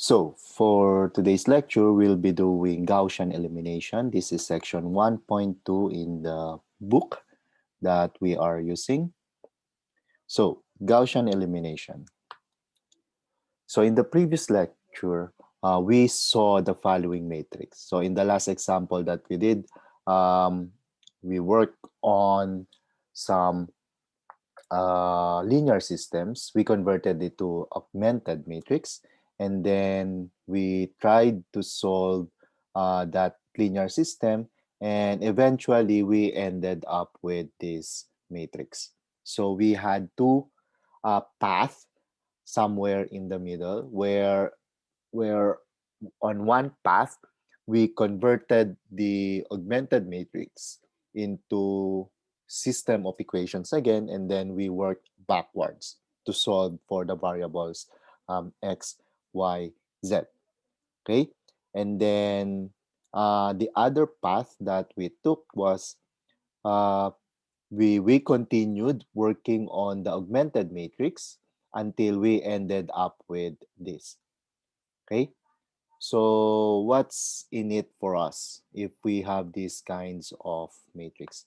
So for today's lecture, we'll be doing Gaussian elimination. This is section 1.2 in the book that we are using. So Gaussian elimination. So in the previous lecture, we saw the following matrix. So in the last example that we did, we worked on some linear systems. We converted it to augmented matrix, and then we tried to solve that linear system, and eventually we ended up with this matrix. So we had two paths somewhere in the middle where on one path we converted the augmented matrix into system of equations again, and then we worked backwards to solve for the variables x, y, z. Okay, and then the other path that we took was uh, we continued working on the augmented matrix until we ended up with this. Okay, so what's in it for us if we have these kinds of matrix?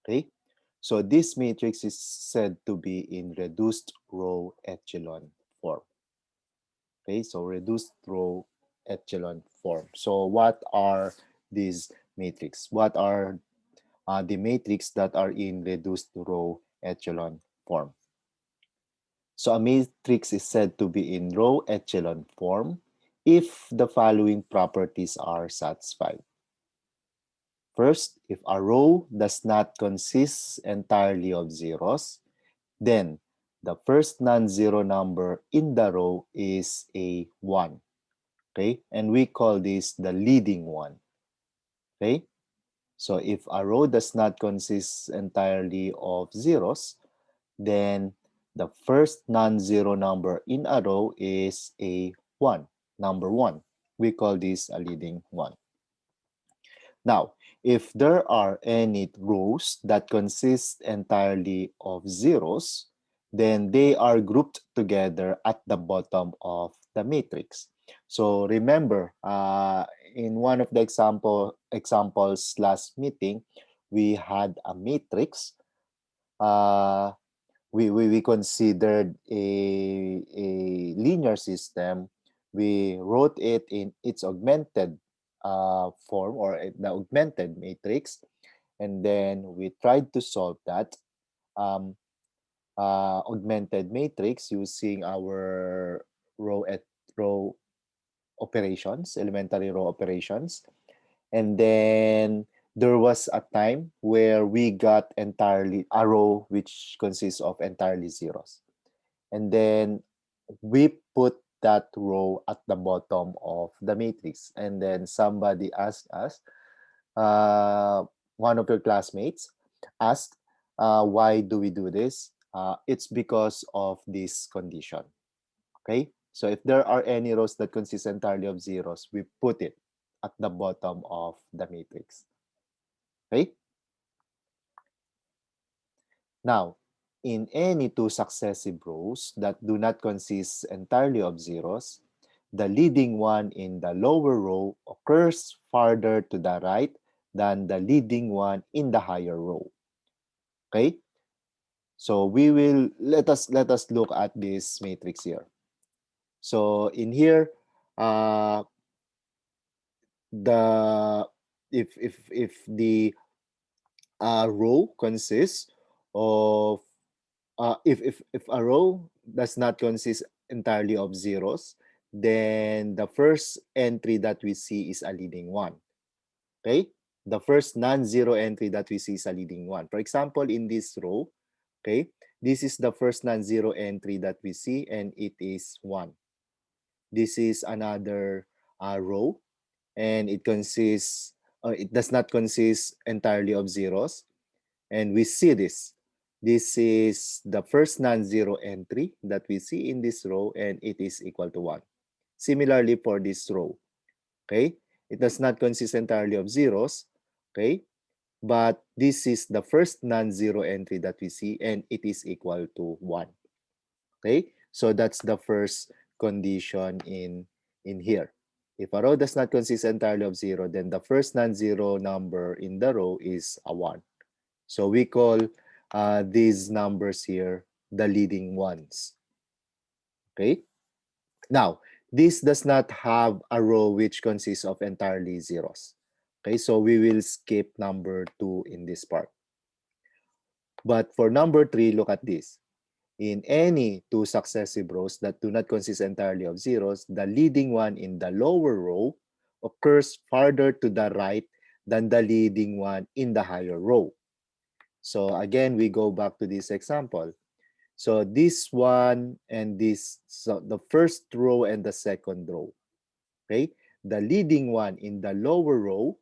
Okay, so this matrix is said to be in reduced row echelon form. Okay, so reduced row echelon form. So what are these matrix? What are the matrix that are in reduced row echelon form? So a matrix is said to be in row echelon form if the following properties are satisfied. First, if a row does not consist entirely of zeros, then the first non-zero number in the row is a 1. Okay, and we call this the leading one. Okay, so if a row does not consist entirely of zeros, then the first non-zero number in a row is a 1, number 1. We call this a leading one. Now, if there are any rows that consist entirely of zeros, then they are grouped together at the bottom of the matrix. So remember, in one of the examples last meeting, we had a matrix. We considered a linear system. We wrote it in its augmented form, or the augmented matrix, and then we tried to solve that um, augmented matrix using our row operations, elementary row operations. And then there was a time where we got entirely a row which consists of entirely zeros. And then we put that row at the bottom of the matrix. And then somebody asked us, uh, one of your classmates asked, why do we do this? It's because of this condition. Okay, so if there are any rows that consist entirely of zeros, we put it at the bottom of the matrix. Okay, now in any two successive rows that do not consist entirely of zeros, the leading one in the lower row occurs farther to the right than the leading one in the higher row. Okay, so we will let us look at this matrix here. So in here, the if the row consists of if a row does not consist entirely of zeros, then the first entry that we see is a leading one. Okay, the first non-zero entry that we see is a leading one. For example, in this row, okay, this is the first non-zero entry that we see, and it is 1. This is another row, and it consists, it does not consist entirely of zeros. And we see this. This is the first non-zero entry that we see in this row, and it is equal to 1. Similarly for this row, okay? It does not consist entirely of zeros, okay? But this is the first non-zero entry that we see, and it is equal to 1, okay? So that's the first condition in here. If a row does not consist entirely of 0, then the first non-zero number in the row is a 1. So we call these numbers here the leading ones. Okay? Now, this does not have a row which consists of entirely zeros. Okay, so we will skip number 2 in this part. But for number 3, look at this. In any two successive rows that do not consist entirely of zeros, the leading one in the lower row occurs farther to the right than the leading one in the higher row. So again, we go back to this example. So this one and this, so the first row and the second row, okay? The leading one in the lower row,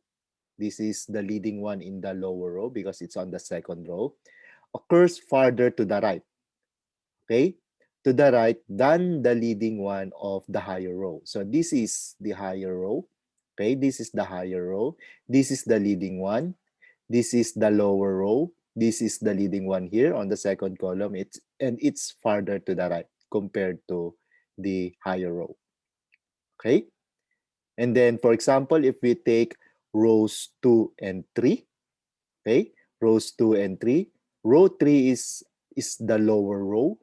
this is the leading one in the lower row because it's on the second row, occurs farther to the right, okay? To the right than the leading one of the higher row. So this is the higher row, okay? This is the higher row. This is the leading one. This is the lower row. This is the leading one here on the second column. It's farther to the right compared to the higher row. Okay? And then for example, if we take rows 2 and 3, okay? Rows 2 and 3, row 3 is the lower row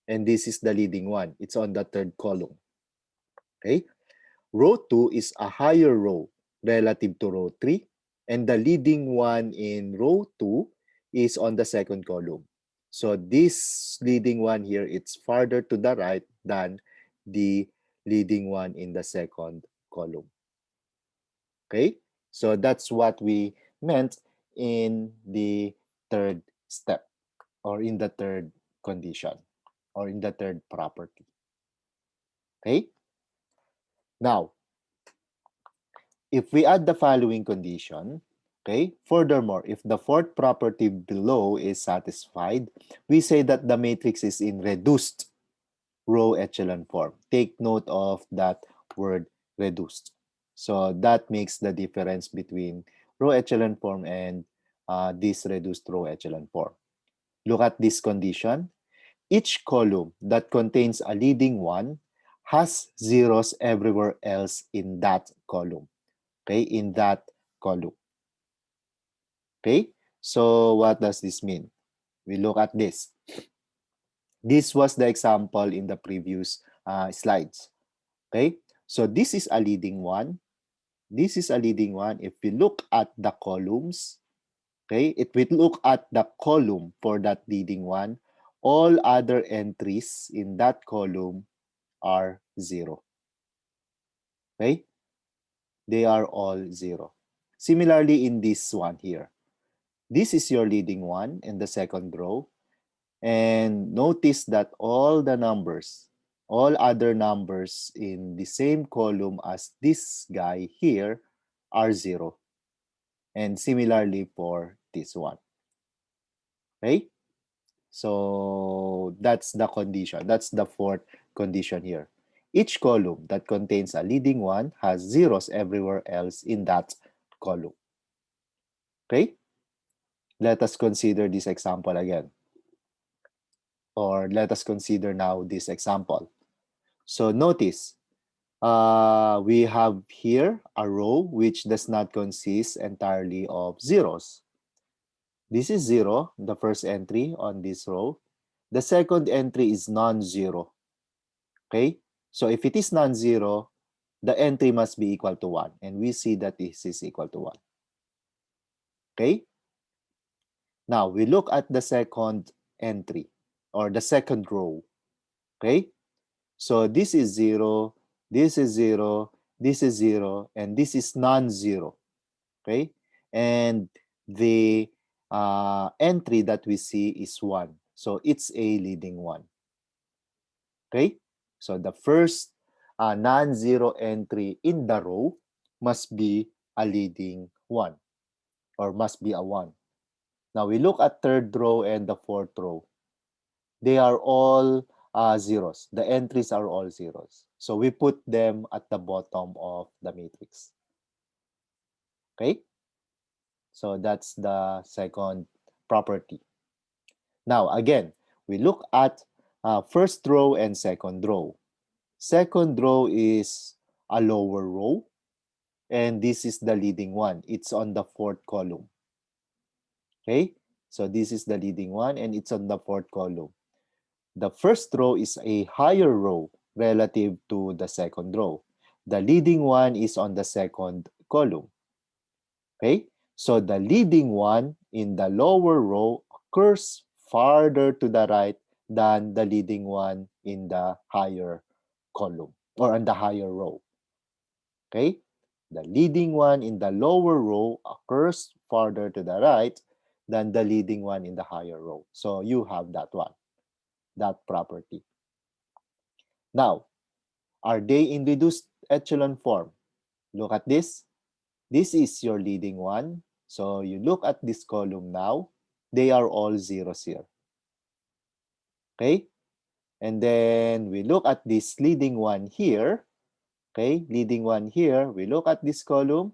and this is the leading one. It's on the third column. Okay? Row 2 is a higher row relative to row 3, and the leading one in row 2 is on the second column. So this leading one here, it's farther to the right than the leading one in the second column. Okay? So that's what we meant in the third step, or in the third condition, or in the third property. Okay? Now, if we add the following condition, okay, furthermore, if the fourth property below is satisfied, we say that the matrix is in reduced row echelon form. Take note of that word reduced. So that makes the difference between row echelon form and this reduced row echelon form. Look at this condition. Each column that contains a leading one has zeros everywhere else in that column. Okay, in that column. Okay, so what does this mean? We look at this. This was the example in the previous slides. Okay, so this is a leading one. This is a leading one. If we look at the columns, okay, if we look at the column for that leading one, all other entries in that column are zero. Okay, they are all zero. Similarly in this one here. This is your leading one in the second row. And notice that all the numbers, all other numbers in the same column as this guy here are zero. And similarly for this one. Okay? So that's the condition. That's the fourth condition here. Each column that contains a leading one has zeros everywhere else in that column. Okay? Let us consider this example again. Or let us consider now this example. So notice, we have here a row which does not consist entirely of zeros. This is 0, the first entry on this row. The second entry is non-zero. Okay? So if it is non-zero, the entry must be equal to 1. And we see that this is equal to 1. Okay? Now, we look at the second entry or the second row. Okay? So this is 0, this is 0, this is 0, and this is non-zero. Okay? And the entry that we see is 1. So it's a leading one. Okay? So the first non-zero entry in the row must be a leading one, or must be a 1. Now we look at third row and the fourth row. They are all zeros. The entries are all zeros. So we put them at the bottom of the matrix. Okay? So that's the second property. Now again, we look at first row and second row. Second row is a lower row, and this is the leading one. It's on the fourth column. Okay, so this is the leading one, and it's on the fourth column. The first row is a higher row relative to the second row. The leading one is on the second column. Okay, so the leading one in the lower row occurs farther to the right than the leading one in the higher column or on the higher row. Okay, the leading one in the lower row occurs farther to the right than the leading one in the higher row. So you have that one, that property. Now, are they in reduced echelon form? Look at this. This is your leading one. So you look at this column now. They are all zeros here. Okay? And then we look at this leading one here. Okay? Leading one here. We look at this column.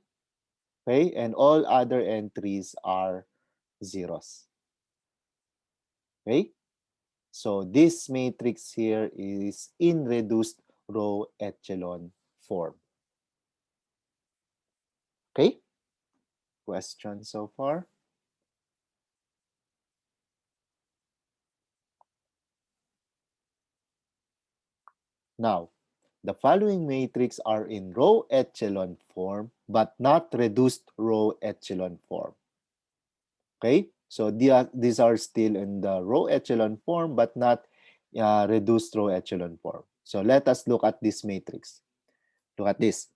Okay? And all other entries are zeros. Okay? So this matrix here is in reduced row echelon form. Okay? Question so far? Now, the following matrix are in row echelon form but not reduced row echelon form. Okay, so these are still in the row echelon form but not reduced row echelon form. So let us look at this matrix. Look at this.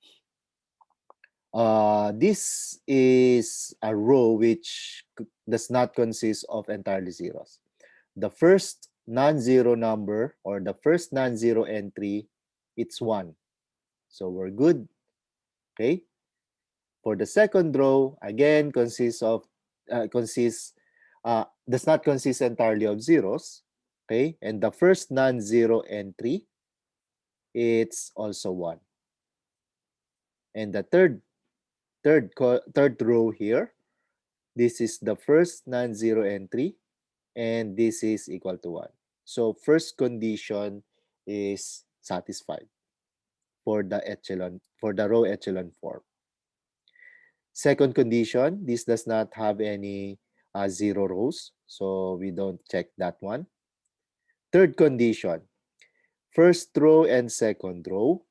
This is a row which does not consist of entirely zeros. The first non-zero number or the first non-zero entry, it's 1. So we're good. Okay. For the second row, again, does not consist entirely of zeros. Okay. And the first non-zero entry, it's also 1. And the third row here, this is the first non-zero entry, and this is equal to 1. So first condition is satisfied for the row echelon form. Second condition, this does not have any zero rows, so we don't check that one. Third condition, first row and second row,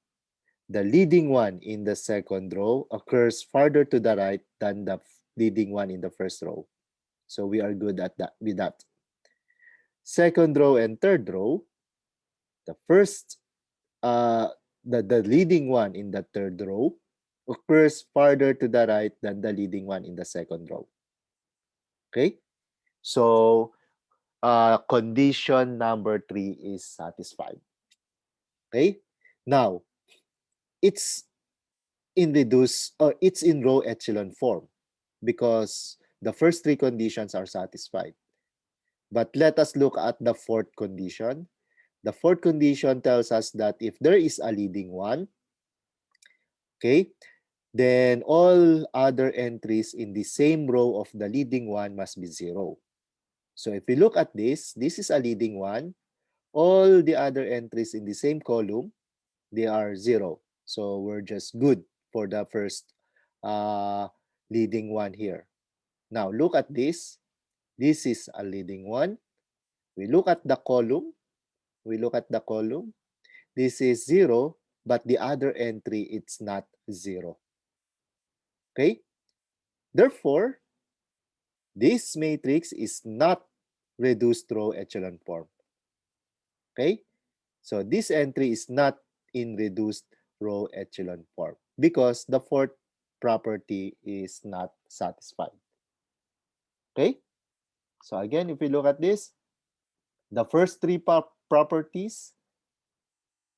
the leading one in the second row occurs farther to the right than the leading one in the first row. So we are good at that with that. Second row and third row, the first the leading one in the third row occurs farther to the right than the leading one in the second row. Okay? So condition number 3 is satisfied. Okay? Now, it's it's in row echelon form because the first 3 conditions are satisfied. But let us look at the fourth condition. The fourth condition tells us that if there is a leading one, okay, then all other entries in the same row of the leading one must be 0. So if we look at this is a leading one. All the other entries in the same column, they are 0. So we're just good for the first leading one here. Now look at this. This is a leading one. We look at the column. This is 0, but the other entry, it's not 0. Okay? Therefore, this matrix is not reduced row echelon form. Okay? So this entry is not in reduced row echelon form because the fourth property is not satisfied. Okay? So again, if we look at this, the first 3 properties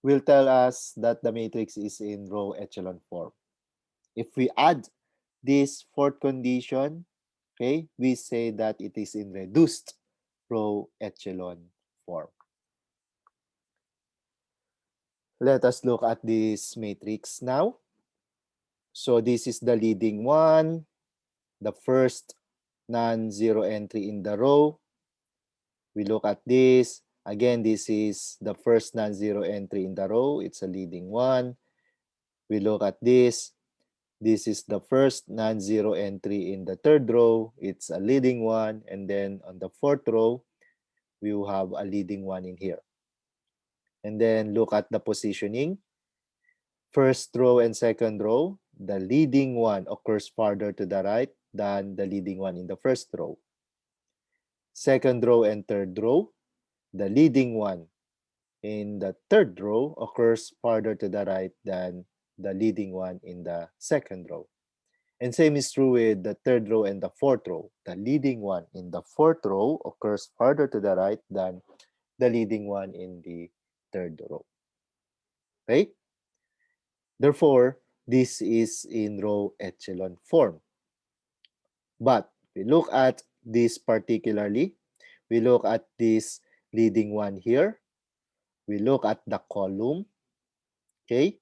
will tell us that the matrix is in row echelon form. If we add this fourth condition, okay, we say that it is in reduced row echelon form. Let us look at this matrix now. So this is the leading one, the first non-zero entry in the row. We look at this. Again, this is the first non-zero entry in the row. It's a leading one. We look at this. This is the first non-zero entry in the third row. It's a leading one. And then on the fourth row, we will have a leading one in here. And then look at the positioning. First row and second row, the leading one occurs farther to the right than the leading one in the first row. Second row and third row, the leading one in the third row occurs farther to the right than the leading one in the second row. And same is true with the third row and the fourth row. The leading one in the fourth row occurs farther to the right than the leading one in the third row. Okay? Therefore, this is in row echelon form. But we look at this particularly. We look at this leading one here. We look at the column. Okay?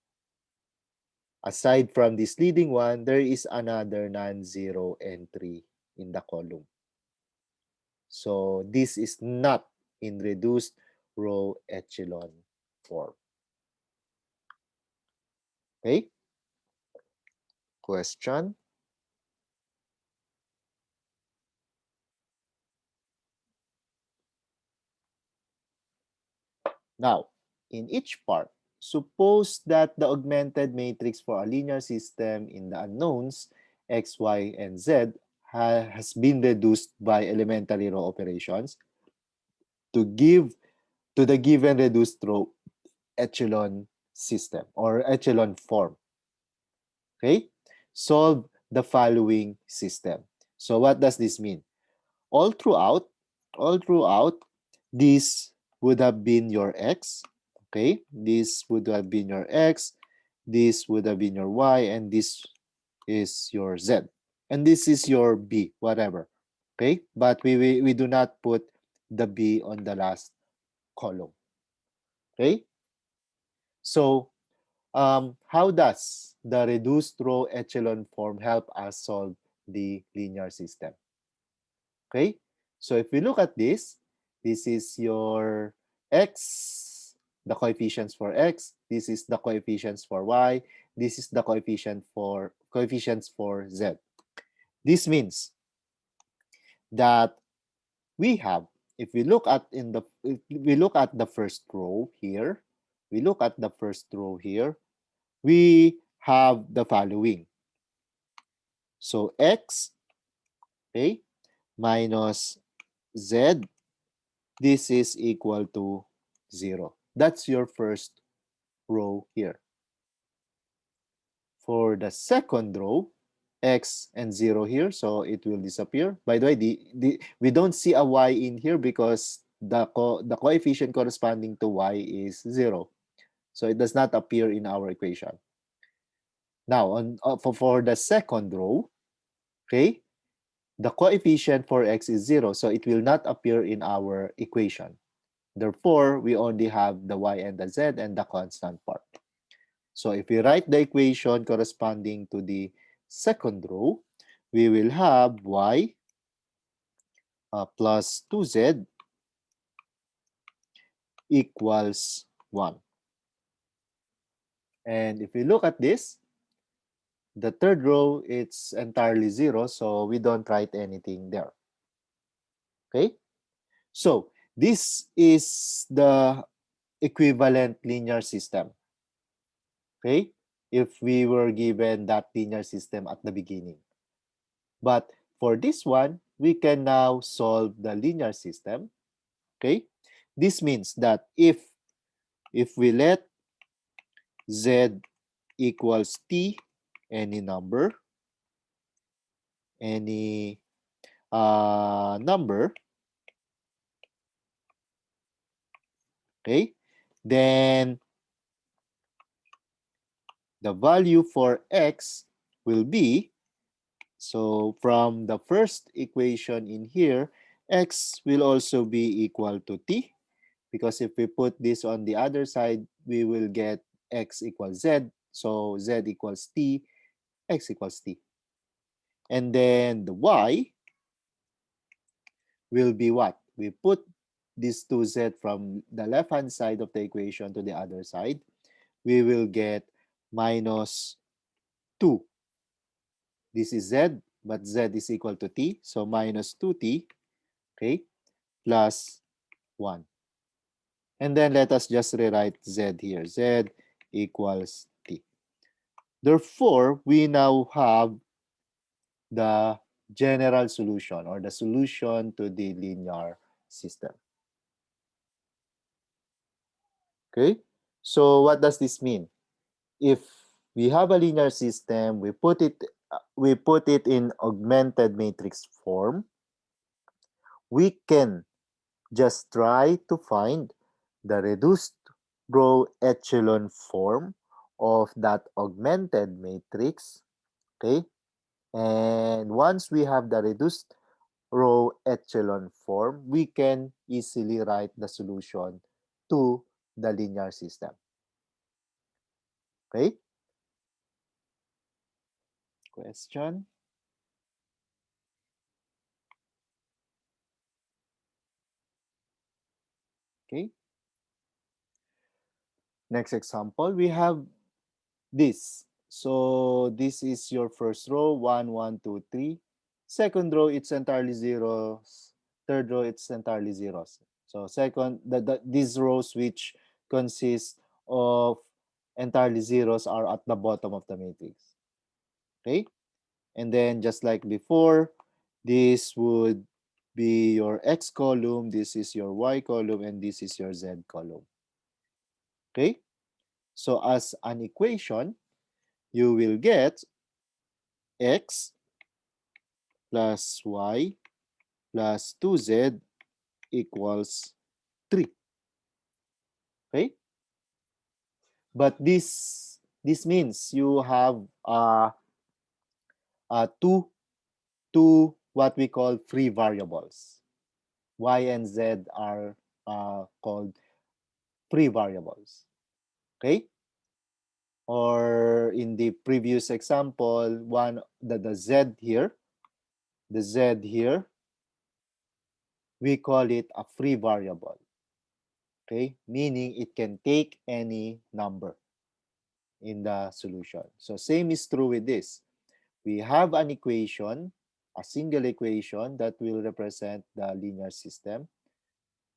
Aside from this leading one, there is another non-zero entry in the column. So this is not in reduced row echelon form. Okay? Question? Now, in each part, suppose that the augmented matrix for a linear system in the unknowns x, y, and z has been reduced by elementary row operations to give to the given reduced row echelon system or echelon form. Okay? Solve the following system. So what does this mean? All throughout, this would have been your x. Okay? This would have been your x, this would have been your y, and this is your z. And this is your b, whatever. Okay? But we do not put the b on the last column. Okay? So, how does the reduced row echelon form help us solve the linear system? Okay, so if we look at this is your x, the coefficients for x, this is the coefficients for y, this is the coefficients for z. This means that we have, if we look at the first row here, we have the following. So x, okay, minus z, this is equal to 0. That's your first row here. For the second row, x and 0 here, so it will disappear. By the way, we don't see a y in here because the coefficient corresponding to y is 0. So it does not appear in our equation. Now, for the second row, okay, the coefficient for x is 0, so it will not appear in our equation. Therefore, we only have the y and the z and the constant part. So if we write the equation corresponding to the second row, we will have y plus 2z equals 1. And if we look at this, the third row, it's entirely 0, so we don't write anything there. Okay? So this is the equivalent linear system. Okay? If we were given that linear system at the beginning. But for this one, we can now solve the linear system. Okay? This means that if we let z equals t, any number, okay, then the value for x will be, so from the first equation in here, x will also be equal to t, because if we put this on the other side, we will get x equals z, so z equals t, x equals t. And then the y will be what? We put this 2z from the left-hand side of the equation to the other side, we will get minus 2. This is z, but z is equal to t. So minus 2t, okay, plus 1. And then let us just rewrite z here. Z equals t. Therefore, we now have the general solution or the solution to the linear system. Okay? So what does this mean? If we have a linear system, we put it in augmented matrix form, we can just try to find the reduced row echelon form of that augmented matrix. Okay? And once we have the reduced row echelon form, we can easily write the solution to the linear system. Okay? Question? Okay. Next example, we have this. So this is your first row, 1, 1, 2, 3. Second row, it's entirely zeros. Third row, it's entirely zeros. So second, these rows which consist of entirely zeros are at the bottom of the matrix. Okay? And then just like before, this would be your X column, this is your Y column, and this is your Z column. Okay? So as an equation, you will get X plus Y plus 2Z equals 3. Okay? But this means you have two what we call free variables. Y and Z are called free variables. Okay? Or in the previous example, the Z here, we call it a free variable. Okay? Meaning it can take any number in the solution. So same is true with this. We have an equation, a single equation that will represent the linear system.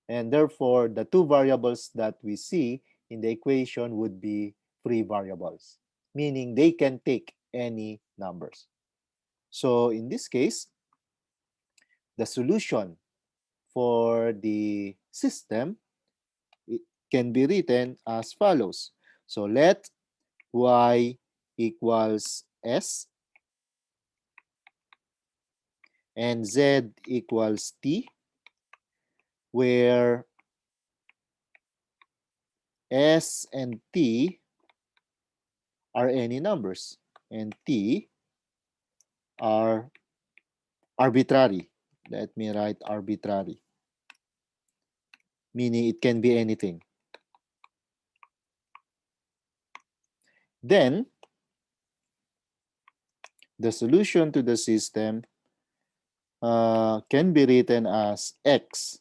And therefore, the two variables that we see in the equation would be free variables, meaning they can take any numbers. So in this case, the solution for the system can be written as follows. So let y equals s and z equals t, where s and t are any numbers and t are arbitrary. Let me write arbitrary, meaning it can be anything. Then, the solution to the system can be written as x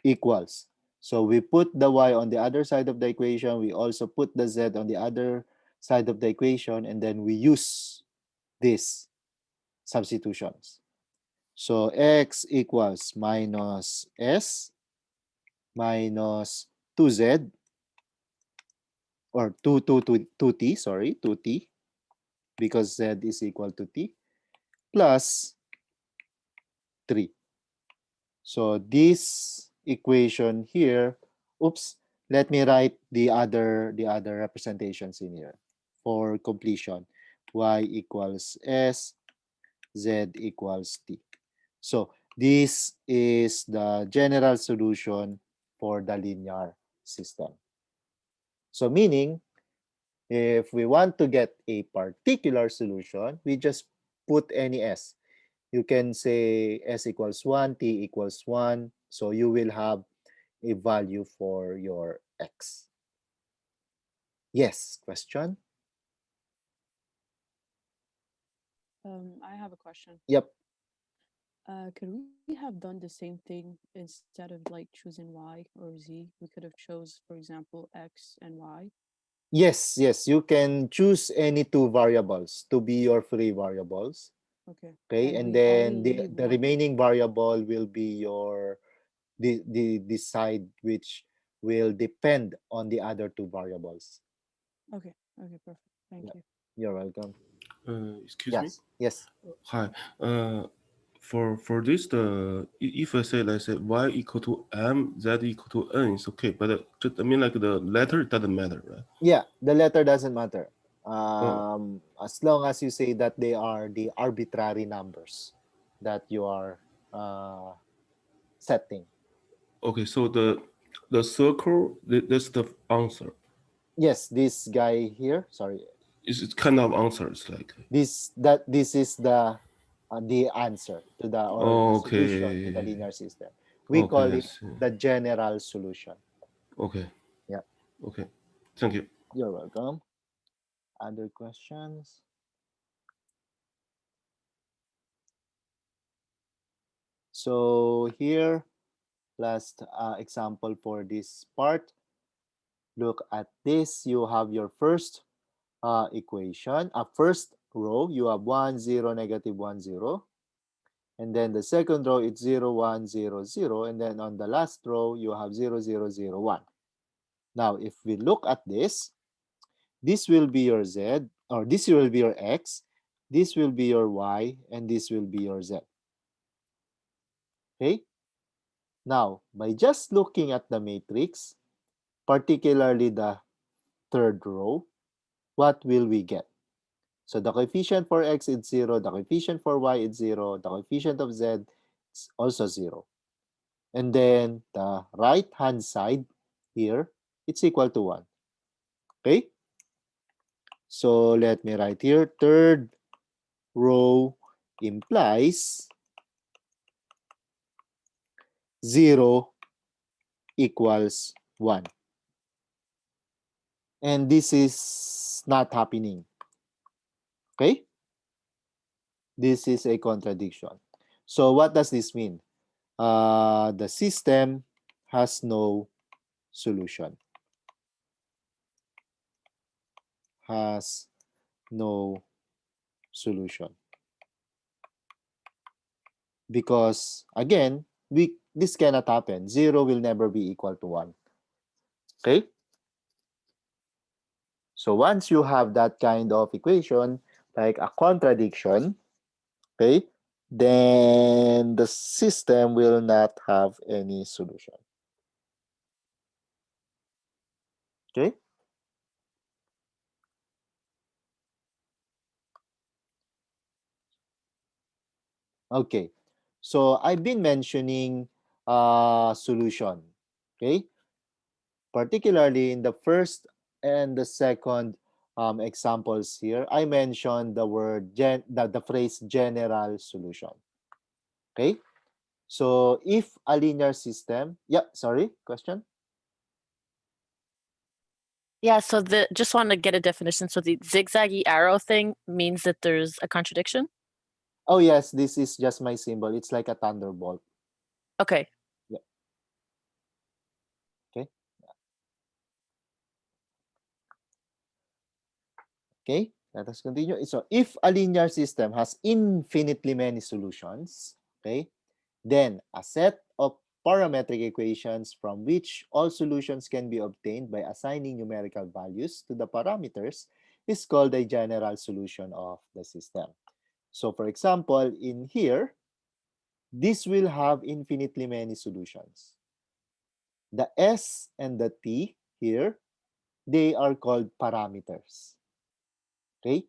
equals. So we put the y on the other side of the equation. We also put the z on the other side of the equation, and then we use these substitutions. So x equals minus s minus 2z, or 2t, sorry, 2t, because z is equal to t, plus 3. So this equation here, oops, let me write the other representations in here for completion. Y equals s, z equals t. So this is the general solution for the linear system. So meaning, if we want to get a particular solution, we just put any s. You can say s equals 1, t equals 1. So you will have a value for your x. Yes, question? I have a question. Yep. Could we have done the same thing instead of like choosing y or z? We could have chose, for example, x and y. Yes, yes, you can choose any two variables to be your free variables. Okay. Okay, And and we all then we leave the one. remaining variable will be your the side which will depend on the other two variables. Okay. Okay, perfect. Yeah, Thank you. you're welcome. Excuse me. Yes, yes, Hi. For this, if I say, let's say, y equal to m, z equal to n, it's okay. But just, I mean, like the letter doesn't matter, right? yeah. The letter doesn't matter. Oh, As long as you say that they are the arbitrary numbers that you are uh, setting. okay. So Yeah. the circle, that's the answer. Yes, this guy here. Sorry, It's kind of answer. It's like, this is the answer to the or the solution to the okay, linear system. We call okay, I it see. the general solution. Okay, Yeah, okay. Thank you. you're welcome. Other questions? So here, last example for this part. Look at this. You have your first equation. First row, you have 1, 0, negative 1, 0. And then the second row, it's 0, 1, 0, 0. And then on the last row, you have 0, 0, 0, 1. Now, if we look at this will be your z, or this will be your x, this will be your y, and this will be your z. Okay? Now, by just looking at the matrix, particularly the third row, what will we get? So the coefficient for x is 0, the coefficient for y is 0, the coefficient of z is also 0. And then the right-hand side here, it's equal to 1. Okay? So let me write here, third row implies 0 equals 1. And this is not happening. Okay? This is a contradiction. So what does this mean? The system has no solution. Has no solution. Because again, this cannot happen. 0 will never be equal to 1. Okay? So once you have that kind of equation, like a contradiction, okay, then the system will not have any solution. Okay? Okay. So I've been mentioning solution. Okay? Particularly in the first and the second examples here, I mentioned the word the phrase general solution. Okay? So if a linear system, yeah, sorry, question? Yeah, so the just want to get a definition. So the zigzaggy arrow thing means that there's a contradiction? Oh yes, this is just my symbol. It's like a thunderbolt. Okay. Yeah. Okay. Okay. Let us continue. So if a linear system has infinitely many solutions, okay, then a set of parametric equations from which all solutions can be obtained by assigning numerical values to the parameters is called a general solution of the system. So for example, in here, this will have infinitely many solutions. The S and the T here, they are called parameters. Okay?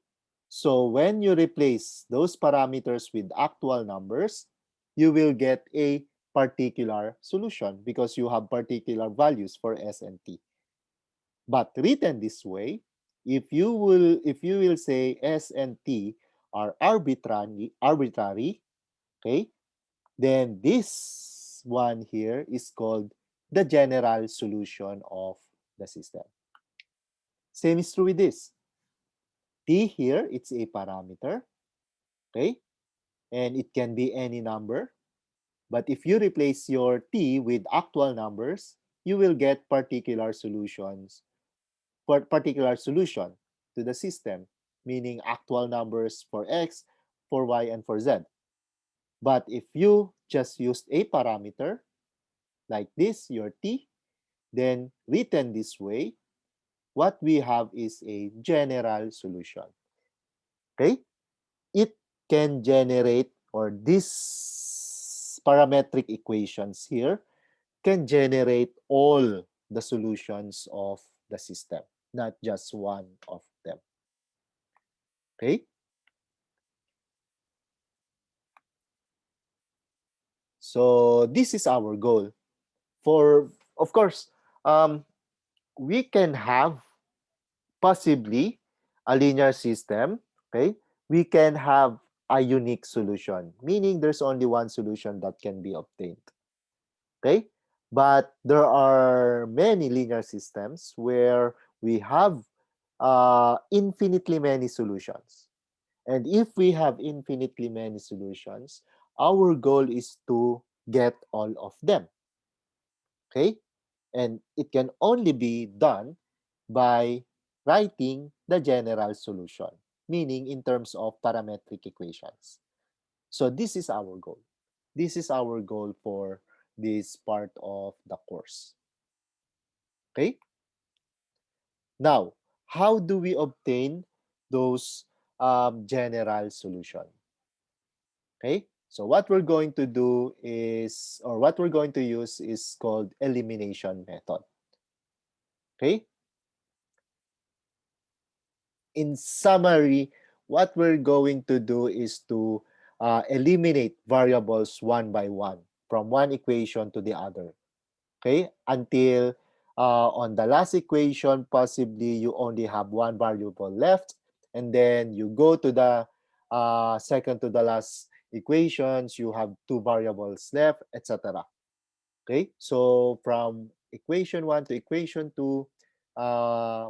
So when you replace those parameters with actual numbers, you will get a particular solution because you have particular values for S and T. But written this way, if you will say S and T are arbitrary, okay, then this one here is called the general solution of the system. Same is true with this. T here, it's a parameter, okay? and it can be any number. But if you replace your t with actual numbers, you will get particular solution to the system, meaning actual numbers for x, for y, and for z. But if you just used a parameter like this, your t, then written this way, what we have is a general solution. Okay? It can generate, or these parametric equations here can generate all the solutions of the system, not just one of them. Okay? So this is our goal. For, of course, um, we can have possibly a linear system. Okay? We can have a unique solution, meaning there's only one solution that can be obtained. Okay? But there are many linear systems where we have infinitely many solutions. And if we have infinitely many solutions, our goal is to get all of them. Okay? And it can only be done by writing the general solution, meaning in terms of parametric equations. So this is our goal. This is our goal for this part of the course. Okay? Now, how do we obtain those general solution? Okay? So what we're going to do is, or what we're going to use is called elimination method. Okay? In summary, what we're going to do is to eliminate variables one by one from one equation to the other. Okay, until on the last equation, possibly you only have one variable left, and then you go to the second to the last equations, you have two variables left, etc. Okay, so from equation 1 to equation 2,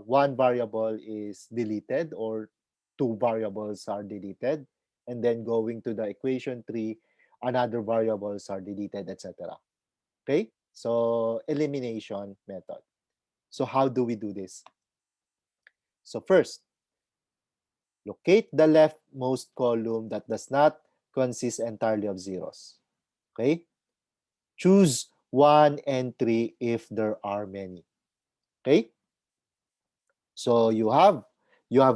one variable is deleted, or two variables are deleted, and then going to the equation 3, another variables are deleted, etc. Okay, so elimination method. So how do we do this? So first, locate the leftmost column that does not consist entirely of zeros. Okay, choose 1 and 3 if there are many. Okay, so you have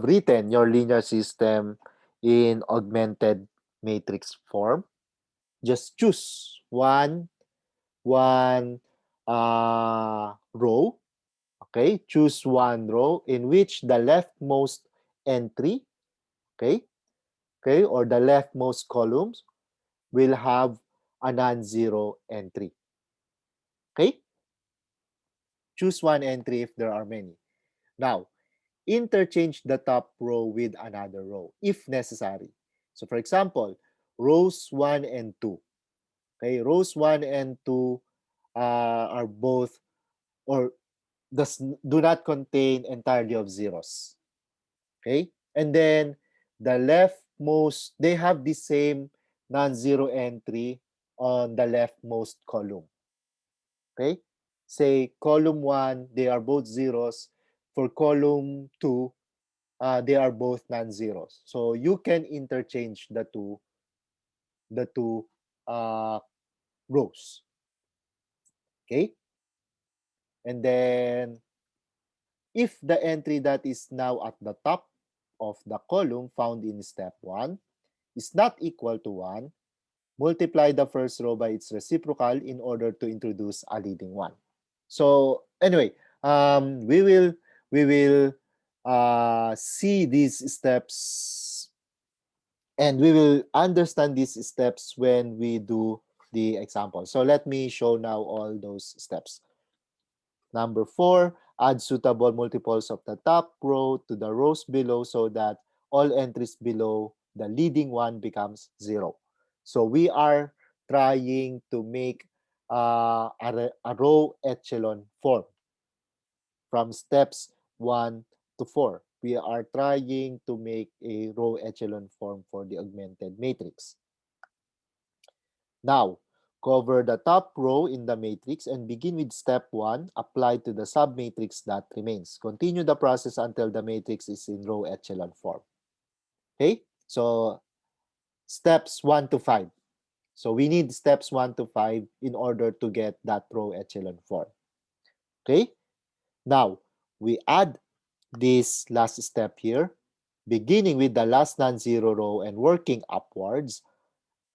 written your linear system in augmented matrix form. Just choose one row. Okay, choose one row in which the leftmost entry, okay, or the leftmost columns will have a non-zero entry. Okay, choose one entry if there are many. Now, interchange the top row with another row if necessary. So for example, rows 1 and 2. Okay, rows 1 and 2 are both, or do not contain entirely of zeros. Okay, and then the leftmost, they have the same non-zero entry on the leftmost column. Okay, say column 1, they are both zeros. For column 2, they are both non-zeros. So you can interchange the two uh, rows. Okay, and then if the entry that is now at the top of the column found in step 1 is not equal to 1, multiply the first row by its reciprocal in order to introduce a leading one. So anyway, we will see these steps, and we will understand these steps when we do the example. So let me show now all those steps. Number 4, add suitable multiples of the top row to the rows below so that all entries below the leading one becomes 0. So we are trying to make a row echelon form from steps 1 to 4. We are trying to make a row echelon form for the augmented matrix. Now, cover the top row in the matrix and begin with step 1 applied to the submatrix that remains. Continue the process until the matrix is in row echelon form. Okay, so steps 1 to 5. So we need steps 1 to 5 in order to get that row echelon form. Okay, now we add this last step here, beginning with the last non-zero row and working upwards.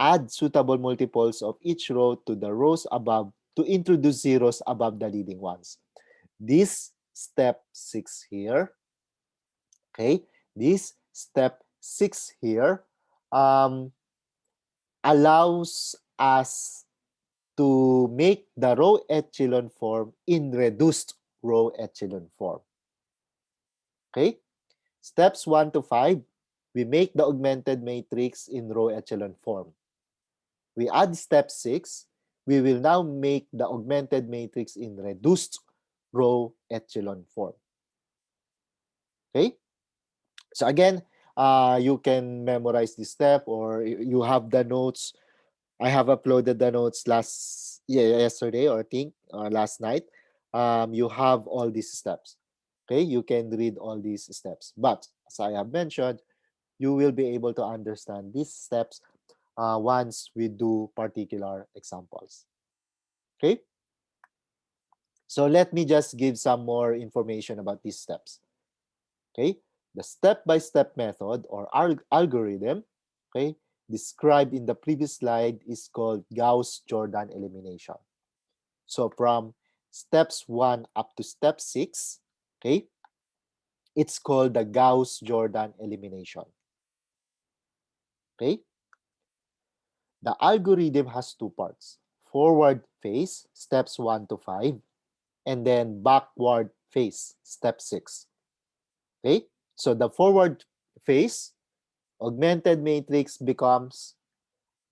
Add suitable multiples of each row to the rows above to introduce zeros above the leading ones. This step 6 here, okay, this step 6 here allows us to make the row echelon form in reduced row echelon form. Okay, steps 1 to 5, we make the augmented matrix in row echelon form. We add step 6, we will now make the augmented matrix in reduced row echelon form. Okay, so again, you can memorize this step, or you have the notes. I have uploaded the notes yesterday, or I think last night. You have all these steps. Okay, you can read all these steps. But as I have mentioned, you will be able to understand these steps once we do particular examples. Okay, so let me just give some more information about these steps. Okay, the step-by-step method or algorithm, okay, described in the previous slide is called Gauss-Jordan elimination. So from steps 1 up to step 6, okay, it's called the Gauss-Jordan elimination. Okay, the algorithm has two parts: forward phase, steps 1 to 5, and then backward phase, step 6. Okay, so the forward phase, augmented matrix becomes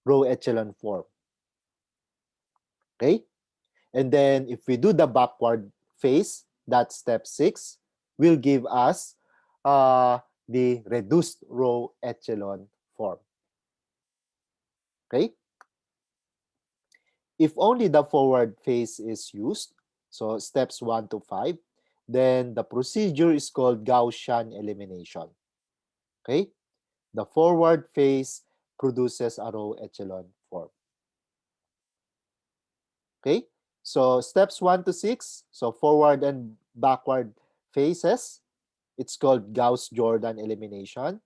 row echelon form. Okay, and then if we do the backward phase, that step 6 will give us the reduced row echelon form. Okay, if only the forward phase is used, so steps 1 to 5, then the procedure is called Gaussian elimination. Okay, the forward phase produces a row echelon form. Okay, so steps 1 to 6, so forward and backward phases, it's called Gauss-Jordan elimination.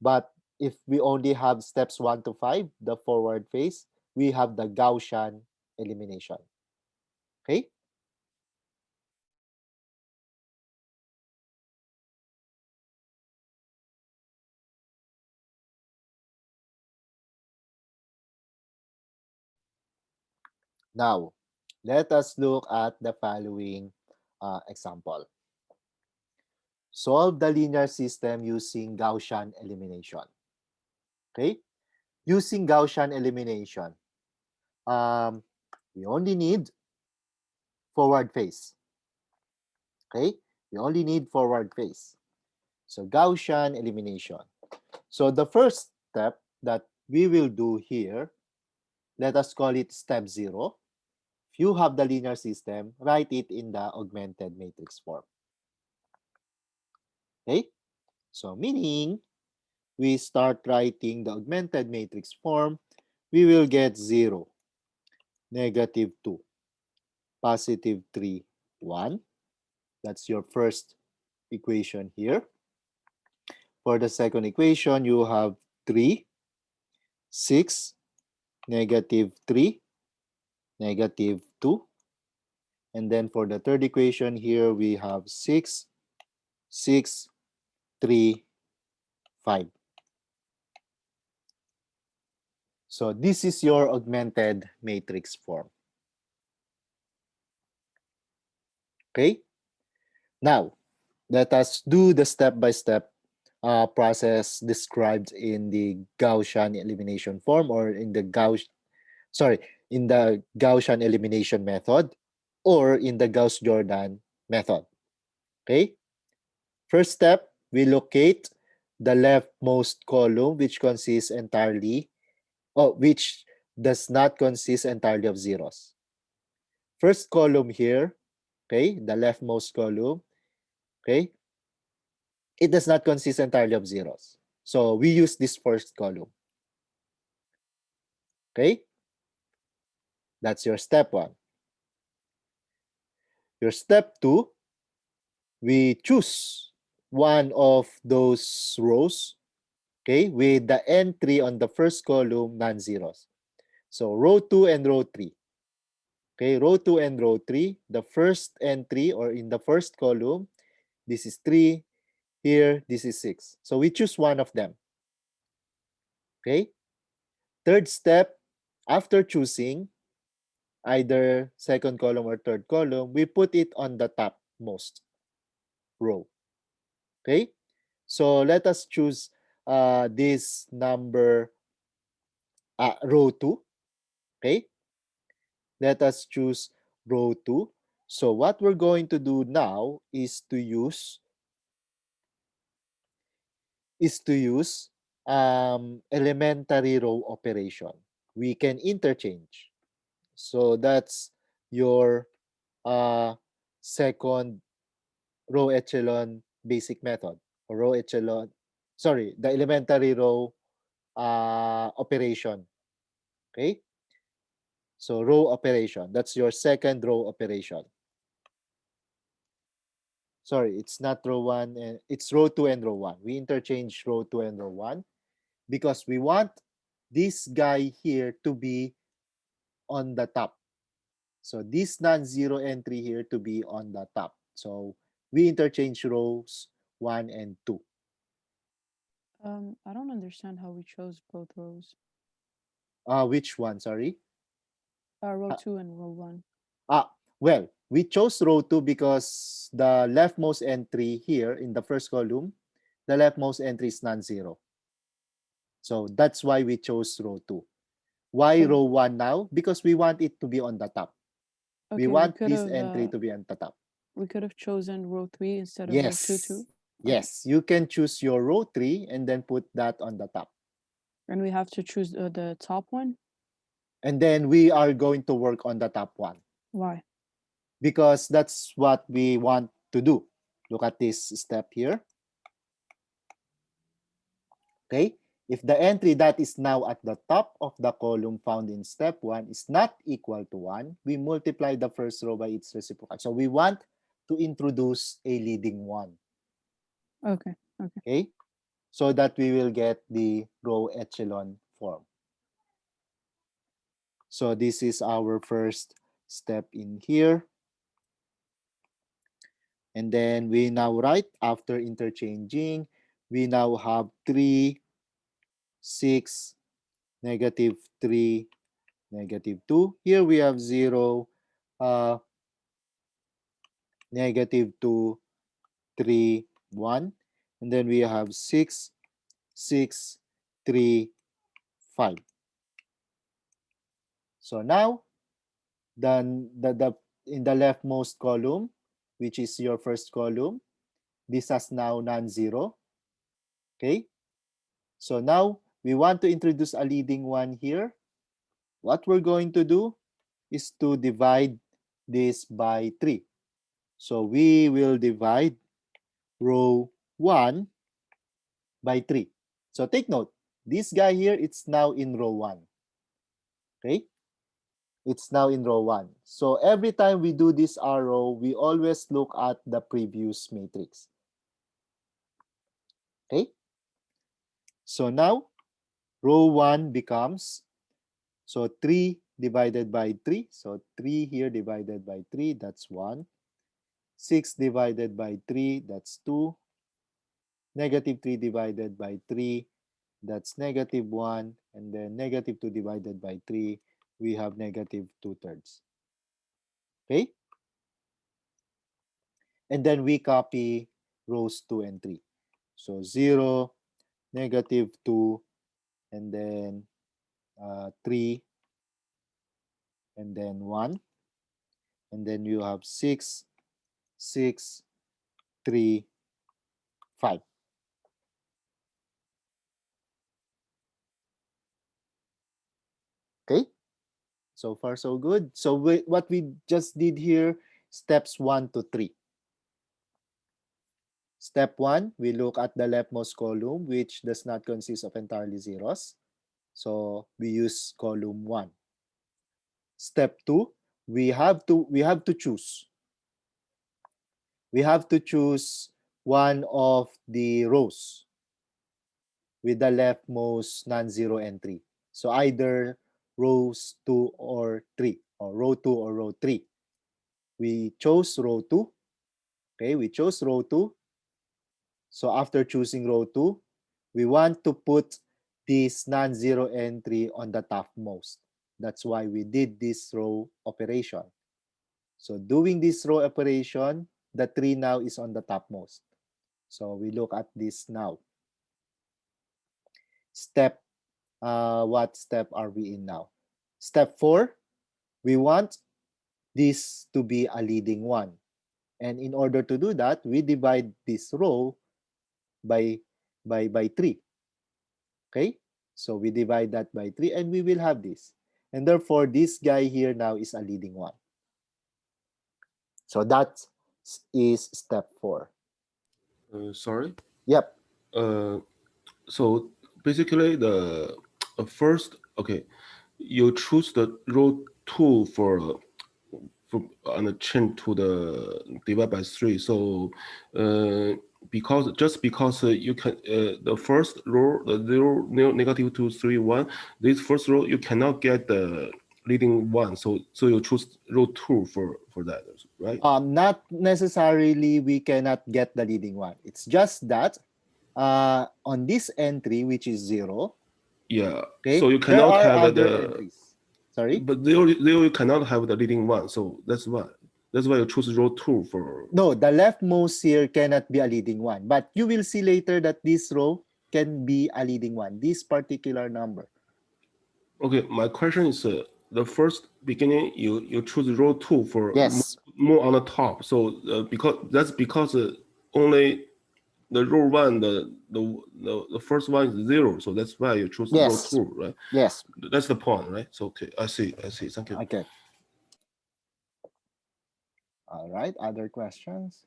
But if we only have steps 1 to 5, the forward phase, we have the Gaussian elimination. Okay? Now, let us look at the following example. Solve the linear system using Gaussian elimination. Okay? Using Gaussian elimination, we only need forward phase. Okay? We only need forward phase. So Gaussian elimination. So the first step that we will do here, let us call it step 0. If you have the linear system, write it in the augmented matrix form. Okay? So meaning, we start writing the augmented matrix form, we will get 0, negative 2, positive 3, 1. That's your first equation here. For the second equation, you have 3, 6, negative 3, negative 2. And then for the third equation here, we have 6, 6, 3, 5. So this is your augmented matrix form. Okay? Now, let us do the step-by-step process described in the Gaussian elimination form, or in the in the Gaussian elimination method, or in the Gauss-Jordan method. Okay? First step, we locate the leftmost column, which consists entirely, which does not consist entirely of zeros. First column here, okay, the leftmost column, okay, it does not consist entirely of zeros. So we use this first column. Okay, that's your step one. Your step two, we choose one of those rows, okay, with the entry on the first column non-zeros. So row 2 and row 3. Okay, row 2 and row 3, the first entry or in the first column, this is 3, here, this is 6. So we choose one of them. Okay, third step, after choosing either second column or third column, we put it on the topmost row. Okay, so let us choose this number row 2. Okay, let us choose row 2. So what we're going to do now is to use elementary row operation. We can interchange. So that's your second row echelon basic method, or row echelon, sorry, the elementary row operation. Okay, so row operation, that's your second row operation. Sorry, it's not row 1, and it's row 2 and row 1. We interchange row 2 and row 1 because we want this guy here to be on the top. So this non-zero entry here to be on the top. So we interchange rows 1 and 2. I don't understand how we chose both rows. Which one, sorry? Row Uh, 2 and row 1. well, we chose row 2 because the leftmost entry here in the first column, the leftmost entry is non-zero. So that's why we chose row 2. Why But row 1 now? Because we want it to be on the top. We okay, want this entry to be on the top. we could have chosen row 3 instead of row 2 too. Yes. Yes, you can choose your row 3 and then put that on the top. And we have to choose the top one. And then we are going to work on the top one Why? because that's what we want to do. Look at this step here. Okay, if the entry that is now at the top of the column found in step 1 is not equal to 1, we multiply the first row by its reciprocal. So we want to introduce a leading one. Okay. Okay, so that we will get the row echelon form. So this is our first step in here. And then we now write, after interchanging, we now have 3, 6, negative 3, negative 2. Here we have 0, negative 2, 3, 1. And then we have 6, 6, 3, 5. So now, then in the leftmost column, which is your first column, this has now non-zero. Okay? So now, we want to introduce a leading one here. What we're going to do is to divide this by 3. So we will divide row 1 by 3. So take note, this guy here, it's now in row 1. Okay? It's now in row 1. So every time we do this arrow, we always look at the previous matrix. Okay? So now, row 1 becomes, so 3 divided by 3. So 3 here divided by 3, that's 1. 6 divided by 3, that's 2. Negative 3 divided by 3, that's negative 1. And then negative 2 divided by 3, we have negative 2/3. Okay? And then we copy rows 2 and 3. So 0, negative 2, and then 3, and then 1. And then you have 6, 6, 3, 5. Okay? So far, so good. So what we just did here, steps 1 to 3. Step 1, we look at the leftmost column, which does not consist of entirely zeros. So we use column 1. Step 2, we have to choose. We have to choose one of the rows with the leftmost non-zero entry. So either rows 2 or 3, or row 2 or row 3. We chose row 2. Okay, we chose row 2. So after choosing row 2, we want to put this non-zero entry on the topmost. That's why we did this row operation. So doing this row operation, the 3 now is on the topmost. So we look at this now. Step, what step are we in now? Step 4, we want this to be a leading one. And in order to do that, we divide this row by 3. Okay? So we divide that by 3 and we will have this. And therefore, this guy here now is a leading one. So that is step 4. Sorry. Yep. So basically, the first, okay, you choose the row 2 for on the chain to the divide by 3. So because you can the first row, the 0 negative 2 3 1, this first row you cannot get the leading one. So you choose row 2 for that, right? Not necessarily we cannot get the leading one. It's just that on this entry, which is 0, Yeah. okay, So you there cannot are have other the, entries. Sorry? but they you cannot have the leading one. So that's why you choose row 2 for. No, the leftmost here cannot be a leading one. But you will see later that this row can be a leading one, this particular number. Okay, my question is the first beginning you choose row 2 for Yes. more on the top. So because only the row 1 the first one is 0. So that's why you choose row Yes. 2, right? Yes. That's the point, right? So okay, I see. Thank you. Okay. All right. Other questions?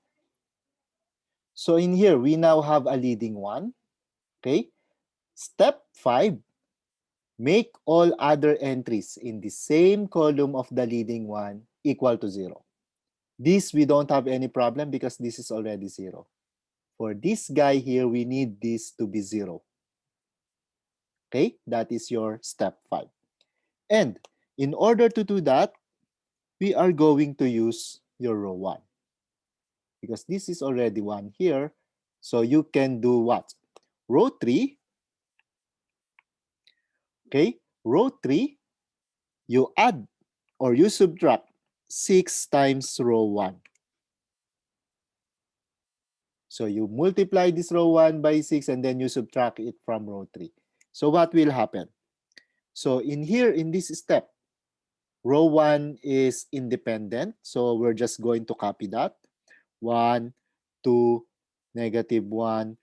So in here, we now have a leading one. Okay. Step 5, make all other entries in the same column of the leading one equal to 0. This we don't have any problem because this is already 0. For this guy here, we need this to be 0. Okay, that is your step 5. And in order to do that, we are going to use your row 1. Because this is already 1 here. So you can do what? Row 3. Okay, row 3, you add or you subtract 6 times row 1. So you multiply this row 1 by 6 and then you subtract it from row 3. So what will happen? So in here, in this step, row 1 is independent. So we're just going to copy that. 1, 2, negative 1,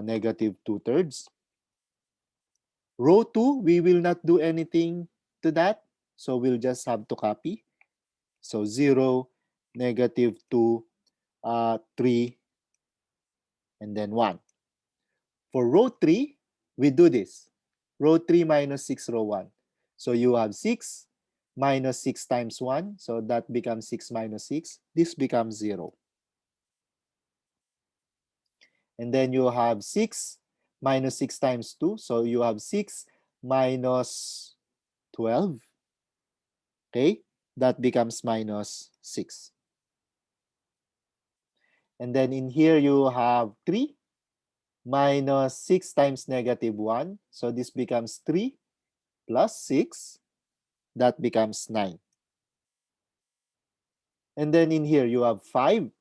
negative 2/3. Row 2, we will not do anything to that. So we'll just have to copy. So 0, negative 2, 3, and then 1. For row 3, we do this. Row 3 minus 6, row 1. So you have 6 minus 6 times 1. So that becomes 6 minus 6. This becomes 0. And then you have 6 minus 6 times 2. So you have 6 minus 12. Okay, that becomes minus 6. And then in here you have 3 minus 6 times negative 1. So this becomes 3 plus 6. That becomes 9. And then in here you have 5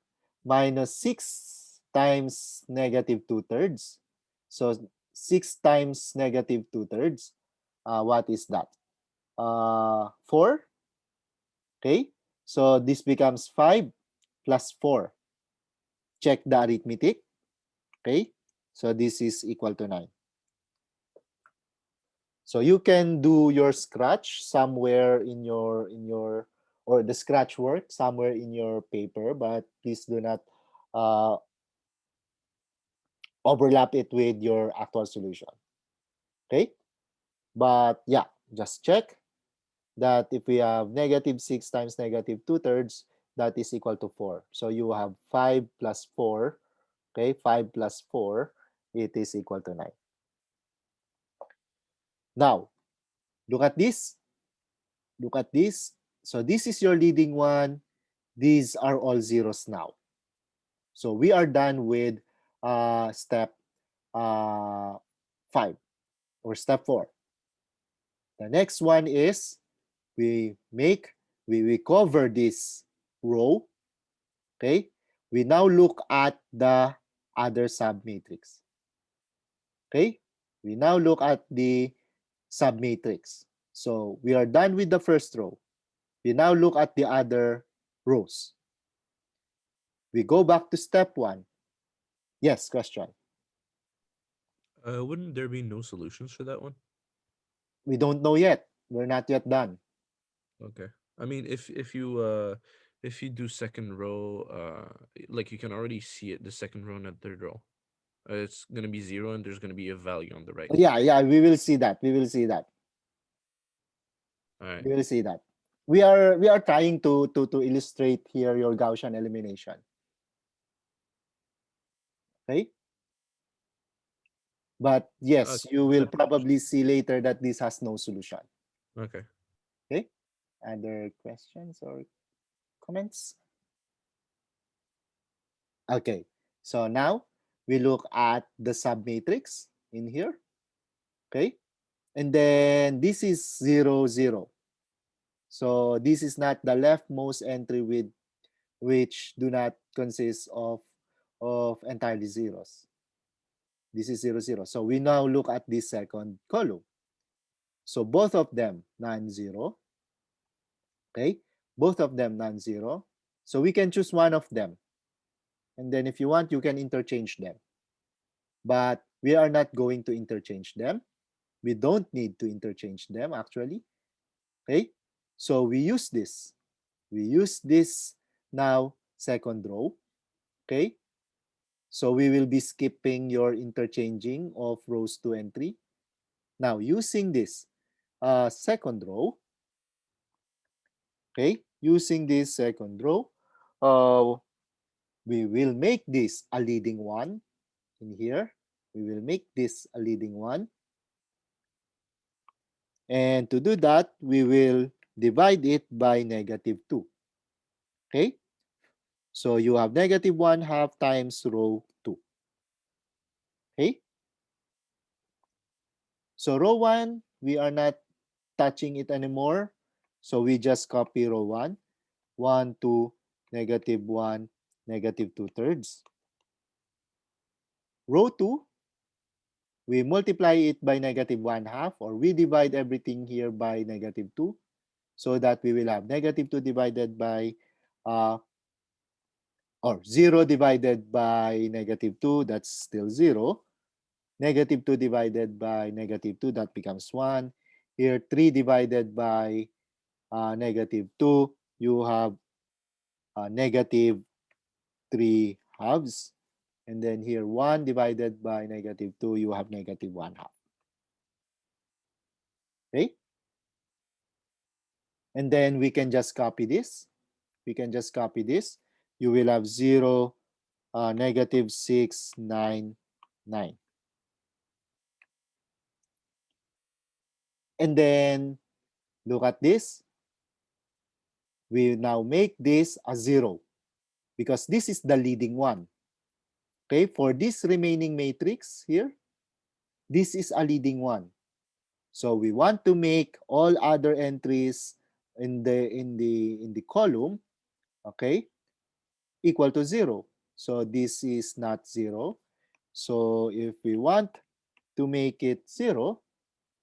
minus 6 times negative 2/3. So 6 times negative 2/3. What is that? 4. Okay. So this becomes 5 plus 4. Check the arithmetic. Okay. So this is equal to 9. So you can do your scratch somewhere in your or the scratch work somewhere in your paper, but please do not uh, overlap it with your actual solution. Okay, but yeah, just check that if we have negative 6 times negative 2/3, that is equal to 4. So you have 5 plus 4. Okay, 5 plus 4, it is equal to 9. Now, look at this. Look at this. So this is your leading one. These are all zeros now. So we are done with step uh, 5 or step 4. The next one is we cover this row. Okay, we now look at the other submatrix. Okay, we now look at the submatrix. So we are done with the first row. We now look at the other rows. We go back to step 1. Yes, question. Wouldn't there be no solutions for that one? We don't know yet. We're not yet done. Okay. I mean, if you do second row, like you can already see it, the second row and the third row. It's gonna be 0, and there's gonna be a value on the right. Yeah, we will see that. We will see that. All right. We will see that. We are trying to illustrate here your Gaussian elimination. Okay? But yes, Okay. you will Accept the question. probably see later that this has no solution. Okay. Okay? Other questions or comments? Okay. So now we look at the submatrix in here. Okay? And then this is 0, 0. So this is not the leftmost entry with which do not consist of entirely zeros. This is 0, 0. So we now look at this second column. So both of them non-zero. Okay, both of them non-zero. So we can choose one of them. And then if you want, you can interchange them. But we are not going to interchange them. We don't need to interchange them actually. Okay, so we use this. We use this now second row. Okay, so we will be skipping your interchanging of rows 2 and 3. Now using this second row, okay, using this second row, uh, we will make this a leading one in here. We will make this a leading one. And to do that, we will divide it by negative 2. Okay? So you have negative 1/2 times row 2. Okay? So row 1, we are not touching it anymore. So we just copy row 1. 1, 2, negative 1, negative 2/3. Row 2, we multiply it by negative 1/2, or we divide everything here by negative 2, so that we will have negative 2 divided by or 0 divided by negative 2, that's still 0. Negative 2 divided by negative 2, that becomes 1. Here, 3 divided by negative 2, you have negative 3 halves. And then here, 1 divided by negative 2, you have negative 1/2. Okay? And then we can just copy this. We can just copy this. You will have 0, negative 6, 9, 9. And then look at this. We now make this a 0 because this is the leading one. Okay, for this remaining matrix here, this is a leading one. So we want to make all other entries in the column, okay, equal to 0. So this is not 0. So if we want to make it 0,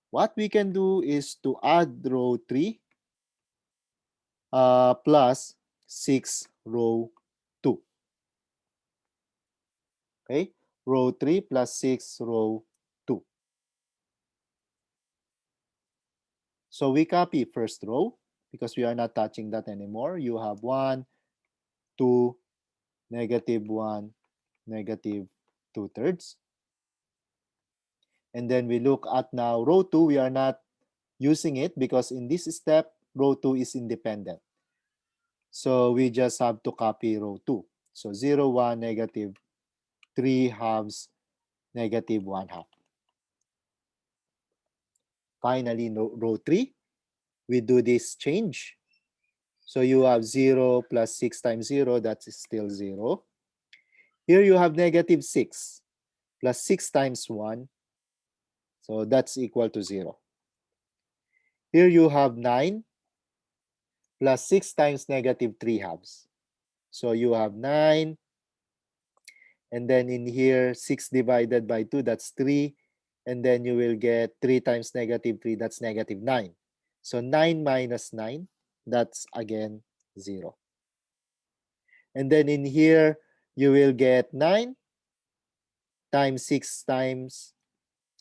what we can do is to add row 3 plus 6 row 2. Okay, row 3 plus 6 row 2. So we copy first row because we are not touching that anymore. You have 1, 2, -1, -2/3. And then we look at now row 2. We are not using it because in this step, row 2 is independent. So we just have to copy row 2. So 0, 1, -3/2, -1/2. Finally, row 3, we do this change. So you have 0 plus 6 times 0, that's still 0. Here you have -6 plus 6 times 1, so that's equal to 0. Here you have 9 plus 6 times -3/2. So you have 9, and then in here, 6 divided by 2, that's 3. And then you will get 3 times -3, that's -9. So 9 minus 9, that's again 0. And then in here, you will get 9 times 6 times,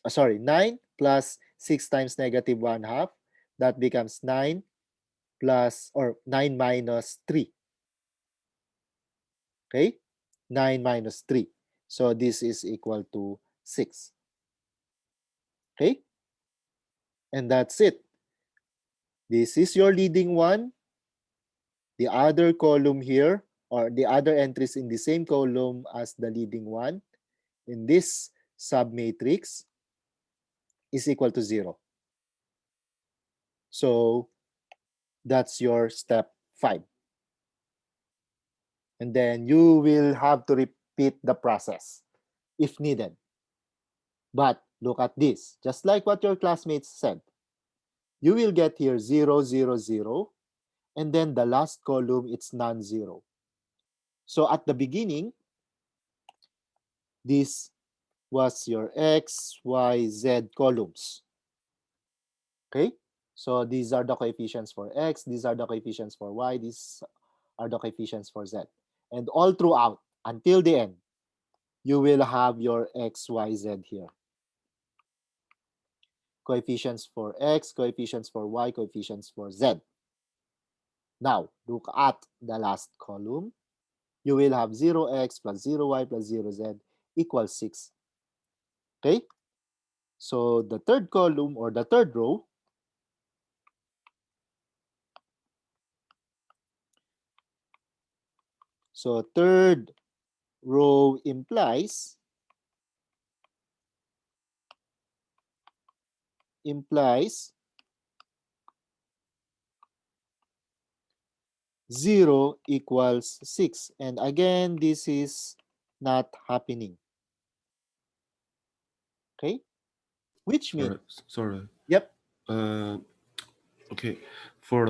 9 plus 6 times -1/2. That becomes 9 plus, or 9 minus 3. Okay? 9 minus 3. So this is equal to 6. Okay? And that's it. This is your leading one. The other column here, or the other entries in the same column as the leading one in this submatrix is equal to 0. So that's your step 5. And then you will have to repeat the process if needed. But look at this. Just like what your classmates said, you will get here 0, 0, 0, and then the last column, it's non-zero. So at the beginning, this was your x, y, z columns. Okay? So these are the coefficients for x, these are the coefficients for y, these are the coefficients for z. And all throughout, until the end, you will have your x, y, z here. Coefficients for x, coefficients for y, coefficients for z. Now, look at the last column. You will have 0x plus 0y plus 0z equals 6. Okay? So the third column, or the third row, so third row implies 0 equals 6. And again, this is not happening. Okay? Which means, Sorry. yep, Uh, okay. For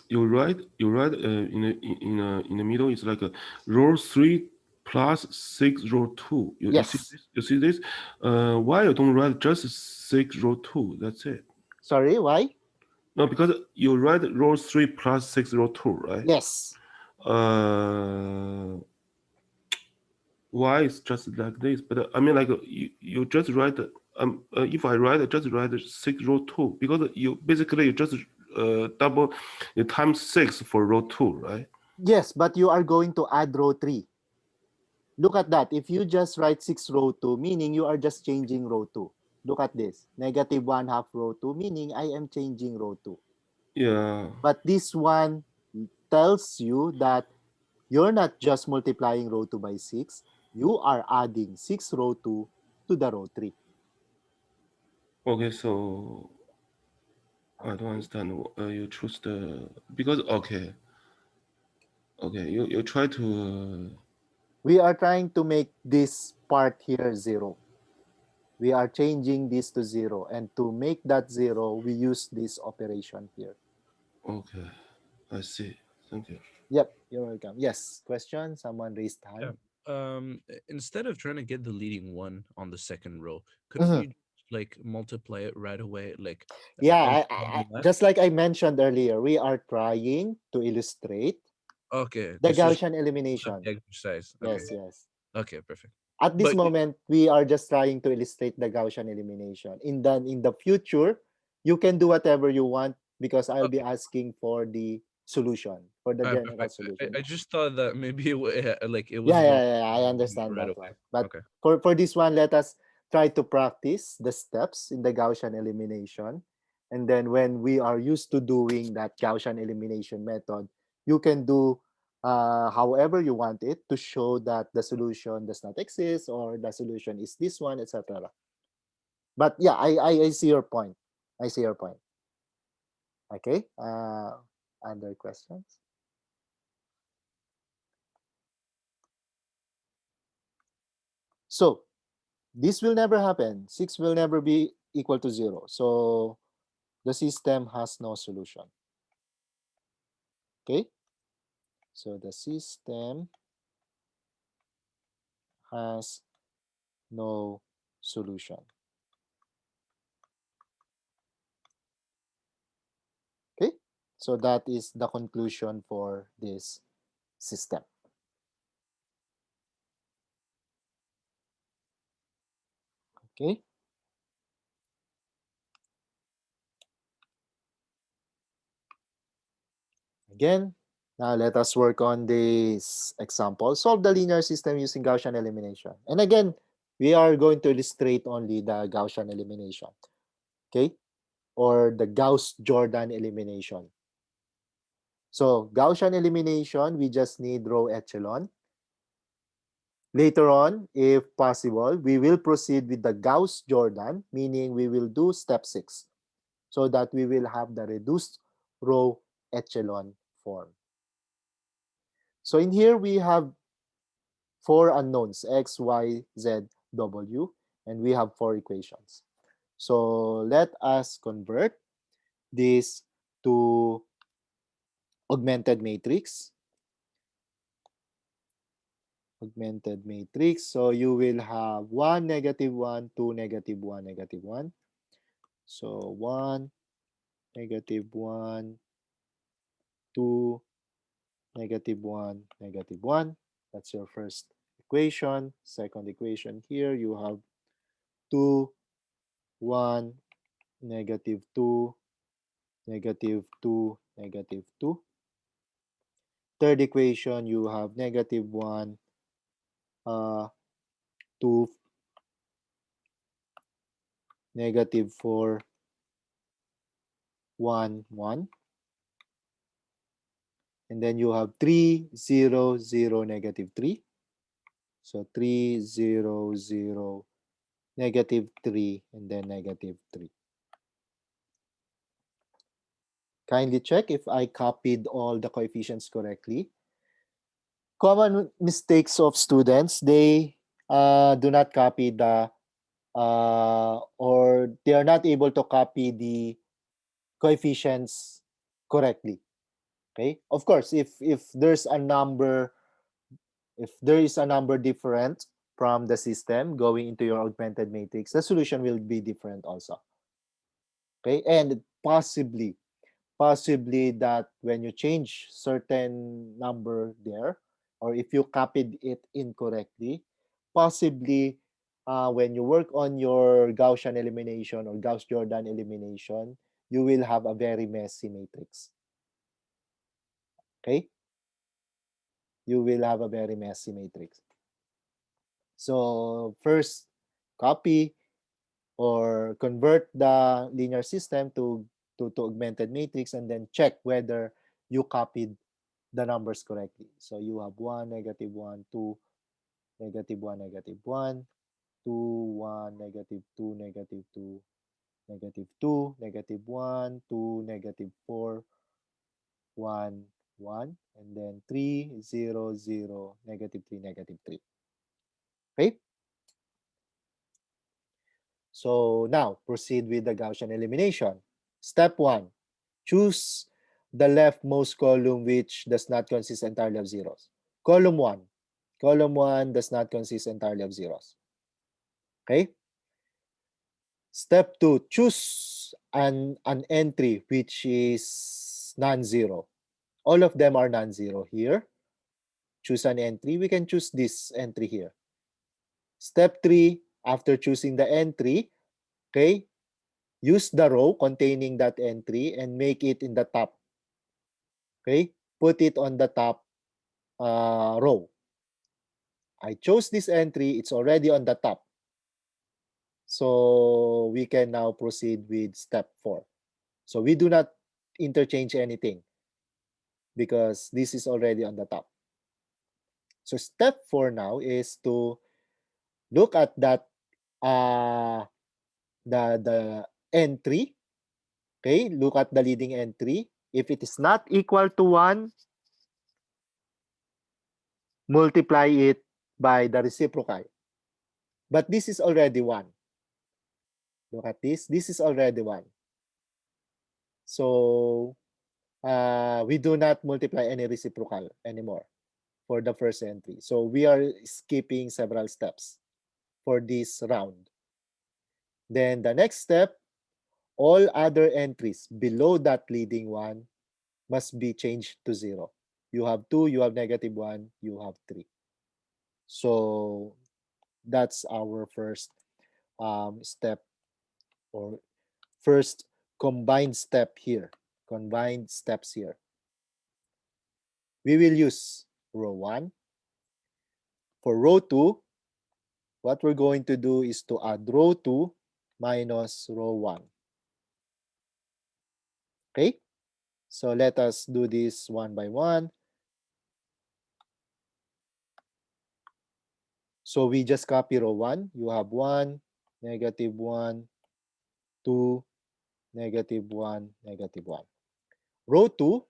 you write in the middle. It's like a row 3 plus 6 row 2. You see yes. this? You see this? Why you don't write just 6 row 2? That's it. Sorry, why? No, because you write row 3 plus 6 row 2, right? Yes. Uh, why it's just like this? But I mean, like you just write. If I write, just write 6 row 2, because you just double you times 6 for row 2, right? Yes, but you are going to add row 3. Look at that. If you just write 6 row 2, meaning you are just changing row 2. Look at this. -1/2 row 2, meaning I am changing row 2. Yeah. But this one tells you that you're not just multiplying row 2 by 6. You are adding 6 row 2 to the row 3. Okay, so I don't Okay. understand. You choose the because okay. You try to We are trying to make this part here 0. We are changing this to 0. And to make that 0, we use this operation here. okay. I see. Thank you. Yep, you're welcome. Yes, question? Someone raised Yeah. hand. Instead of trying to get the leading one on the second row, couldn't Mhm. you like multiply it right away, like Yeah, on the left? just like I mentioned earlier, we are trying to illustrate Okay, the this is Gaussian of elimination. the exercise. Okay, Yes, yes. okay, perfect. At this But moment, we are just trying to illustrate the Gaussian elimination. In the future, you can do whatever you want because I'll be Okay. asking for the solution, for the general Perfect. solution. I just thought that maybe like it Yeah, was yeah, wrong yeah, I understand right that away. one. But Okay. for this one, let us try to practice the steps in the Gaussian elimination. And then when we are used to doing that Gaussian elimination method, you can do however you want it to show that the solution does not exist or the solution is this one, etc. But yeah, I see your point. I see your point. Okay. Other questions? So this will never happen. 6 will never be equal to 0. So the system has no solution. Okay. So the system has no solution. Okay. So that is the conclusion for this system. Okay. Again, now let us work on this example. Solve the linear system using Gaussian elimination. And again, we are going to illustrate only the Gaussian elimination. Okay. Or the Gauss-Jordan elimination. So Gaussian elimination, we just need row echelon. Later on, if possible, we will proceed with the Gauss-Jordan, meaning we will do step 6 so that we will have the reduced row echelon form. So in here, we have 4 unknowns, x, y, z, w, and we have 4 equations. So let us convert this to augmented matrix. Augmented matrix. So you will have 1, negative 1, 2, negative 1, negative 1. So 1, negative 1, 2, negative 1, negative 1. That's your first equation. Second equation here, you have 2, 1, negative 2, negative 2, negative 2. Third equation, you have negative 1, 2, negative 4, 1, 1. And then you have 3, 0, 0, negative 3. So 3, 0, 0, negative 3, and then negative 3. Kindly check if I copied all the coefficients correctly. Common mistakes of students, they do not copy the, or they are not able to copy the coefficients correctly. Okay, of course, if there's a number, if there is a number different from the system going into your augmented matrix, the solution will be different also. Okay, and possibly that when you change certain number there, or if you copied it incorrectly, possibly when you work on your Gaussian elimination or Gauss-Jordan elimination, you will have a very messy matrix. Okay, you will have a very messy matrix. So first, copy or convert the linear system to augmented matrix, and then check whether you copied the numbers correctly. So you have 1, negative 1, 2, negative 1, negative 1, 2, 1, negative 2, negative 2, negative 2, negative 1, 2, negative 4, 1, 1, and then 3, 0, 0, negative 3, negative 3. Okay? So now proceed with the Gaussian elimination. Step 1, choose the leftmost column which does not consist entirely of zeros. Column 1. Column 1 does not consist entirely of zeros. Okay? Step 2, choose an entry which is non-zero. All of them are non-zero here. Choose an entry. We can choose this entry here. Step 3, after choosing the entry, okay, use the row containing that entry and make it in the top. Okay, put it on the top row. I chose this entry, it's already on the top. So we can now proceed with step 4. So we do not interchange anything because this is already on the top. So step 4 now is to look at that the entry. Okay, look at the leading entry. If it is not equal to 1, multiply it by the reciprocal. But this is already 1. Look at this. This is already 1. So we do not multiply any reciprocal anymore for the first entry. So we are skipping several steps for this round. Then the next step, all other entries below that leading one must be changed to 0. You have 2, you have -1, you have 3. So that's our first step, or first combined step here. Combined steps here. We will use row 1. For row 2, what we're going to do is to add row 2 minus row 1. Okay? So let us do this one by one. So we just copy row 1. You have 1, -1, 2, -1, -1. Row 2,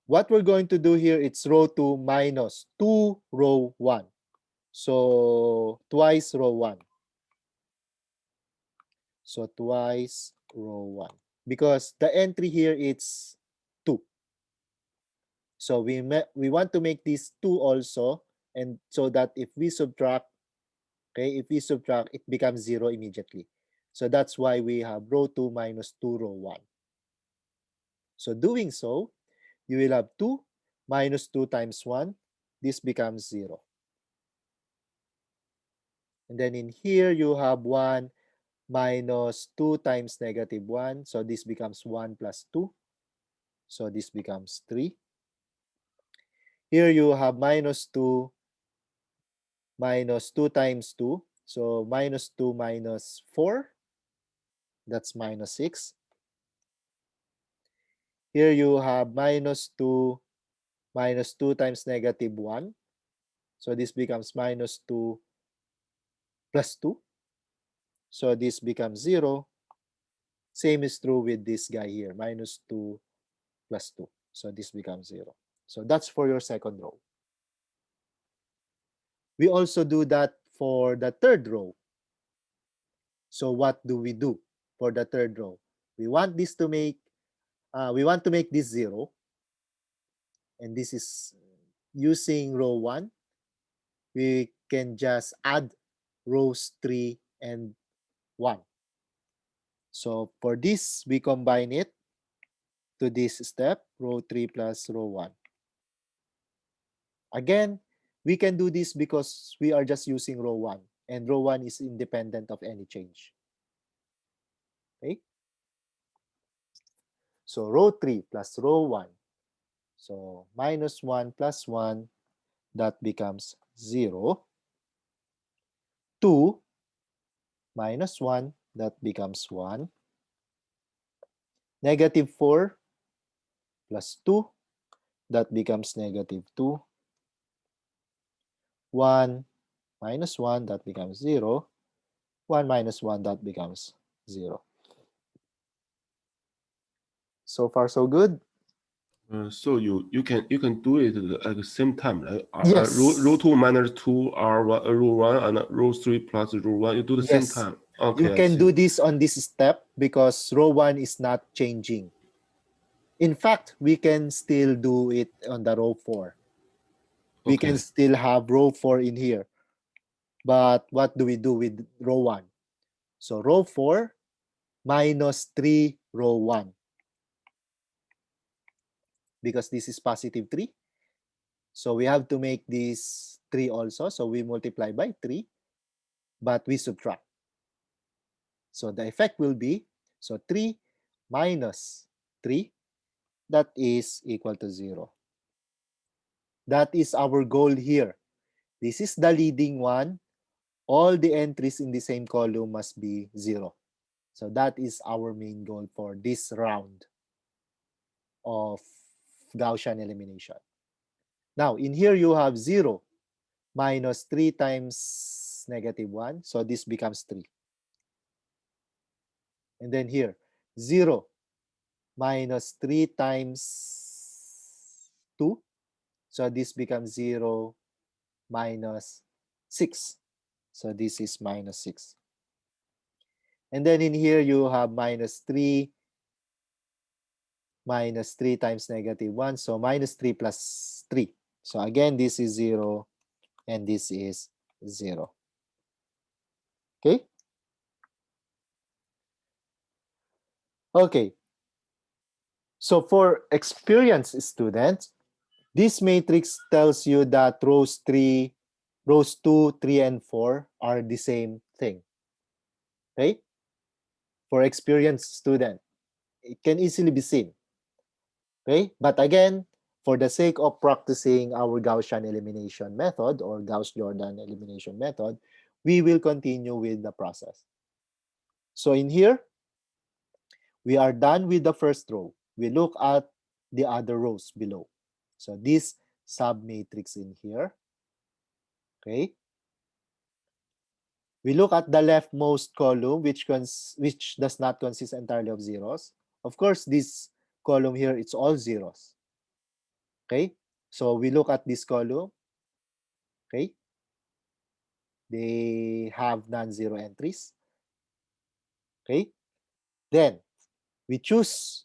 what we're going to do here, it's row 2 minus 2 row 1. So twice row 1. So twice row 1. Because the entry here is 2. So we want to make this 2 also, and so that if we subtract, okay, if we subtract, it becomes 0 immediately. So that's why we have row 2 minus 2 row 1. So doing so, you will have 2 minus 2 times 1. This becomes 0. And then in here, you have 1 minus 2 times -1. So this becomes 1 plus 2. So this becomes 3. Here you have -2 minus 2 times 2. So -2 minus 4. That's -6. Here you have -2 minus 2 times -1. So this becomes -2 plus 2. So this becomes 0. Same is true with this guy here, -2 plus 2. So this becomes 0. So that's for your second row. We also do that for the third row. So what do we do for the third row? We want this to make, this 0. And this is using row 1. We can just add rows 3 and 1. So for this, we combine it to this step, row 3 plus row 1. Again, we can do this because we are just using row 1, and row 1 is independent of any change. Okay? So row 3 plus row 1. So -1 plus 1, that becomes 0. 2 minus 1, that becomes 1. -4 plus 2, that becomes -2. 1 minus 1, that becomes 0. 1 minus 1, that becomes 0. So far, so good? So you can do it at the same time, right? Row Yes. 2 minus 2 are row 1, and row 3 plus row 1. You do the same Yes. time. You Okay, I can see. do this on this step because row 1 is not changing. In fact, we can still do it on the row 4. We can Okay. still have row 4 in here. But what do we do with row 1? So row 4 minus 3 row 1. Because this is positive 3. So we have to make this 3 also. So we multiply by 3, but we subtract. So the effect will be, so 3 minus 3, that is equal to 0. That is our goal here. This is the leading one. All the entries in the same column must be 0. So that is our main goal for this round of Gaussian elimination. Now, in here you have 0 minus 3 times negative 1. So this becomes 3. And then here, 0 minus 3 times 2. So this becomes 0 minus 6. So this is minus 6. And then in here you have minus 3 times negative 1. So minus 3 plus 3. So again, this is 0 and this is 0. Okay? Okay. So for experienced students, this matrix tells you that rows 2, 3, and 4 are the same thing. Okay? For experienced student, it can easily be seen. Okay? But again, for the sake of practicing our Gaussian elimination method or Gauss-Jordan elimination method, we will continue with the process. So in here, we are done with the first row. We look at the other rows below. So this submatrix in here, okay? We look at the leftmost column, which does not consist entirely of zeros. Of course, this column here, it's all zeros. Okay? So we look at this column. Okay? They have non-zero entries. Okay? Then we choose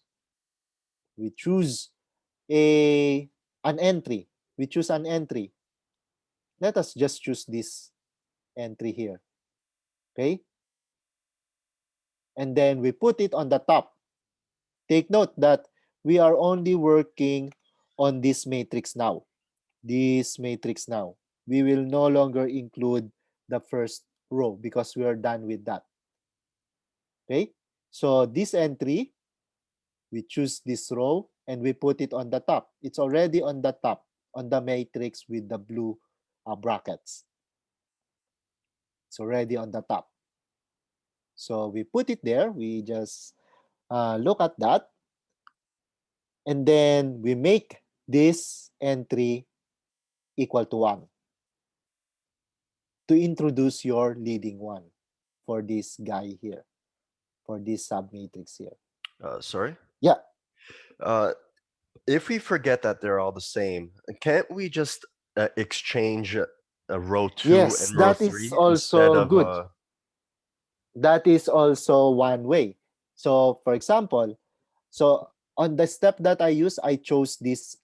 a an entry. We choose an entry. Let us just choose this entry here. Okay? And then we put it on the top. Take note that we are only working on this matrix now. This matrix now. We will no longer include the first row because we are done with that. Okay? So this entry, we choose this row and we put it on the top. It's already on the top, on the matrix with the blue brackets. It's already on the top. So we put it there. We just look at that. And then we make this entry equal to 1 to introduce your leading one for this guy here, for this submatrix here. Sorry. Yeah. If we forget that they're all the same, can't we just exchange row 2 Yes, and row that is 3 instead also of good. That is also one way. So for example, so on the step that I use, I chose this.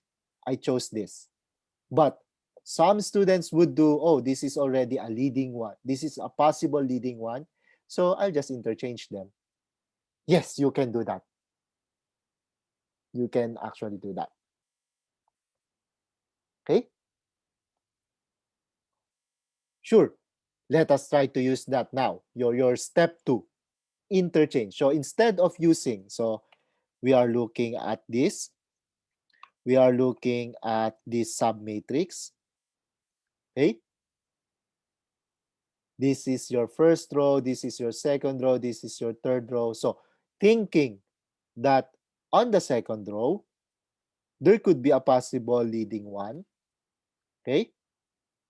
But some students would do, oh, this is already a leading one. This is a possible leading one. So I'll just interchange them. Yes, you can do that. You can actually do that. Okay? Sure. Let us try to use that now. Your step 2, interchange. So instead of using, so we are looking at this. We are looking at this submatrix. Okay? This is your first row. This is your second row. This is your third row. So thinking that on the second row, there could be a possible leading one. Okay?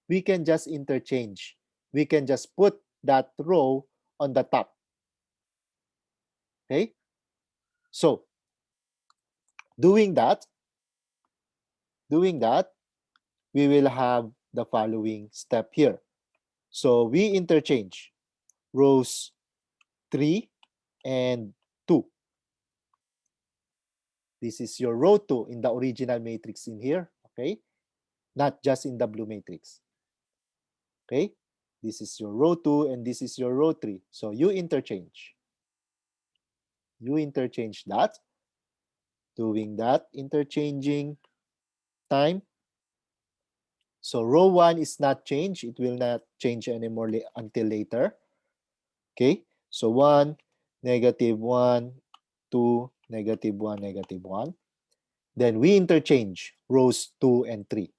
We can just interchange. We can just put that row on the top. Okay? So, doing that, we will have the following step here. So, we interchange rows 3 and 2. This is your row 2 in the original matrix in here, okay? Not just in the blue matrix. Okay? This is your row 2 and this is your row 3. So you interchange. You interchange that. Doing that interchanging time. So row 1 is not changed. It will not change anymore until later. Okay? So 1, negative 1, 2, negative 1, negative 1. Then we interchange rows 2 and 3.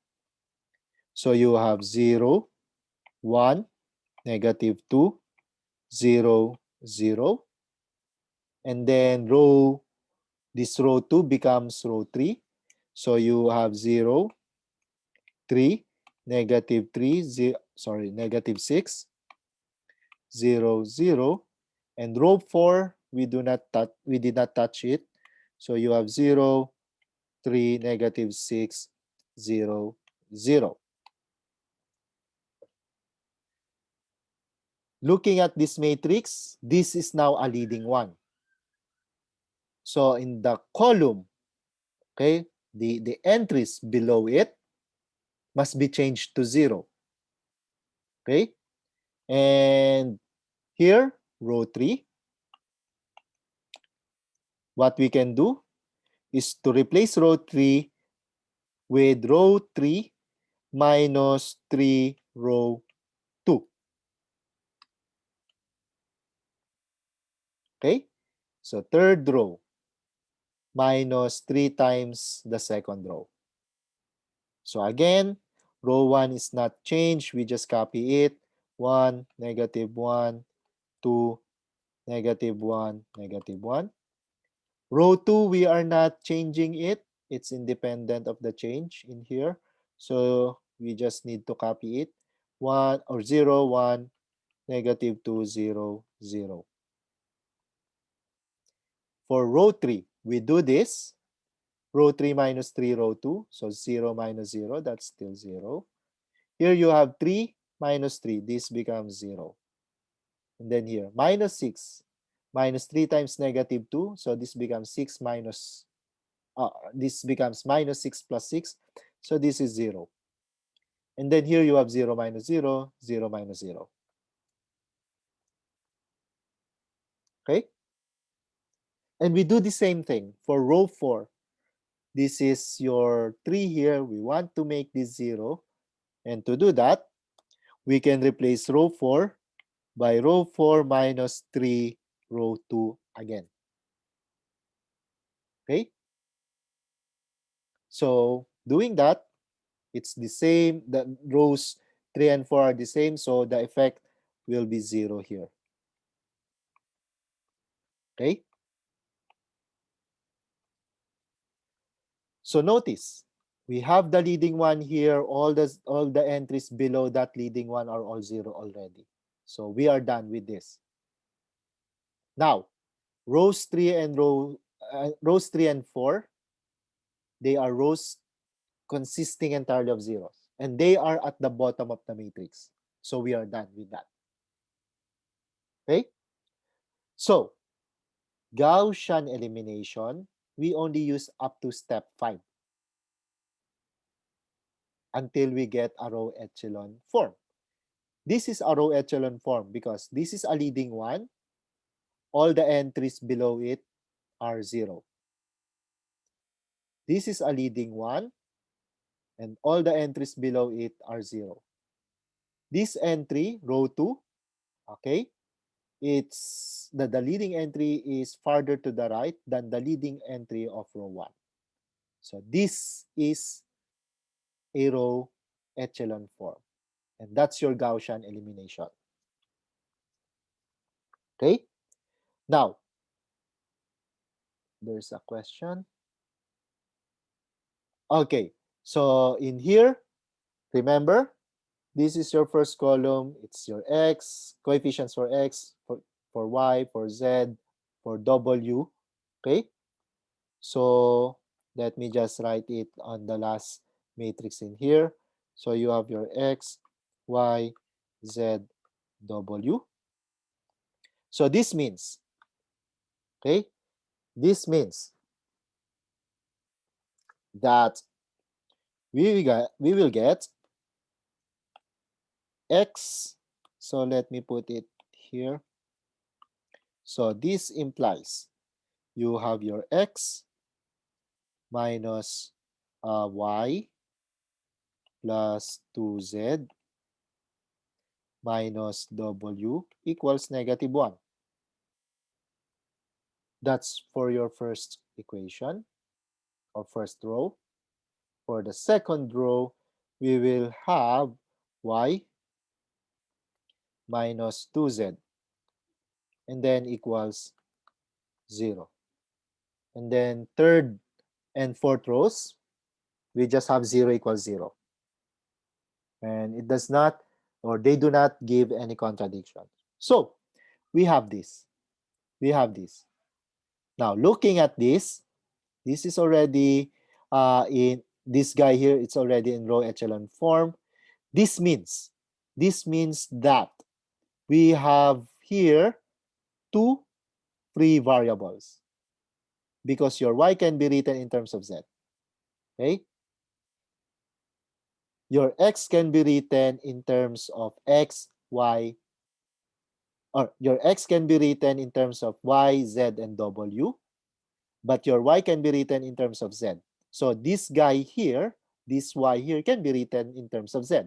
So you have 0, 1, negative 2, 0, 0. And then this row 2 becomes row 3. So you have 0, 3, negative 3, negative 6, 0, 0. And row 4, we did not touch it. So you have 0, 3, negative 6, 0, 0. Looking at this matrix, this is now a leading one. So in the column, okay, the entries below it must be changed to 0. Okay? And here, row 3, what we can do is to replace row 3 with row 3 minus 3 row 2. Okay? So third row minus 3 times the second row. So again, row 1 is not changed. We just copy it. 1, negative 1, 2, negative 1, negative 1. Row 2, we are not changing it. It's independent of the change in here. So we just need to copy it. 1 or 0, 1, negative 2, 0, 0. For row 3, we do this. Row 3 minus 3, row 2. So 0 minus 0, that's still 0. Here you have 3 minus 3. This becomes 0. And then here, minus 6. Minus 3 times negative 2. So this becomes 6 minus, this becomes minus 6 plus 6. So this is 0. And then here you have 0 minus 0, 0 minus 0. Okay? And we do the same thing for row 4. This is your 3 here. We want to make this 0. And to do that, we can replace row 4 by row 4 minus 3 row 2 again. Okay? So doing that, it's the same. The rows 3 and 4 are the same. So the effect will be 0 here. Okay? So notice, we have the leading one here. All the entries below that leading one are all 0 already. So we are done with this. Now, rows 3 and rows 3 and 4, they are rows consisting entirely of zeros. And they are at the bottom of the matrix. So we are done with that. Okay? So, Gaussian elimination, we only use up to step 5 until we get a row echelon form. This is a row echelon form because this is a leading one. All the entries below it are 0. This is a leading one, and all the entries below it are 0. This entry, row 2, okay, it's the leading entry is farther to the right than the leading entry of row 1. So this is a row echelon form. And that's your Gaussian elimination. Okay? Now, there's a question. Okay, so in here, remember, this is your first column. It's your x, coefficients for x, for y, for z, for w. Okay? So let me just write it on the last matrix in here. So you have your x, y, z, w. So this means, okay, this means that we will get x. So let me put it here. So this implies you have your x minus y plus 2z minus w equals negative 1. That's for your first equation or first row. For the second row, we will have y minus 2z and then equals 0. And then third and fourth rows, we just have 0 equals 0. And it does not, or they do not give any contradiction. So we have this. We have this. Now, looking at this is already in this guy here, it's already in row echelon form. This means that we have here two free variables because your y can be written in terms of z. Okay? Your x can be written in terms of x, y, or your x can be written in terms of y, z, and w, but your y can be written in terms of z. So this guy here, this y here can be written in terms of z,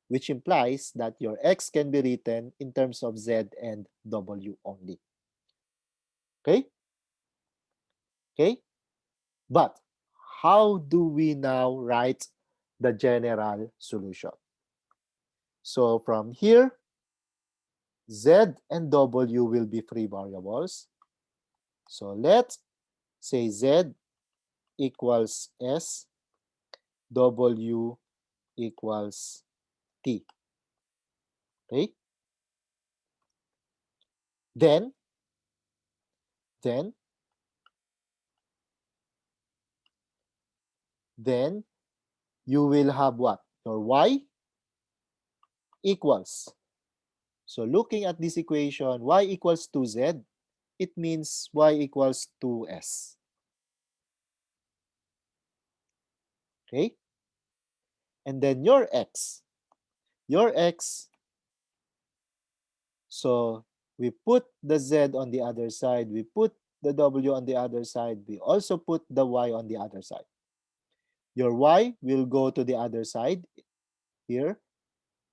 which implies that your x can be written in terms of z and w only. Okay? Okay? But how do we now write the general solution? So from here, z and w will be free variables. So let's say z equals s, w equals t. Okay? Then then then you will have what? Your y equals. So looking at this equation, y equals 2z, it means y equals 2s. Okay? And then your x, so we put the z on the other side, we put the w on the other side, we also put the y on the other side. Your y will go to the other side here.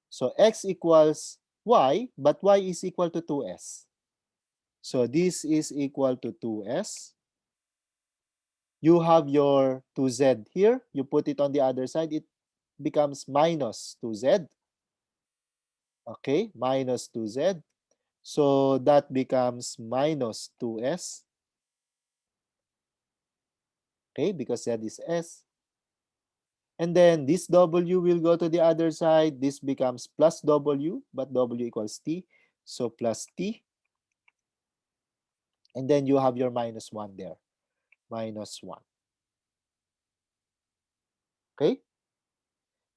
So x equals y, but y is equal to 2s. So this is equal to 2s. You have your 2z here. You put it on the other side. It becomes minus 2z. Okay, minus 2z. So that becomes minus 2s. Okay, because z is s. And then this w will go to the other side. This becomes plus w, but w equals t. So plus t. And then you have your minus 1 there. Minus 1. Okay?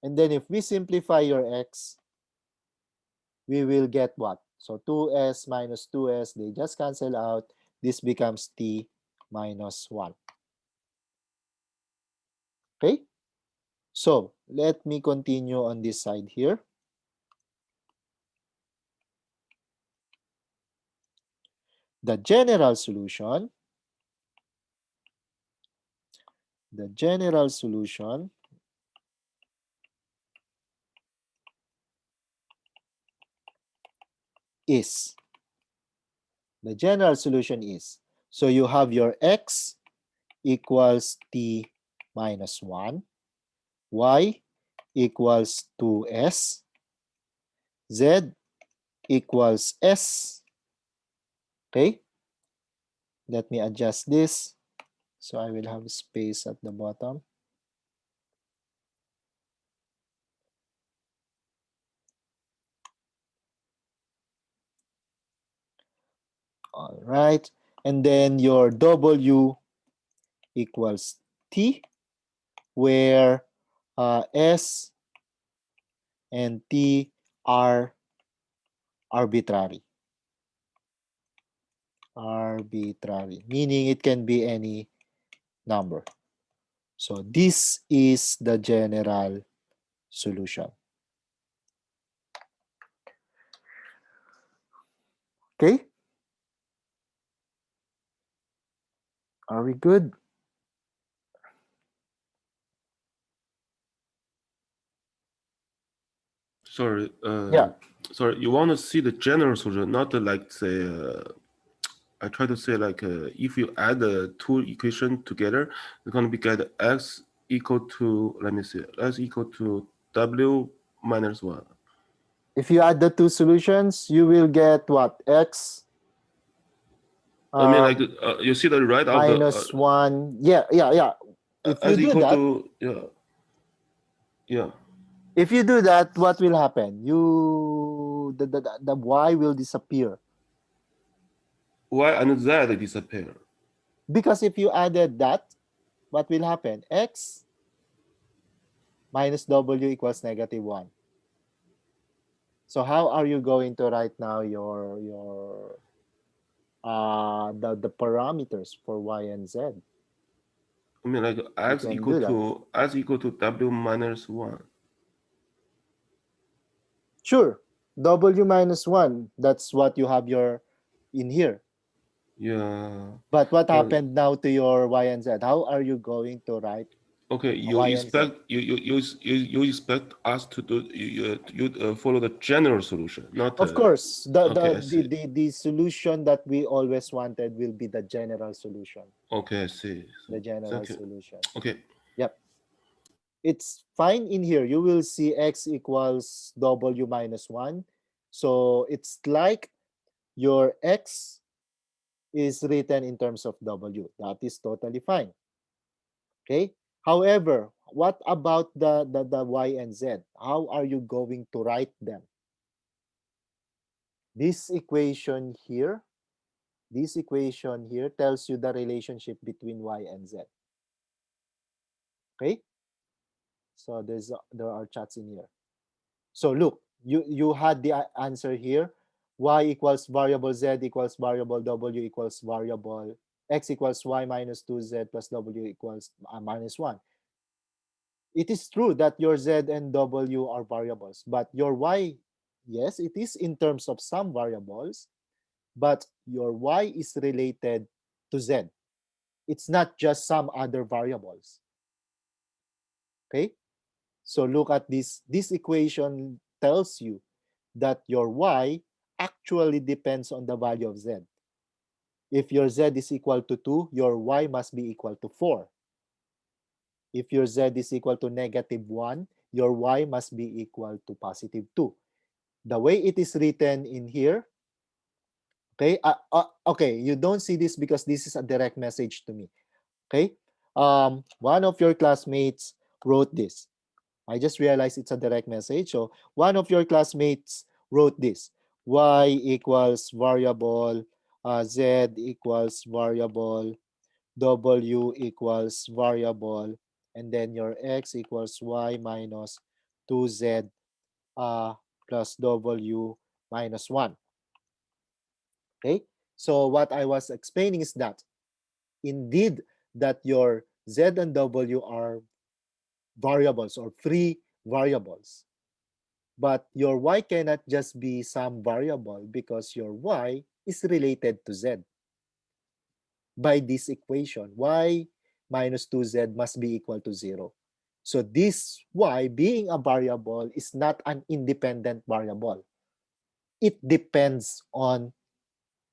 And then if we simplify your x, we will get what? So 2s minus 2s, they just cancel out. This becomes t minus 1. Okay? So let me continue on this side here. The general solution is, so you have your x equals t minus 1, y equals 2s, z equals s. Okay? Let me adjust this. So I will have space at the bottom. All right. And then your W equals T, where S and T are arbitrary. Arbitrary, meaning it can be any number. So this is the general solution. Okay? Are we good? Sorry, Yeah. sorry. You want to see the general solution, not like say I try to say like if you add the two equation together, it's gonna be get x equal to, let me see, x equal to w minus one. If you add the two solutions, you will get what? X I mean like um, you see the right of the minus 1. Yeah, yeah, yeah. If you x do equal that, to, yeah, yeah. if you do that, what will happen? The y will disappear. Y and z disappear. Because if you added that, what will happen? X minus w equals negative 1. So how are you going to write now your the parameters for y and z? I mean like You x can equal do that. to x equal to w minus one. Sure, w minus 1, that's what you have your in here. Yeah. But what Uh, happened now to your y and z? How are you going to write okay, a you y and z? expect you expect us to do you follow the general solution, not Of course, okay. I see. the solution that we always wanted will be the general solution. Okay, I see. The So general thank you. solution. Okay. Yep. It's fine in here. You will see x equals w minus 1. So it's like your x is written in terms of w. That is totally fine. Okay. However, what about the y and z? How are you going to write them? This equation here, this equation here tells you the relationship between y and z. Okay. So there are chats in here. So look, you had the answer here. Y equals variable z equals variable w equals variable x equals y minus 2z plus w equals minus 1. It is true that your z and w are variables, but your y, yes, it is in terms of some variables, but your y is related to z. It's not just some other variables. Okay? So look at this. This equation tells you that your y actually depends on the value of z. If your z is equal to 2, your y must be equal to 4. If your z is equal to negative 1, your y must be equal to positive 2. The way it is written in here, okay, okay, you don't see this because this is a direct message to me, okay? One of your classmates wrote this. I just realized it's a direct message. So one of your classmates wrote this. Y equals variable, Z equals variable, W equals variable, and then your X equals Y minus 2Z plus W minus 1. Okay? So what I was explaining is that indeed that your Z and W are variables or free variables. But your y cannot just be some variable because your y is related to z. By this equation, y minus 2z must be equal to 0. So this y being a variable is not an independent variable. It depends on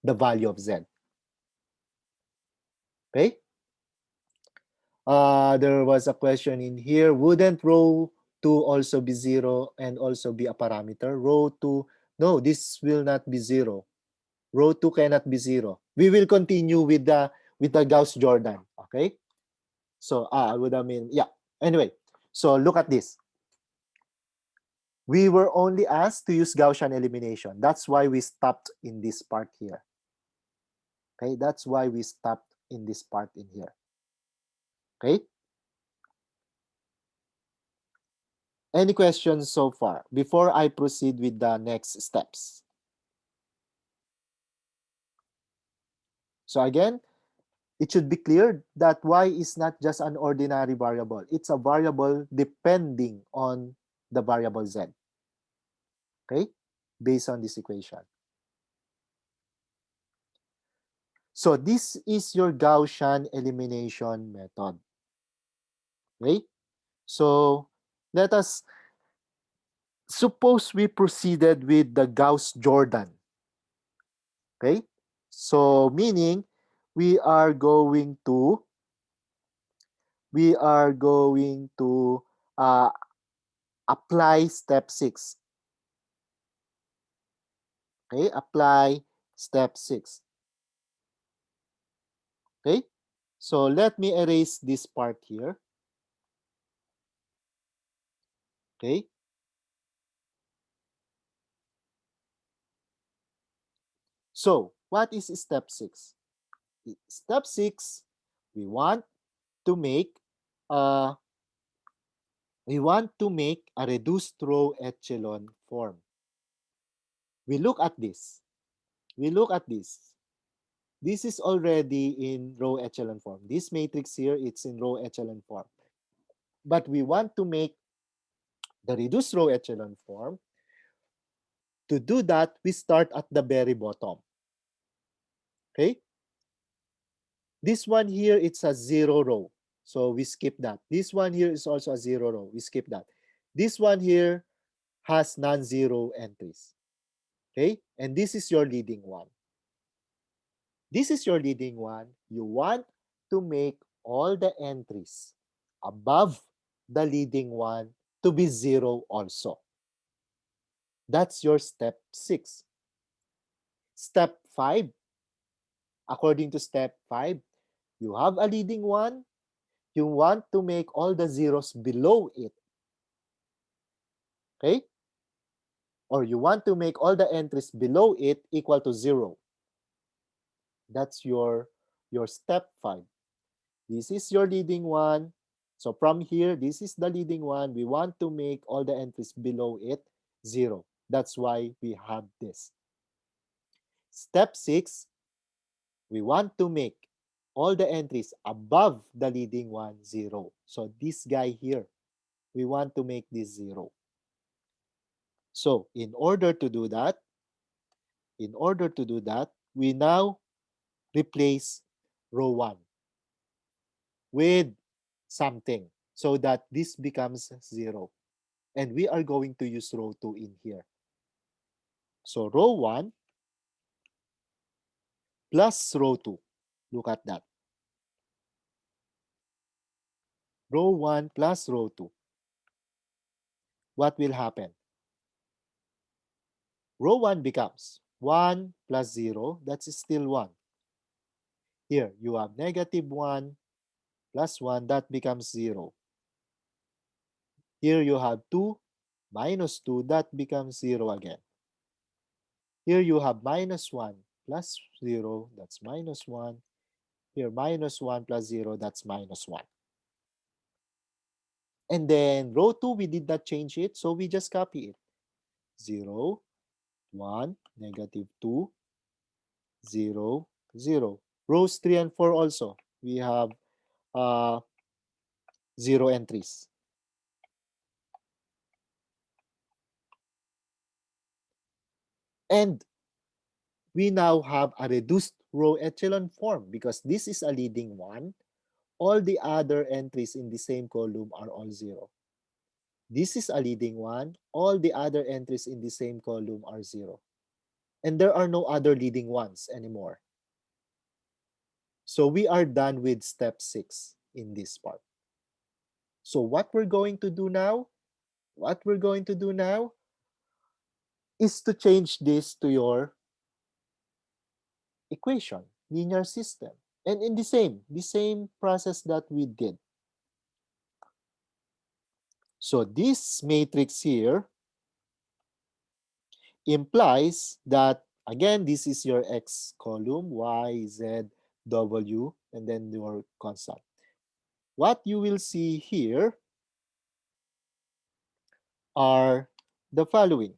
the value of z. Okay? There was a question in here. Wouldn't row 2 also be 0 and also be a parameter? Row 2, no, this will not be 0. Row 2 cannot be 0. We will continue with the Gauss-Jordan. Okay? So, I would have mean, yeah. Anyway, so look at this. We were only asked to use Gaussian elimination. That's why we stopped in this part here. Okay? That's why we stopped in this part in here. Okay? Any questions so far before I proceed with the next steps? So again, it should be clear that y is not just an ordinary variable. It's a variable depending on the variable z. Okay? Based on this equation. So this is your Gaussian elimination method. Okay? So let us suppose we proceeded with the Gauss-Jordan. Okay? So meaning we are going to we are going to uh, apply step 6. Okay, apply step 6. Okay, so let me erase this part here. Okay, so what is step 6? Step 6, we want to make uh, a reduced row echelon form. We look at this. We look at this. This is already in row echelon form. This matrix here, it's in row echelon form. But we want to make the reduced row echelon form. To do that, we start at the very bottom. Okay? This one here, it's a 0 row. So we skip that. This one here is also a 0 row. We skip that. This one here has non-zero entries. Okay? And this is your leading one. This is your leading one. You want to make all the entries above the leading one to be 0 also. That's your step 6. Step 5, according to step 5, you have a leading one. You want to make all the zeros below it. Okay? Or you want to make all the entries below it equal to 0. That's your step 5. This is your leading one. So from here, this is the leading one. We want to make all the entries below it 0. That's why we have this. Step 6, we want to make all the entries above the leading one 0. So this guy here, we want to make this 0. So in order to do that, we now replace row 1 with something so that this becomes 0. And we are going to use row 2 in here. So row 1 plus row 2. Look at that. Row 1 plus row 2. What will happen? Row 1 becomes 1 plus 0. That's still 1. Here, you have negative 1 plus 1. That becomes 0. Here, you have 2 minus 2. That becomes 0 again. Here, you have minus 1 plus 0. That's minus 1. Here, minus 1 plus 0. That's minus 1. And then row 2, we did not change it, so we just copy it. 0, 1, negative 2, 0, 0. Rows 3 and 4 also, we have uh, 0 entries. And we now have a reduced row echelon form because this is a leading one. All the other entries in the same column are all 0. This is a leading one. All the other entries in the same column are 0. And there are no other leading ones anymore. So we are done with step 6 in this part. So what we're going to do now, is to change this to your equation, linear system. And in the same process that we did. So this matrix here implies that, again, this is your x column, y, z, w, and then your constant. What you will see here are the following.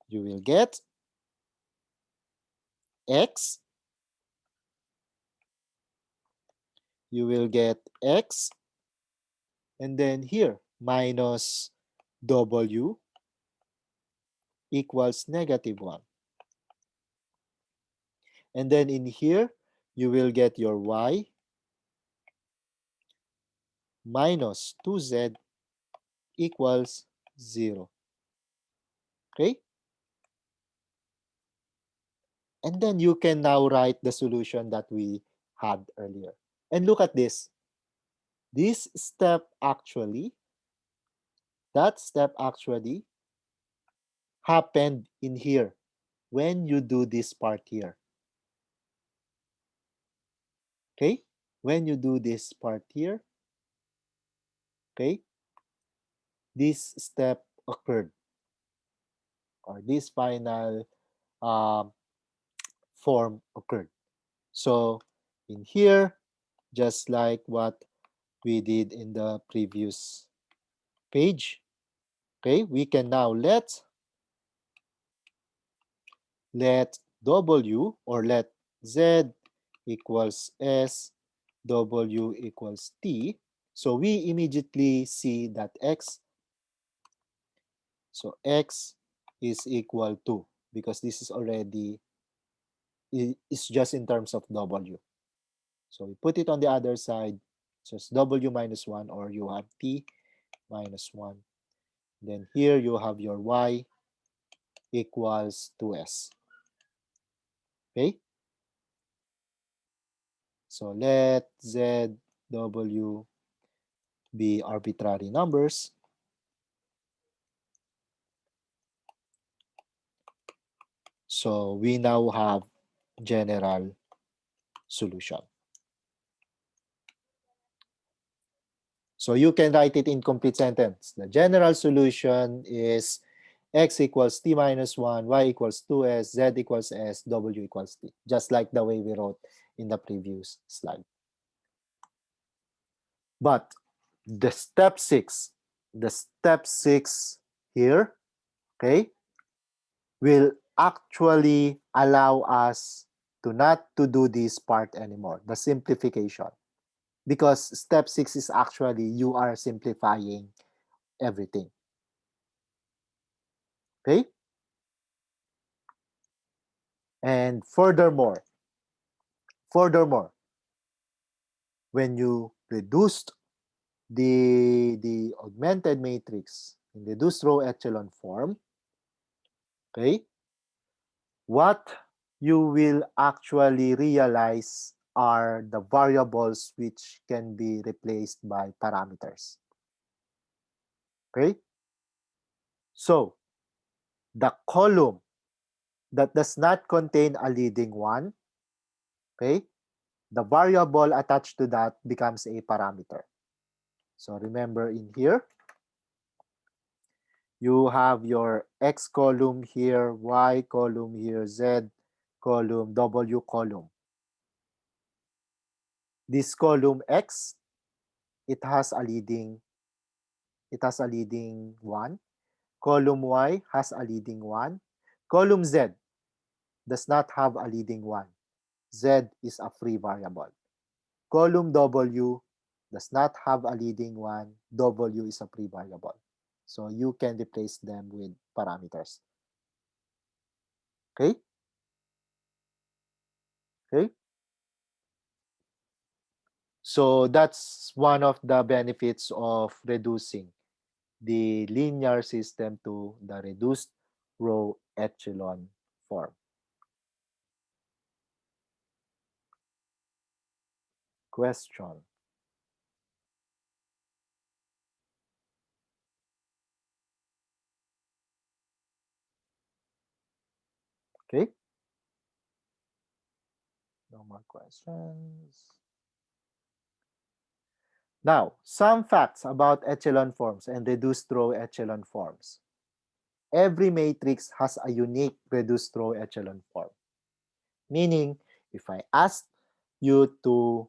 You will get x, you will get x, and then here, minus w equals negative 1. And then in here, you will get your y minus 2z equals 0. Okay? And then you can now write the solution that we had earlier. And look at this. This step actually, that step actually happened in here when you do this part here. Okay? When you do this part here, okay, this step occurred, or this final um, form occurred. So in here, just like what we did in the previous page, okay, we can now let W, or let Z equals S, W equals T. So we immediately see that X is equal to, because this is already, it's just in terms of W. So we put it on the other side, just W minus 1, or you have T minus 1. Then here you have your Y equals 2S. Okay? So let Z, W be arbitrary numbers. So we now have general solution. So you can write it in complete sentence. The general solution is x equals t minus 1, y equals 2s, z equals s, w equals t. Just like the way we wrote in the previous slide. But the step 6 here, okay, will actually allow us to not to do this part anymore, the simplification. Because step 6 is actually you are simplifying everything. Okay? And furthermore, when you reduced the augmented matrix in reduced row echelon form, okay, what you will actually realize are the variables which can be replaced by parameters. Okay? So, the column that does not contain a leading one, okay, the variable attached to that becomes a parameter. So remember in here, you have your X column here, Y column here, Z column, W column. This column X, it has a leading one. Column Y has a leading one. Column Z does not have a leading one. Z is a free variable. Column W does not have a leading one. W is a free variable. So you can replace them with parameters. Okay? Okay? So that's one of the benefits of reducing the linear system to the reduced row echelon form. Question. Okay? No more questions. Now, some facts about echelon forms and reduced row echelon forms. Every matrix has a unique reduced row echelon form. Meaning, if I ask you to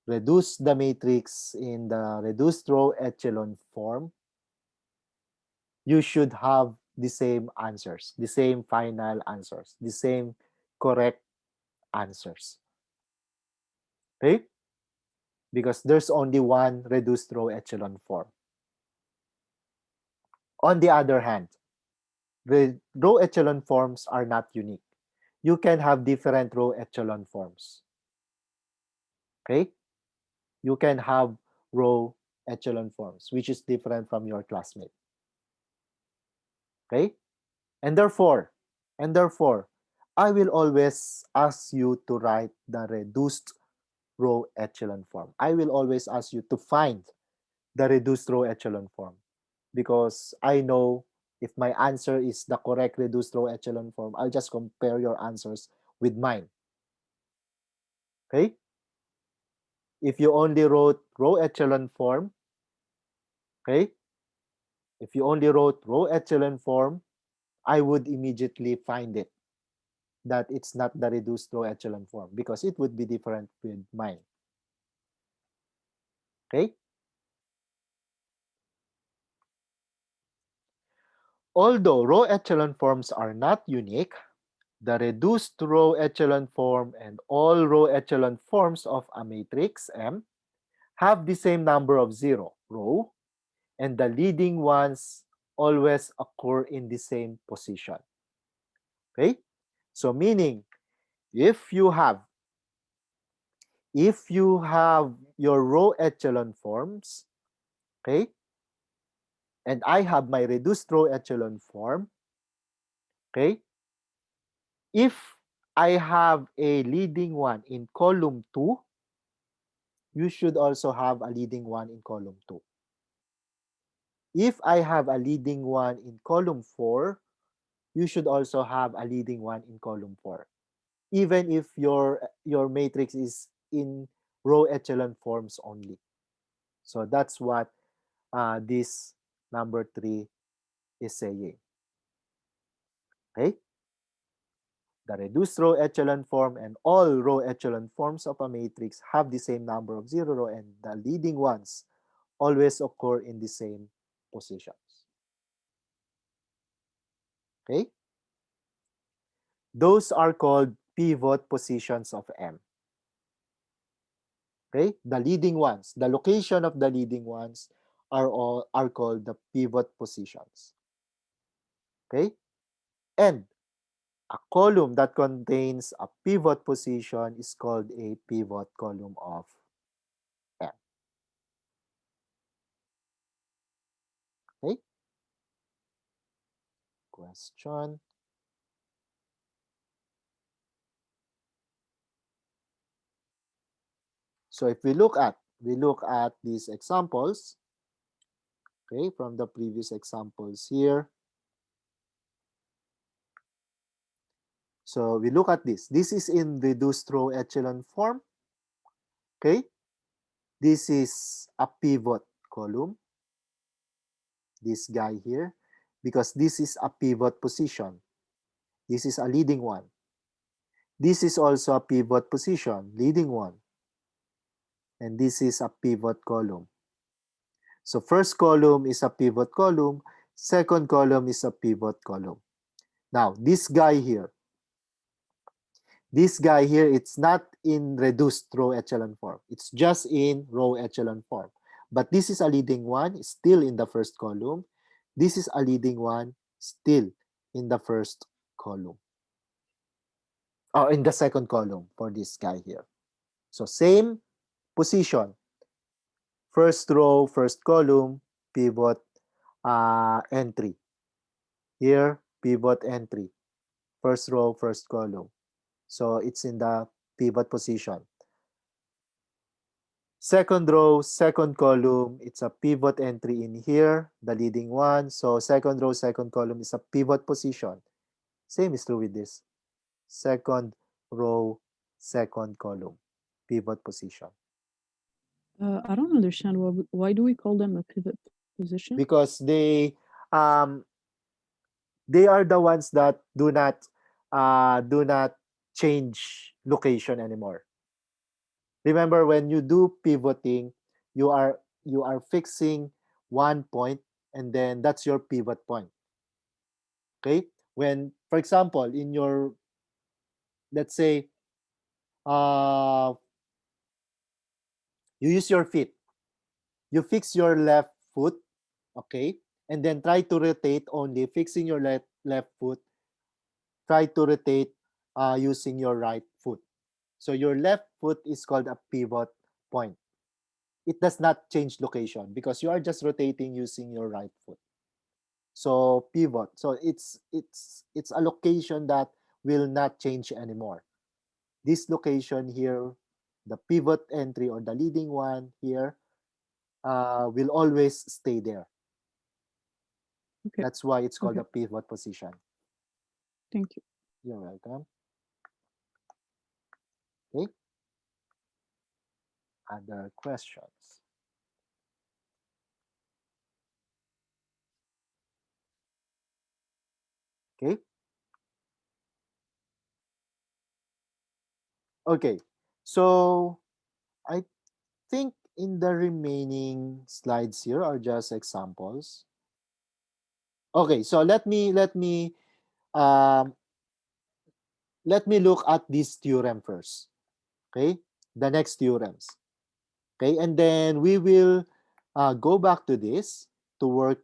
reduce the matrix in the reduced row echelon form, you should have the same answers, the same final answers, the same correct answers. Okay? Because there's only one reduced row echelon form. On the other hand, the row echelon forms are not unique. You can have different row echelon forms. Okay? You can have row echelon forms, which is different from your classmate. Okay? And therefore, I will always ask you to write the reduced row echelon form. I will always ask you to find the reduced row echelon form because I know if my answer is the correct reduced row echelon form, I'll just compare your answers with mine. Okay? If you only wrote row echelon form, okay? If you only wrote row echelon form, I would immediately find it that it's not the reduced row echelon form because it would be different with mine. Okay? Although row echelon forms are not unique, the reduced row echelon form and all row echelon forms of a matrix M have the same number of zero row, and the leading ones always occur in the same position. Okay? So meaning if you have your row echelon forms, okay, and I have my reduced row echelon form, okay, if I have a leading one in column 2, you should also have a leading one in column 2. If I have a leading one in column 4, you should also have a leading one in column 4. Even if your matrix is in row echelon forms only. So that's what this number 3 is saying. Okay? The reduced row echelon form and all row echelon forms of a matrix have the same number of zero row, and the leading ones always occur in the same positions. Okay? Those are called pivot positions of M. Okay? The leading ones, the location of the leading ones are called the pivot positions. Okay? And a column that contains a pivot position is called a pivot column of M. Okay? Question. So if we look at these examples, okay, from the previous examples here. So we look at this. This is in reduced row echelon form. Okay. This is a pivot column, this guy here, because this is a pivot position. This is a leading one. This is also a pivot position, leading one. And this is a pivot column. So first column is a pivot column, second column is a pivot column. Now, this guy here, it's not in reduced row echelon form. It's just in row echelon form. But this is a leading one, still in the first column. This is a leading one, still in the first column. Or in the second column for this guy here. So same position. First row, first column, pivot entry. Here, pivot entry. First row, first column. So it's in the pivot position. Second row, second column, it's a pivot entry in here, the leading one. So second row, second column is a pivot position. Same is true with this. Second row, second column, pivot position. I don't understand why do we call them a pivot position? Because they are the ones that do not change location anymore. Remember, when you do pivoting, you are fixing one point, and then that's your pivot point. Okay? When, for example, in your, let's say, uh you use your feet, you fix your left foot, okay, and then try to rotate, only fixing your left foot, try to rotate using your right foot. So your left foot is called a pivot point. It does not change location because you are just rotating using your right foot. So pivot. So it's a location that will not change anymore. This location here, the pivot entry or the leading one here, will always stay there. Okay. That's why it's called Okay. a pivot position. Thank you. You're welcome. Okay. Other questions? Okay. Okay. So I think in the remaining slides here are just examples. Okay, so um, let me look at this theorem first. Okay, the next theorems. Okay, and then we will go back to this to work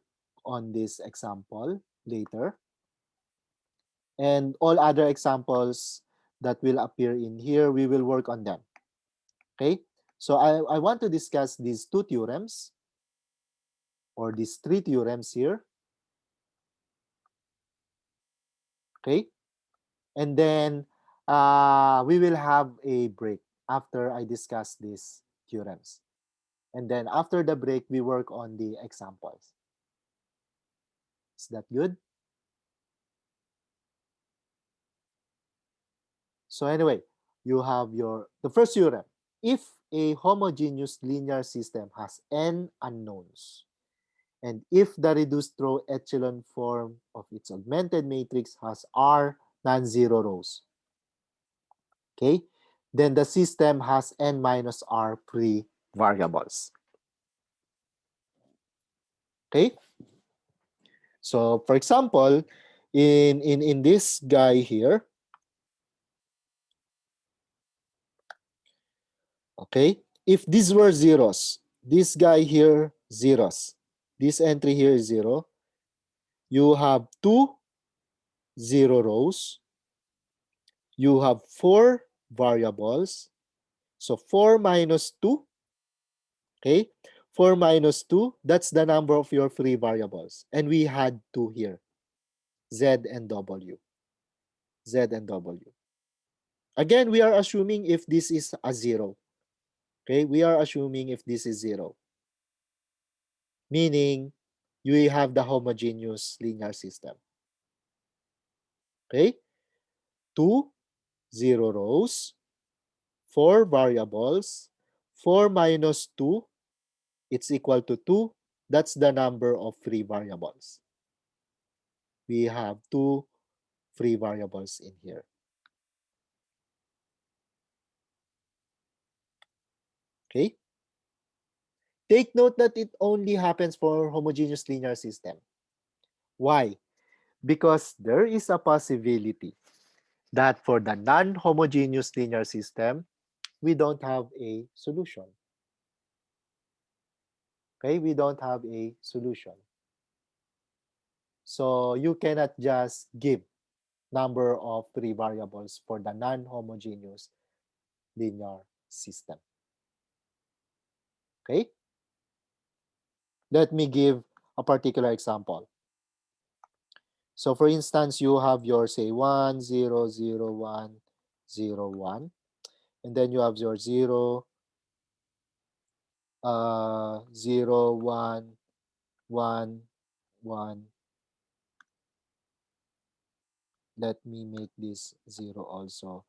on this example later, and all other examples that will appear in here, we will work on them. Okay, so I want to discuss these two theorems or these three theorems here. Okay, and then we will have a break after I discuss these theorems. And then after the break, we work on the examples. Is that good? So anyway, you have the first theorem. If a homogeneous linear system has n unknowns, and if the reduced row echelon form of its augmented matrix has r non-zero rows, okay, then the system has n minus r free variables. Okay, so for example, in this guy here, okay, if these were zeros, this guy here zeros, this entry here is 0, you have 2 0 rows, you have 4 variables, so 4 minus 2, okay, 4 minus 2, that's the number of your free variables, and we had 2 here, z and w, z and w. Again, we are assuming if this is a 0, okay, we are assuming if this is 0, meaning you have the homogeneous linear system. Okay, 2 0 rows, 4 variables, 4 minus 2, it's equal to 2. That's the number of free variables. We have 2 free variables in here. Okay, take note that it only happens for homogeneous linear system. Why? Because there is a possibility that for the non-homogeneous linear system, we don't have a solution. Okay, we don't have a solution. So you cannot just give number of free variables for the non-homogeneous linear system. Okay, let me give a particular example. So for instance, you have your say 1 0 0 1 0 1, and then you have your 0 0 1 1 1. Let me make this 0 also.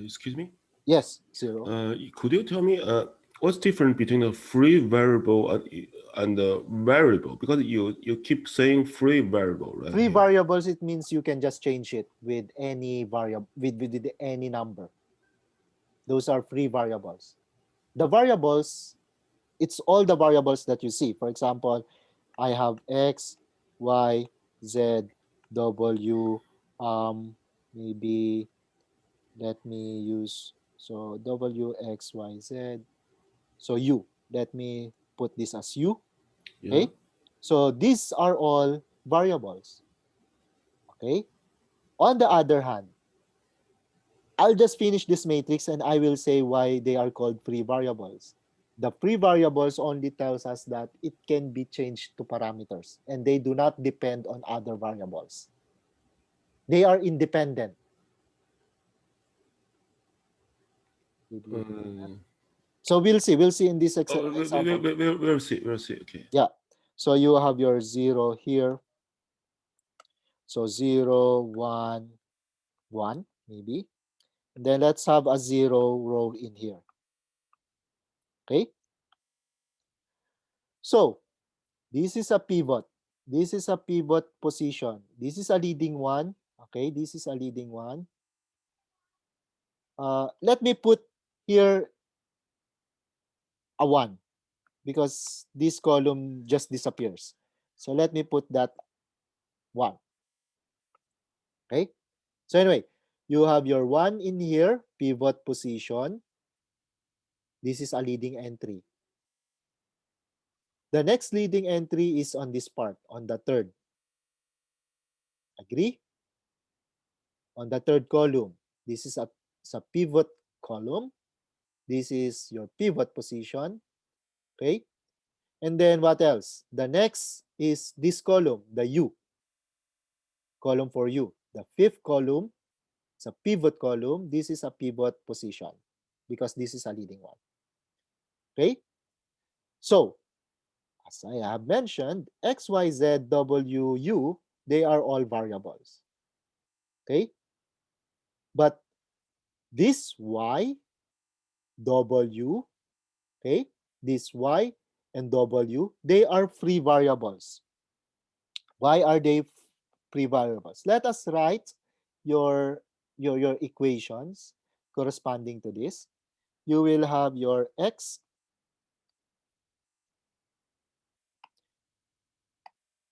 Excuse me. Yes, 0. Could you tell me what's different between a free variable and a variable? Because you keep saying free variable right Free here. variables, it means you can just change it with any variable, with any number. Those are free variables. The variables, it's all the variables that you see. For example, I have X, Y, Z, W, maybe let me use, so W, X, Y, Z. So U, let me put this as U, Yeah. okay? So these are all variables, okay? On the other hand, I'll just finish this matrix and I will say why they are called free variables. The free variables only tells us that it can be changed to parameters and they do not depend on other variables. They are independent. Uh, So we'll see. We'll see in this oh, example. we'll see. We'll see. Okay. Yeah. So you have your 0 here. So 0, 1, 1 maybe. And then let's have a 0 row in here. Okay. So this is a pivot. This is a pivot position. This is a leading one. Okay. This is a leading one. Let me put here a 1 because this column just disappears. So let me put that 1. Okay. So anyway, you have your 1 in here, pivot position. This is a leading entry. The next leading entry is on this part, on the third. Agree? On the third column. This is a pivot column. This is your pivot position. Okay? And then what else? The next is this column, the U. Column for U. The fifth column, it's a pivot column. This is a pivot position because this is a leading one. Okay? So, as I have mentioned, X, Y, Z, W, U, they are all variables. Okay? But this Y, W, okay, this Y and W, they are free variables. Why are they free variables? Let us write your, your equations corresponding to this. You will have your X,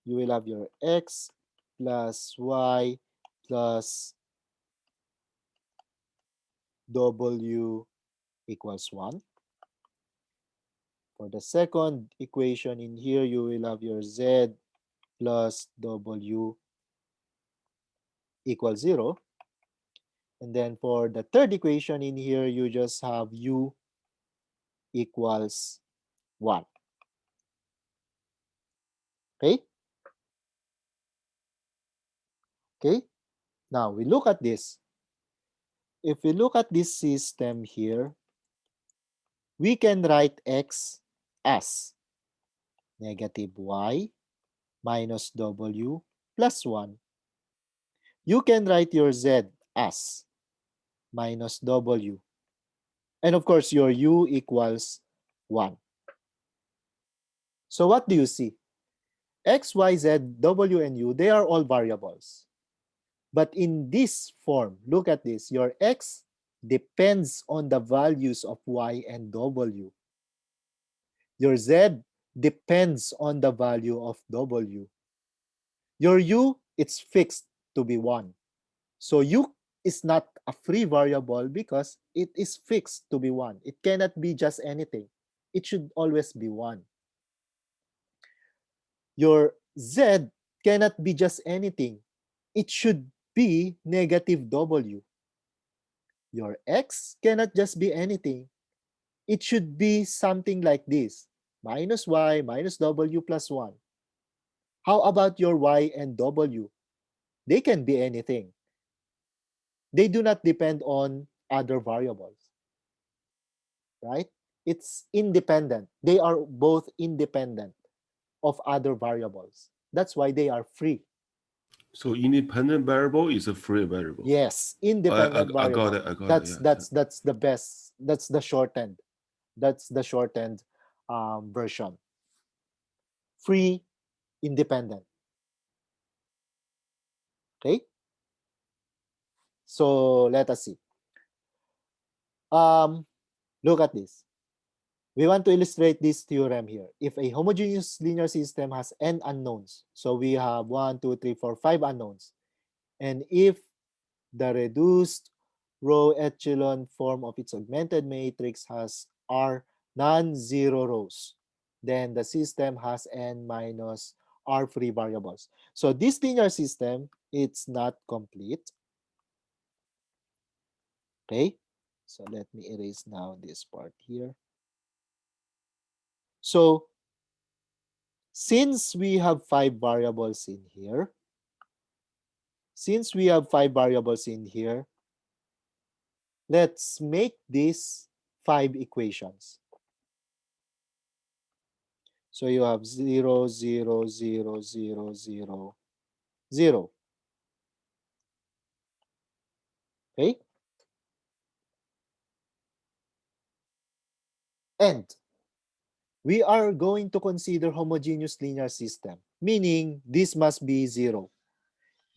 you will have your X plus Y plus W equals 1. For the second equation in here, you will have your Z plus W equals 0. And then for the third equation in here, you just have U equals 1. Okay? Okay? Now, we look at this. If we look at this system here, we can write X as negative Y minus W plus 1. You can write your Z as minus W. And of course, your U equals 1. So what do you see? X, Y, Z, W, and U, they are all variables. But in this form, look at this. Your X depends on the values of Y and W. Your Z depends on the value of W. Your U, it's fixed to be 1. So U is not a free variable because it is fixed to be 1. It cannot be just anything. It should always be 1. Your Z cannot be just anything. It should be negative W. Your X cannot just be anything. It should be something like this. Minus Y minus W plus 1. How about your Y and W? They can be anything. They do not depend on other variables, right? It's independent. They are both independent of other variables. That's why they are free. So independent variable is a free variable. Yes, independent I got variable. it. I got it. That's Yeah. that's the best. That's the shortened. That's the shortened version. Free, independent. Okay. So let us see. Um, Look at this. We want to illustrate this theorem here. If a homogeneous linear system has n unknowns, so we have 1, 2, 3, 4, 5 unknowns, and if the reduced row echelon form of its augmented matrix has R non-zero rows, then the system has n minus R free variables. So this linear system, it's not complete. Okay, so let me erase now this part here. So since we have 5 variables in here, since we have 5 variables in here, let's make these 5 equations. So you have 0, 0, 0, 0, 0, 0. Okay? And we are going to consider homogeneous linear system, meaning this must be 0.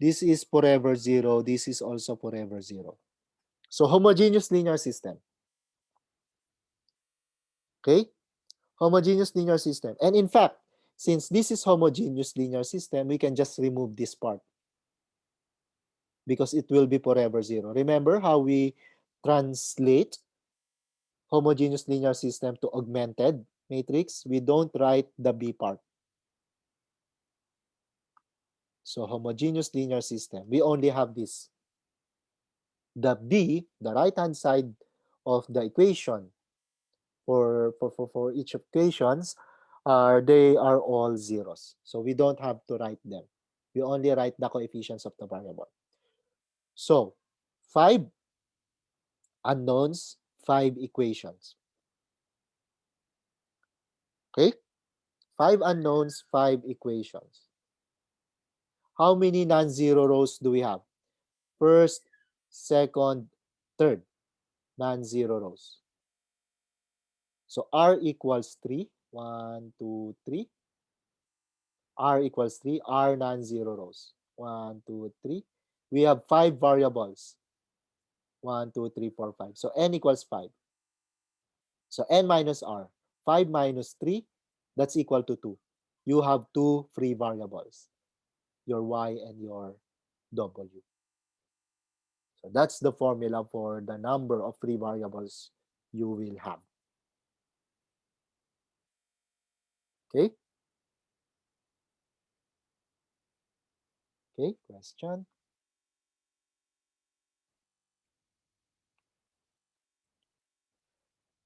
This is forever 0. This is also forever 0. So homogeneous linear system. Okay? Homogeneous linear system. And in fact, since this is homogeneous linear system, we can just remove this part because it will be forever 0. Remember how we translate homogeneous linear system to augmented matrix? We don't write the B part. So homogeneous linear system, we only have this. The B, the right-hand side of the equation for each equations, they are all zeros. So we don't have to write them. We only write the coefficients of the variable. So 5 unknowns, 5 equations. Okay? 5 unknowns, 5 equations. How many non-zero rows do we have? First, second, third, non-zero rows. So R equals 3. 1, 2, 3. R equals 3. R non-zero rows. 1, 2, 3. We have 5 variables. 1, 2, 3, 4, 5. So N equals 5. So N minus R. 5 minus 3, that's equal to 2. You have 2 free variables, your Y and your W. So that's the formula for the number of free variables you will have. Okay? Okay, question.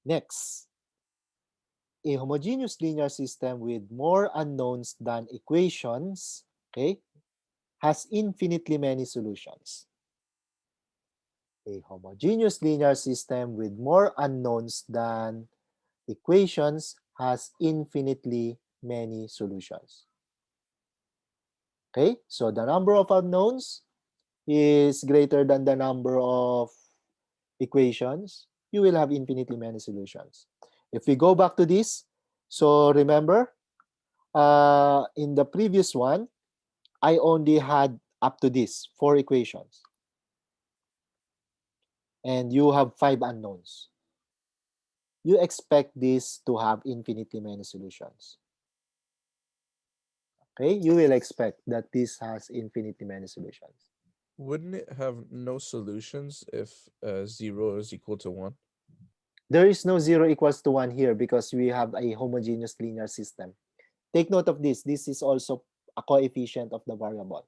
Next, a homogeneous linear system with more unknowns than equations, okay, has infinitely many solutions. A homogeneous linear system with more unknowns than equations has infinitely many solutions. Okay, so the number of unknowns is greater than the number of equations, you will have infinitely many solutions. If we go back to this, so remember, in the previous one, I only had up to this 4 equations. And you have 5 unknowns. You expect this to have infinitely many solutions. Okay, you will expect that this has infinitely many solutions. Wouldn't it have no solutions if 0 is equal to 1? There is no 0 equals to 1 here because we have a homogeneous linear system. Take note of this. This is also a coefficient of the variable.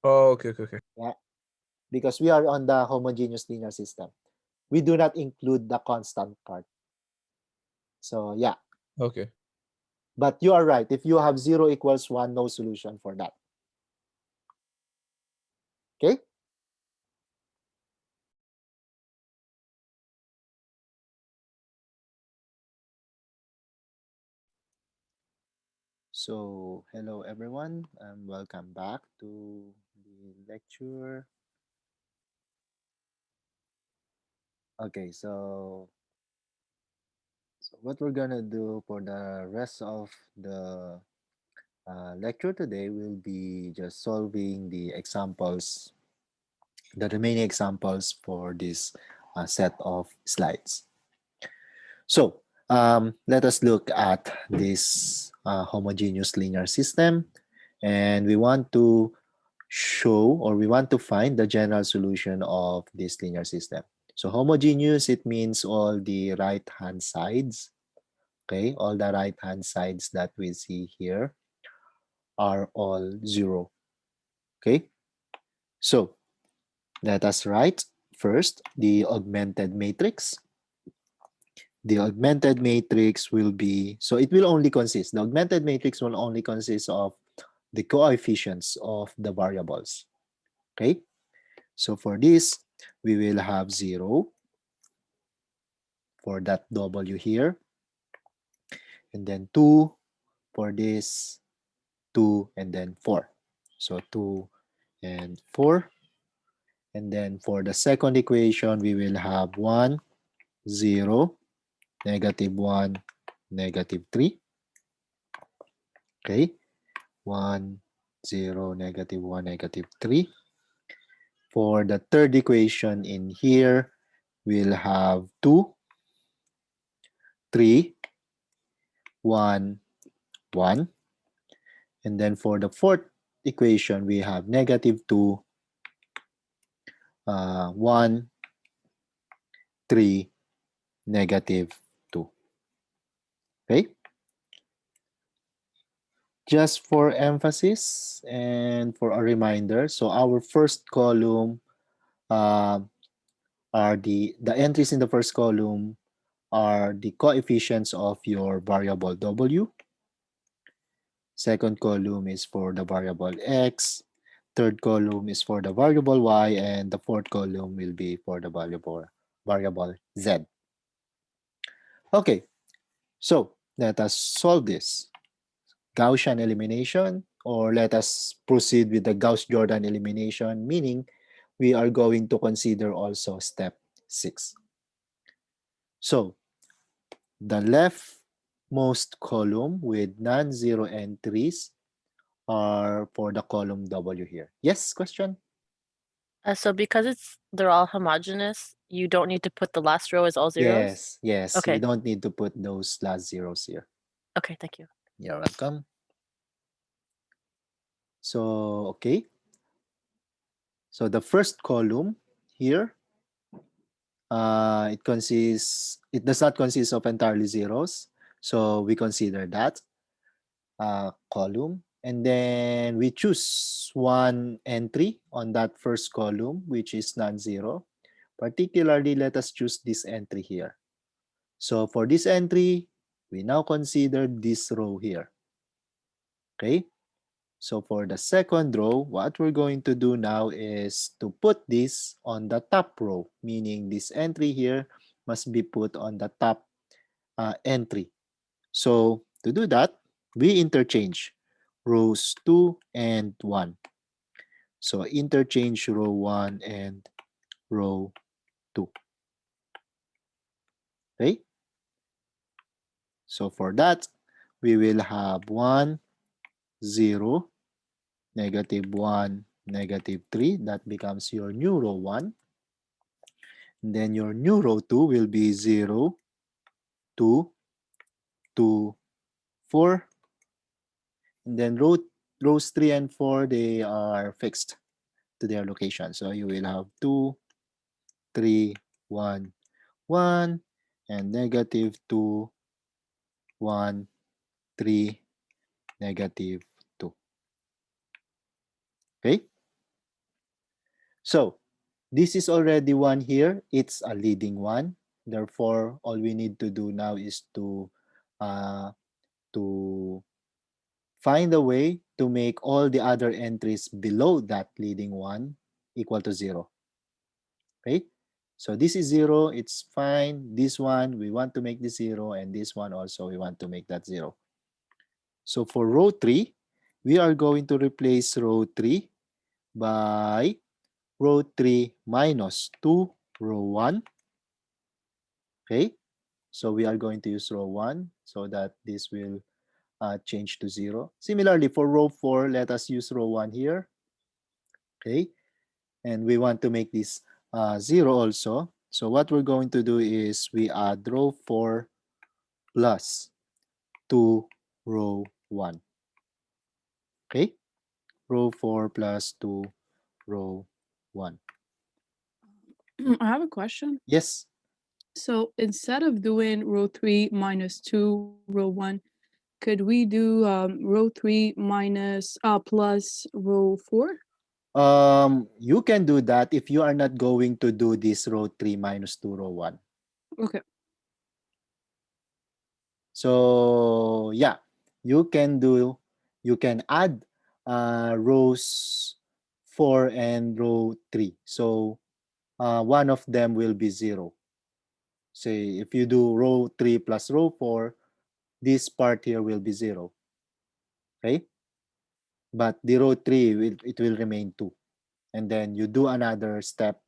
Oh, okay, okay, okay. Yeah, because we are on the homogeneous linear system. We do not include the constant part. So yeah, Okay. but you are right. If you have 0 equals 1, no solution for that. Okay? So hello everyone, and welcome back to the lecture. Okay, so what we're gonna do for the rest of the lecture today will be just solving the examples, the remaining examples for this set of slides. So let us look at this homogeneous linear system, and we want to show, or we want to find the general solution of this linear system. So homogeneous, it means all the right-hand sides, okay? All the right-hand sides that we see here are all 0, okay? So let us write first the augmented matrix. The augmented matrix will be, so it will only consist, the augmented matrix will only consist of the coefficients of the variables. Okay, so for this, we will have 0 for that W here, and then 2 for this, 2, and then 4. So 2 and 4. And then for the second equation, we will have 1, 0, -1, -3. Okay, 1, 0, -1, -3. For the third equation in here, we'll have 2, 3, 1, 1. And then for the fourth equation, we have -2, 1, 3, -2. Okay? Just for emphasis and for a reminder, so our first column uh, are the entries in the first column are the coefficients of your variable W. Second column is for the variable X. Third column is for the variable Y, and the fourth column will be for the variable Z. Okay, so let us solve this. Gaussian elimination, or let us proceed with the Gauss-Jordan elimination, meaning we are going to consider also step 6. So the leftmost column with non-zero entries are for the column W here. Yes, question? So because they're all homogeneous, you don't need to put the last row as all zeros? Yes, yes. We Okay. don't need to put those last zeros here. Okay, thank you. You're welcome. So, okay. So the first column here, it does not consist of entirely zeros. So we consider that column. And then we choose one entry on that first column, which is non-zero. Particularly, let us choose this entry here. So for this entry, we now consider this row here. Okay. So for the second row, what we're going to do now is to put this on the top row, meaning this entry here must be put on the top entry. So to do that, we interchange rows 2 and 1. So interchange row 1 and row 2. Okay? So for that, we will have 1, 0, -1, -3. That becomes your new row 1. And then your new row 2 will be 0, 2, 2, 4. And then rows 3 and 4, they are fixed to their location. So you will have 2, 3, 1, 1, and -2, 1, 3, -2. Okay? So this is already one here. It's a leading one. Therefore, all we need to do now is to find a way to make all the other entries below that leading one equal to 0. Okay? So this is 0, it's fine. This one, we want to make this 0, and this one also, we want to make that 0. So for row 3, we are going to replace row 3 by row 3 minus 2, row 1. Okay? So we are going to use row 1 so that this will change to 0. Similarly, for row 4, let us use row 1 here. Okay? And we want to make this 0 also. So what we're going to do is we add row 4 plus 2 row 1. Okay? Row 4 plus 2 row 1. I have a question. Yes. So instead of doing row 3 minus 2, row 1, could we do row 3 minus plus row 4? You can do that if you are not going to do this row 3 minus 2 row 1. Okay. So yeah, you can add rows 4 and row 3. So one of them will be 0. Say if you do row 3 plus row 4, this part here will be 0. Okay? But the row 3, it will remain 2. And then you do another step.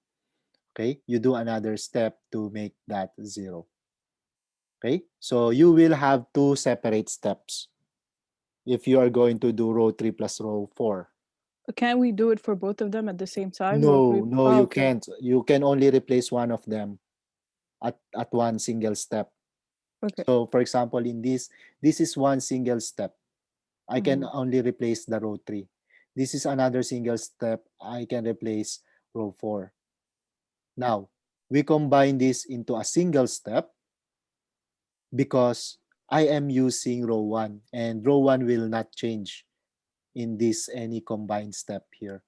Okay? You do another step to make that 0. Okay? So you will have 2 separate steps if you are going to do row 3 plus row 4. Can we do it for both of them at the same time? Row No, 3. no, Oh, you okay. can't. You can only replace one of them at one single step. Okay. So for example, in this is one single step. I can only replace the row 3. This is another single step. I can replace row 4. Now, we combine this into a single step because I am using row 1 and row 1 will not change in this any combined step here.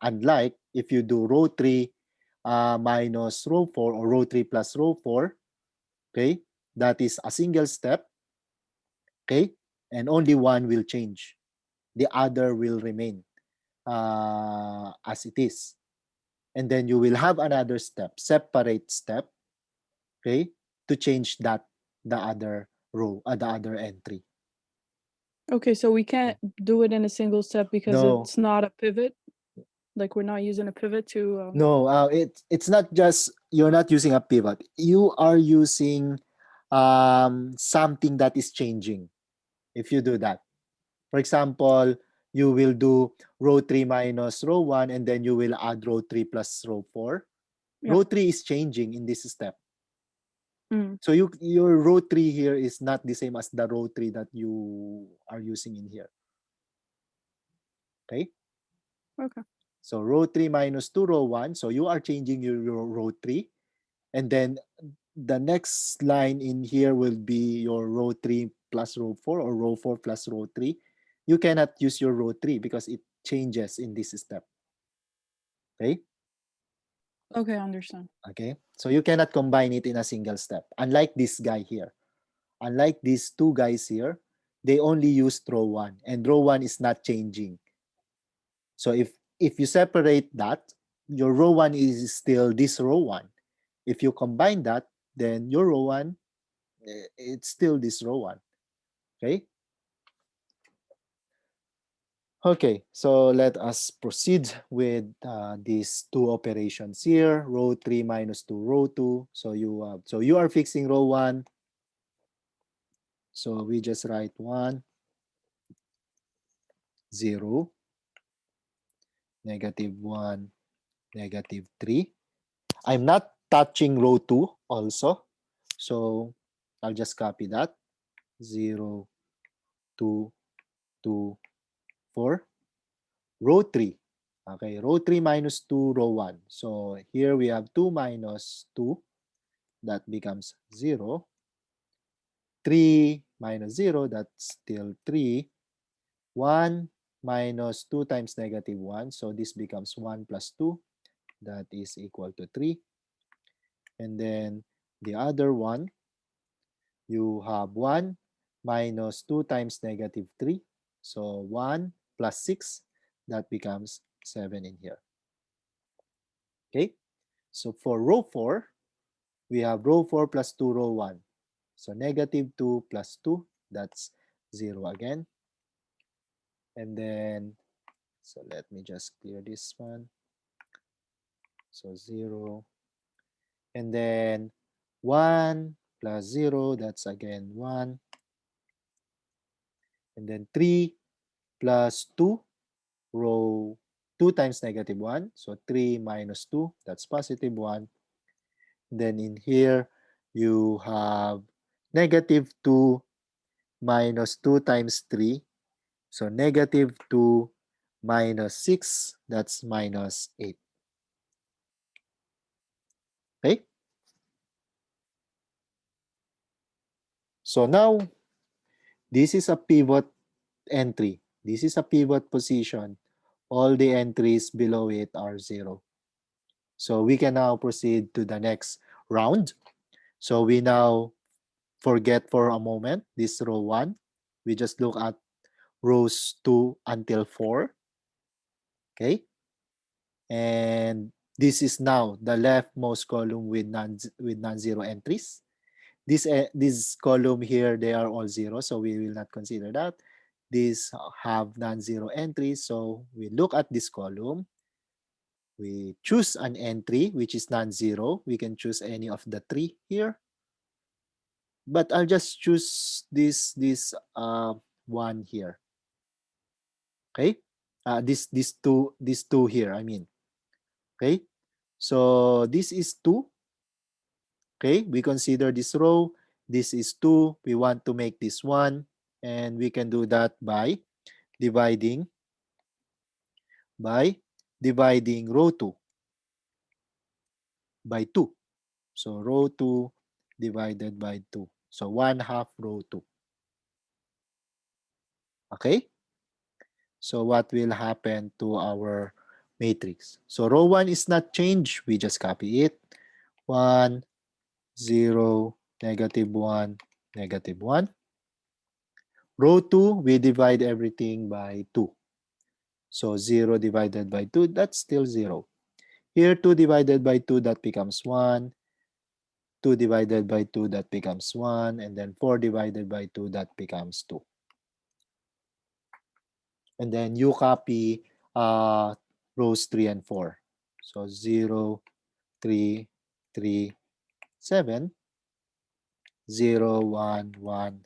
Unlike if you do row 3 minus row 4 or row 3 plus row 4, okay, that is a single step, okay, and only one will change. The other will remain as it is. And then you will have another step, separate step, okay, to change that, the other row, the other entry. Okay, so we can't do it in a single step because No, it's not a pivot. Like we're not using a pivot to. no, it's not just you're not using a pivot. You are using something that is changing if you do that. For example, you will do row 3 minus row 1 and then you will add row 3 plus row 4. Yeah. Row 3 is changing in this step. Mm. So your row 3 here is not the same as the row 3 that you are using in here. Okay? Okay. So row 3 minus 2 row 1. So you are changing your row 3. And then the next line in here will be your row 3 plus row 4 or row 4 plus row 3. You cannot use your row 3 because it changes in this step. Okay? Okay, I understand. Okay? So you cannot combine it in a single step. Unlike this guy here. Unlike these two guys here, they only use row 1 and row 1 is not changing. So if you separate that, your row 1 is still this row 1. If you combine that, then your row 1, it's still this row 1. Okay? Okay, so let us proceed with these two operations here. Row 3 minus 2 row 2. So you are fixing row 1. So we just write 1, 0, -1, -3. I'm not touching row 2 also. So I'll just copy that. 0, 2, 2, 4. Row 3. Okay, row 3 minus 2, row 1. So here we have 2 minus 2. That becomes 0. 3 minus 0, that's still 3. 1 minus 2 times -1. So this becomes 1 plus 2. That is equal to 3. And then the other one, you have 1 minus 2 times -3. So 1 plus 6, that becomes 7 in here. Okay, so for row 4, we have row 4 plus 2 row 1. So -2 plus 2, that's 0 again. And then, so let me just clear this one. So 0. And then 1 plus 0, that's again 1. And then 3 plus 2, row 2 times -1. So 3 minus 2, that's positive 1. Then in here, you have -2 minus 2 times 3. So -2 minus 6, that's minus 8. Okay? So now, this is a pivot entry. This is a pivot position. All the entries below it are 0. So we can now proceed to the next round. So we now forget for a moment this row 1. We just look at rows 2 until 4. Okay? And this is now the leftmost column with non-zero entries. This column here, they are all zero, so we will not consider that. These have non-zero entries, so we look at this column. We choose an entry which is non-zero. We can choose any of the three here, but I'll just choose this one here. Okay, this two here. I mean, okay. So this is two. Okay, we consider this row. This is two. We want to make this one, and we can do that by dividing by dividing row 2 by 2. So row 2 divided by 2. So 1/2 row 2. Okay? So what will happen to our matrix? So row 1 is not changed. We just copy it. 1, 0, -1, -1. Row 2, we divide everything by 2. So 0 divided by 2, that's still 0. Here, 2 divided by 2, that becomes 1. 2 divided by 2, that becomes 1. And then 4 divided by 2, that becomes 2. And then you copy rows 3 and 4. So 0, 3, 3, 7, 0, 1, 1,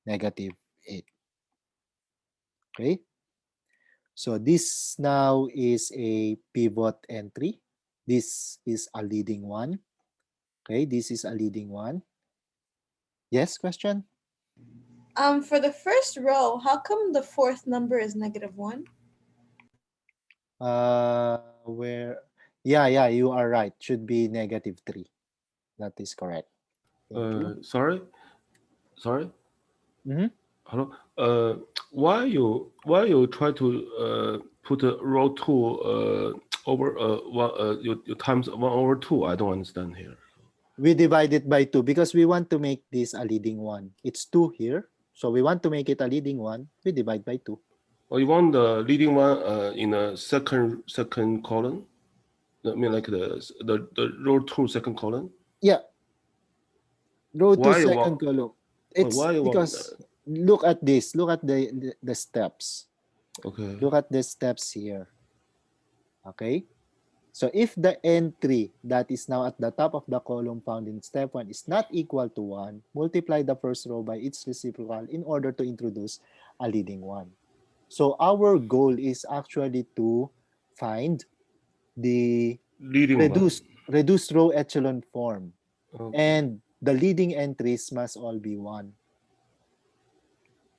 -8. Okay? So this now is a pivot entry. This is a leading one. Okay, this is a leading one. Yes, question? For the first row, how come the fourth number is -1? Where? Yeah, you are right. Should be -3. That is correct. Thank you. Sorry. Mm-hmm. Hello. Why you try to put a row 2 over you times 1/2? I don't understand here. We divide it by 2 because we want to make this a leading one. It's 2 here. So we want to make it a leading one. We divide by 2. Oh, you want the leading one in a second column? I mean, like the row 2 second column. Yeah. Row 2 Why you second want? column. Why It's you want because that? look at this. Look at the steps. Okay. Look at the steps here. Okay. So if the entry that is now at the top of the column found in step 1 is not equal to 1, multiply the first row by its reciprocal in order to introduce a leading one. So our goal is actually to find the Leading one. reduced row echelon form. Okay. And the leading entries must all be 1.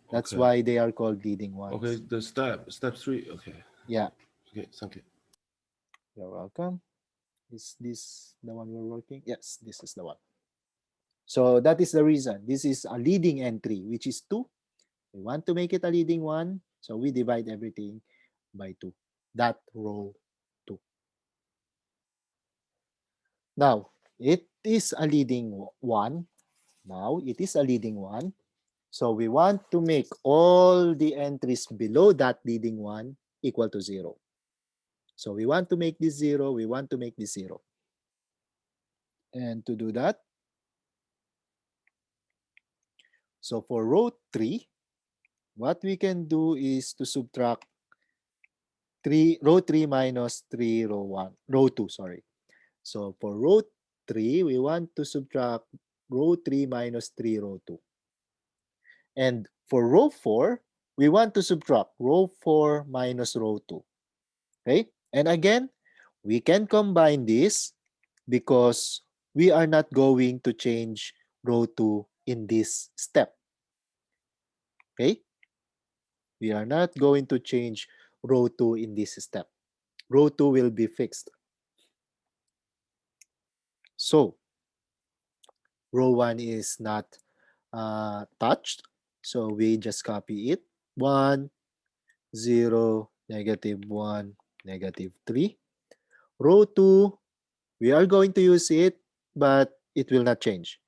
That's Okay. why they are called leading ones. Okay. The step 3. Okay. Yeah. Okay. Thank you. You're welcome. Is this the one we're working? Yes, this is the one. So that is the reason. This is a leading entry, which is 2. We want to make it a leading one, so we divide everything by 2. That row 2. Now, it is a leading one. Now, it is a leading one. So we want to make all the entries below that leading one equal to 0. So we want to make this 0. We want to make this 0. And to do that, so for row 3, what we can do is to subtract row 3 minus 3 row 2, sorry. So for row 3, we want to subtract row 3 minus 3 row 2. And for row 4, we want to subtract row 4 minus row 2. Okay? And again, we can combine this because we are not going to change row 2 in this step. Okay? We are not going to change row 2 in this step. Row 2 will be fixed. So, row 1 is not touched. So, we just copy it. 1, 0, -1, -3. Row 2, we are going to use it, but it will not change.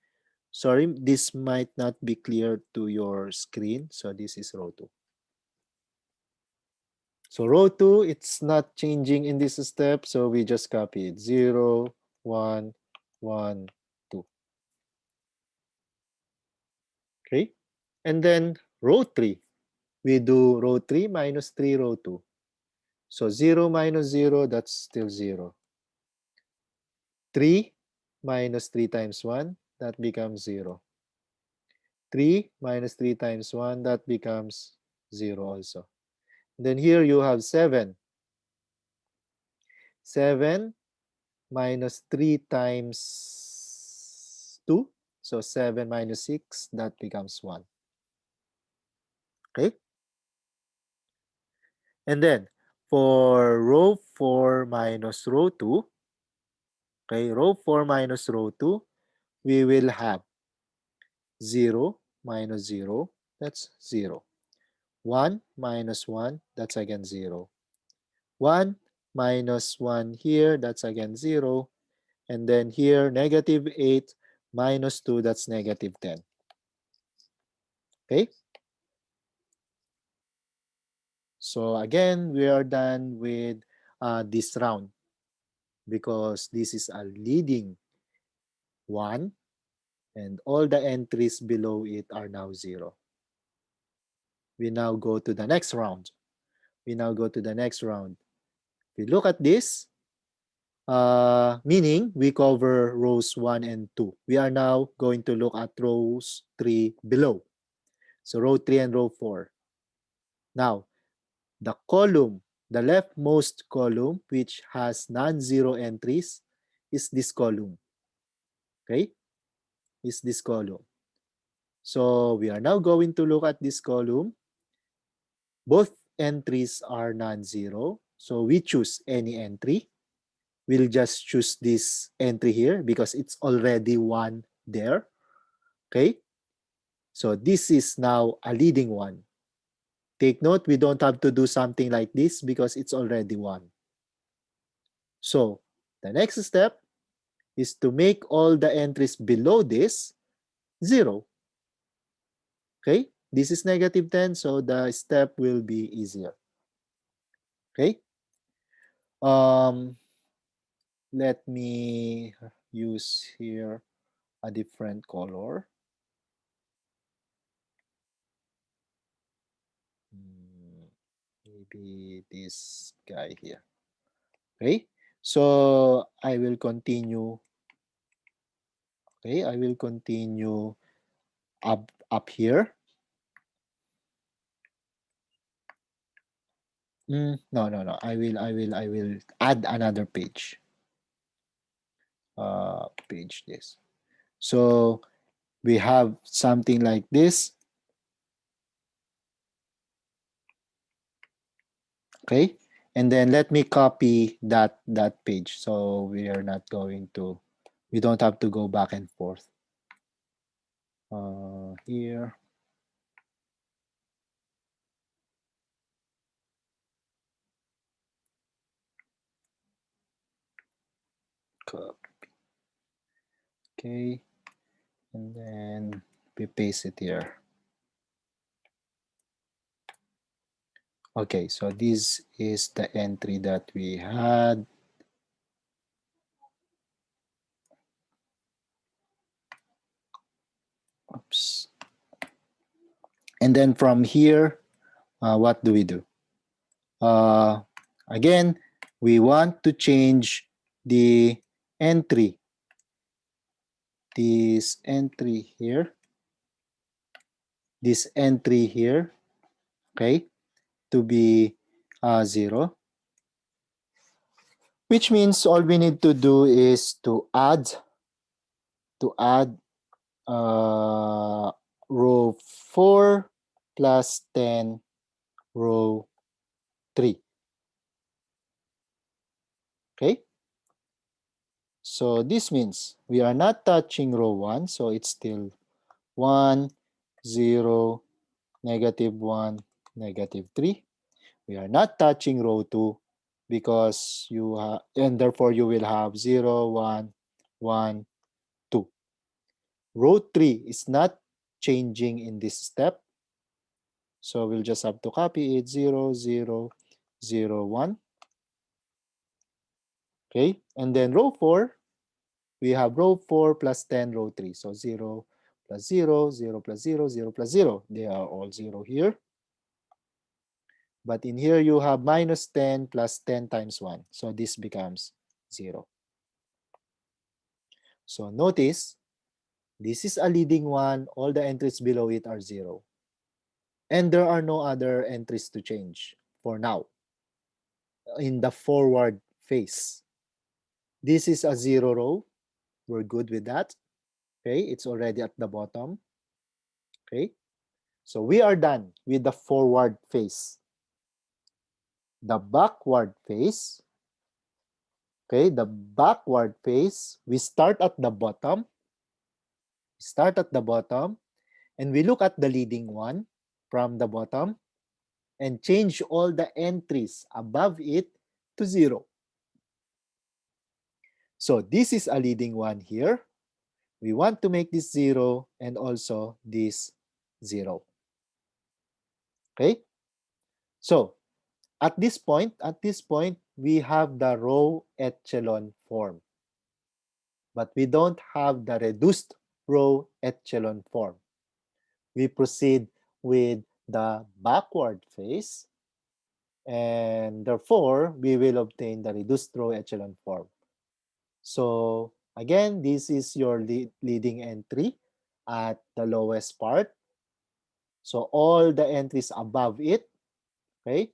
Sorry, this might not be clear to your screen. So, this is row 2. So row 2, it's not changing in this step, so we just copy it. 0, 1, 1, 2. Okay? And then row 3, we do row 3 minus 3 row 2. So 0 minus 0, that's still 0. 3 minus 3 times 1, that becomes 0. 3 minus 3 times 1, that becomes 0 also. Then here you have 7. 7 minus 3 times 2. So 7 minus 6, that becomes 1. Okay? And then for row 4 minus row 2, okay, row 4 minus row 2, we will have 0 minus 0, that's 0. 1 minus 1, that's again 0. 1 minus 1 here, that's again 0. And then here, negative 8 minus 2, that's negative 10. Okay? So again, we are done with this round because this is a leading one and all the entries below it are now 0. We now go to the next round. We now go to the next round. If we look at this, meaning we cover rows 1 and 2. We are now going to look at rows 3 below. So row 3 and row 4. Now, the column, the leftmost column, which has non-zero entries, is this column. Okay? Is this column. So we are now going to look at this column. Both entries are non-zero. So we choose any entry. We'll just choose this entry here because it's already 1 there. Okay? So this is now a leading one. Take note, we don't have to do something like this because it's already 1. So the next step is to make all the entries below this 0. Okay? This is negative 10, so the step will be easier. Okay? Let me use here a different color. Maybe this guy here. Okay? So I will continue. Okay, I will continue up here. No. I will add another page. Page this. So we have something like this. Okay, and then let me copy that page. So we are not going to. We don't have to go back and forth. Here. Copy. Okay, and then we paste it here. Okay, so this is the entry that we had. Oops. And then from here, what do we do? Again, we want to change the entry. This entry here. This entry here, okay, to be 0. Which means all we need to do is to add row 4 plus 10 row 3. Okay? So this means we are not touching row 1, so it's still 1, 0, negative 1, negative 3. We are not touching row 2 because you have, and therefore you will have 0, 1, 1, 2. Row 3 is not changing in this step. So we'll just have to copy it 0, 0, 0, 1. Okay, and then row 4, we have row 4 plus 10, row 3. So 0 plus 0, 0 plus 0, 0 plus 0. They are all 0 here. But in here, you have minus 10 plus 10 times 1. So this becomes 0. So notice, this is a leading one. All the entries below it are 0. And there are no other entries to change for now in the forward phase. This is a 0 row. We're good with that. Okay, it's already at the bottom. Okay, so we are done with the forward phase. The backward phase, okay, the backward phase, we start at the bottom. And we look at the leading one from the bottom and change all the entries above it to 0. So this is a leading one here. We want to make this 0 and also this 0. Okay? So at this point, we have the row echelon form. But we don't have the reduced row echelon form. We proceed with the backward phase, and therefore we will obtain the reduced row echelon form. So again, this is your leading entry at the lowest part. So all the entries above it, okay,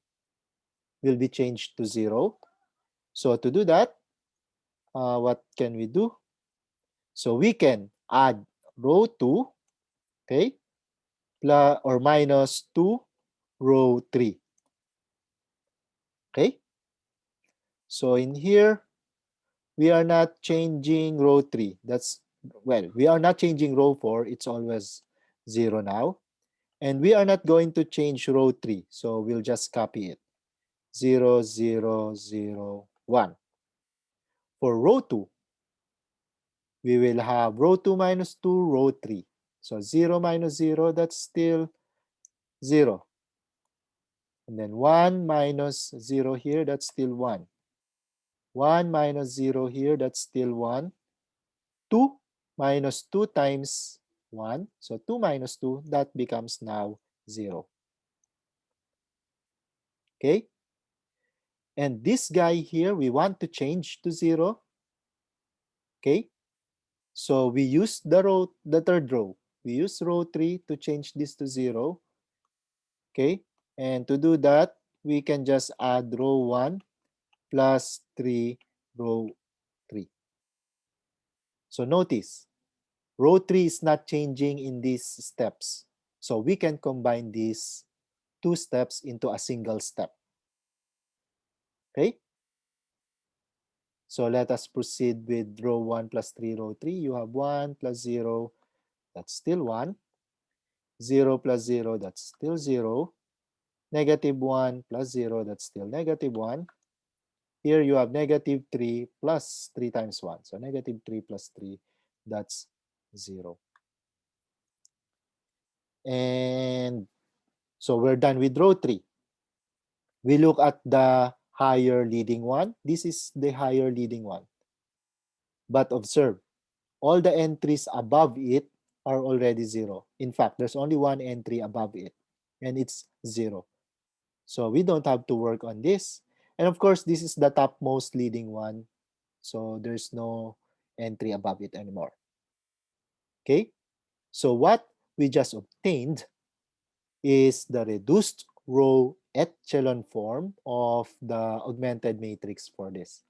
will be changed to 0. So to do that, what can we do? So we can add row 2, okay, plus or minus 2 row 3. Okay? So in here, we are not changing row 3. That's, well, we are not changing row 4. It's always 0 now. And we are not going to change row 3. So we'll just copy it. 0, 0, 0, 1. For row 2, we will have row 2 minus 2, row 3. So 0 minus 0, that's still 0. And then 1 minus 0 here, that's still 1. 1 minus 0 here, that's still 1. 2 minus 2 times 1. So 2 minus 2, that becomes now 0. Okay? And this guy here, we want to change to 0. Okay? So we use the third row. We use row 3 to change this to 0. Okay? And to do that, we can just add row 1 plus 3 row 3. So notice, row 3 is not changing in these steps. So we can combine these 2 steps into a single step. Okay? So let us proceed with row 1 plus 3, row 3. You have 1 plus 0, that's still 1. 0 plus 0, that's still 0. Negative 1 plus 0, that's still negative 1. Here you have negative 3 plus 3 times 1. So negative 3 plus 3, that's 0. And so we're done with row 3. We look at the higher leading one. This is the higher leading one. But observe, all the entries above it are already 0. In fact, there's only one entry above it, and it's 0. So we don't have to work on this. And of course, this is the topmost leading one. So there's no entry above it anymore. Okay? So what we just obtained is the reduced row echelon form of the augmented matrix for this.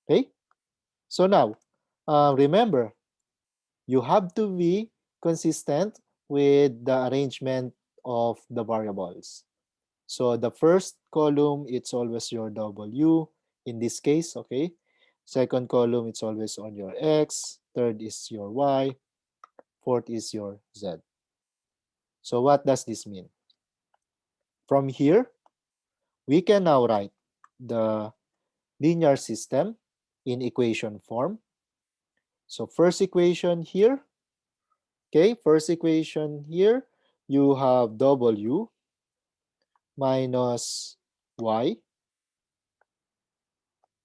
Okay? So now, remember, you have to be consistent with the arrangement of the variables. So the first column, it's always your W in this case, okay? Second column, it's always on your X. Third is your Y. Fourth is your Z. So what does this mean? From here, we can now write the linear system in equation form. So first equation here, okay, first equation here, you have W minus y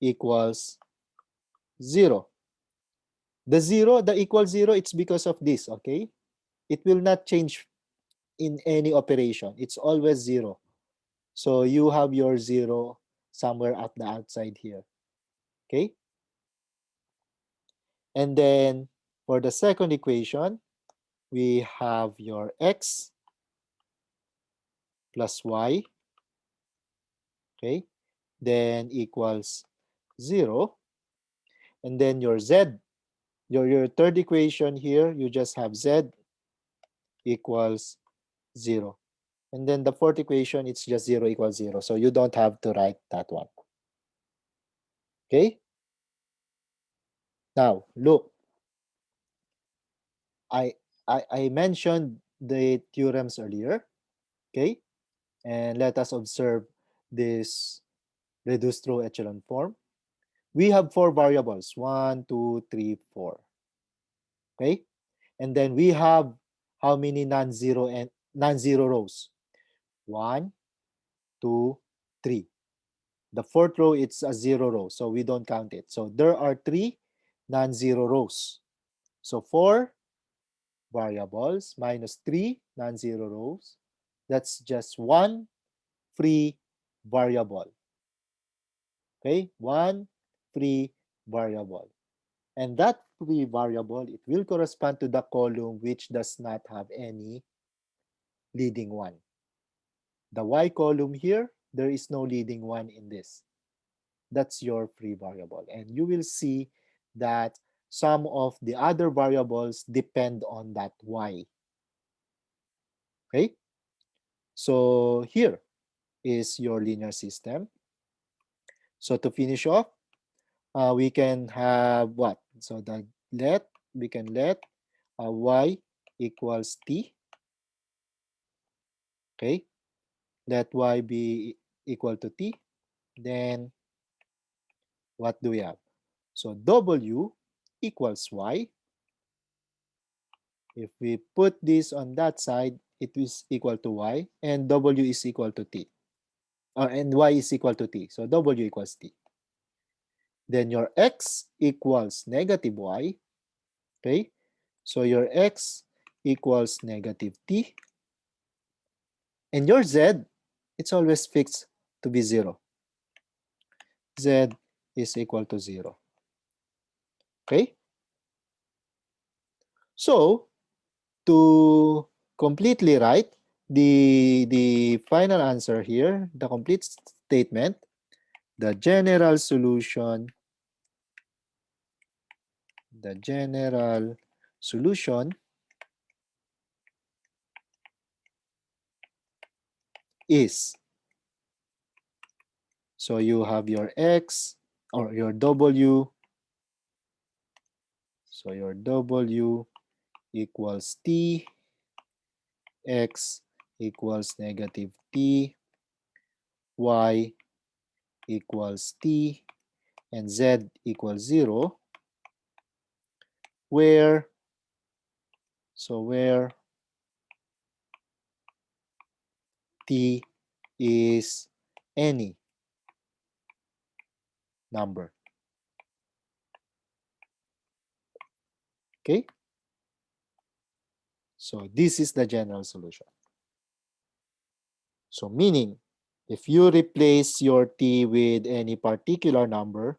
equals 0. The equal 0, it's because of this, okay? It will not change in any operation. It's always 0. So you have your 0 somewhere at the outside here, okay? And then for the second equation, we have your x plus y, okay? Then equals 0. And then your z, your third equation here, you just have z equals 0. And then the fourth equation, it's just 0 equals 0. So you don't have to write that one. Okay? Now, look. I mentioned the theorems earlier. Okay? And let us observe this reduced row echelon form. We have 4 variables. 1, 2, 3, 4. Okay? And then we have how many non-zero rows? 1, 2, 3. The fourth row, it's a 0 row, so we don't count it. So there are 3 non-zero rows. So 4 variables minus 3 non-zero rows, that's just 1 free variable. Okay, 1 free variable. And that free variable, it will correspond to the column which does not have any leading one. The y column here, there is no leading one in this. That's your free variable. And you will see that some of the other variables depend on that y. Okay? So here is your linear system. So to finish off, we can have what? So we can let y equals t. Okay? Let y be equal to t. Then what do we have? So w equals y. If we put this on that side, it is equal to y, and w is equal to t. And y is equal to t. So w equals t. Then your x equals negative y. Okay? So your x equals negative t. And your z, it's always fixed to be 0. Z is equal to 0. Okay? So, to completely write the final answer here, the complete statement, the general solution is, so you have your x or your w, so your w equals t, x equals negative t, y equals t, and z equals 0, where t is any number. Okay? So this is the general solution. So meaning, if you replace your t with any particular number,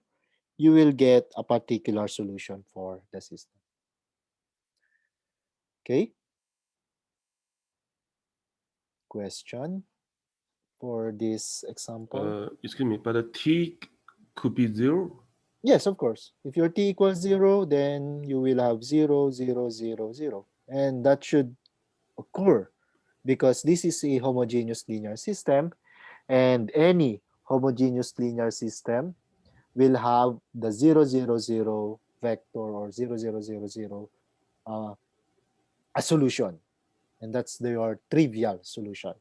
you will get a particular solution for the system. Okay? Question for this example? Excuse me, but the t could be 0? Yes, of course. If your t equals 0, then you will have 0, 0, 0, 0. And that should occur because this is a homogeneous linear system, and any homogeneous linear system will have the 0, 0, 0 vector or 0, 0, 0, 0 a solution, and that's your trivial solution.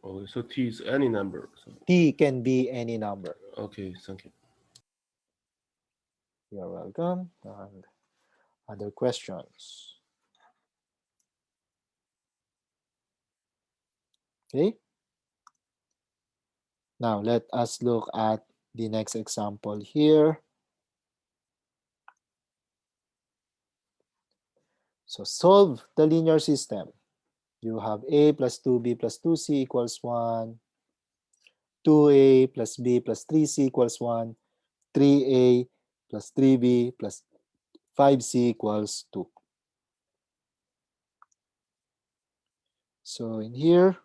Okay, so t is any number. So, T can be any number. okay, thank you. You're welcome. And other questions? Okay. Now, let us look at the next example here. So solve the linear system. You have a plus 2b plus 2c equals 1, 2a plus b plus 3c equals 1, 3a plus 3b plus 5c equals 2. So in here,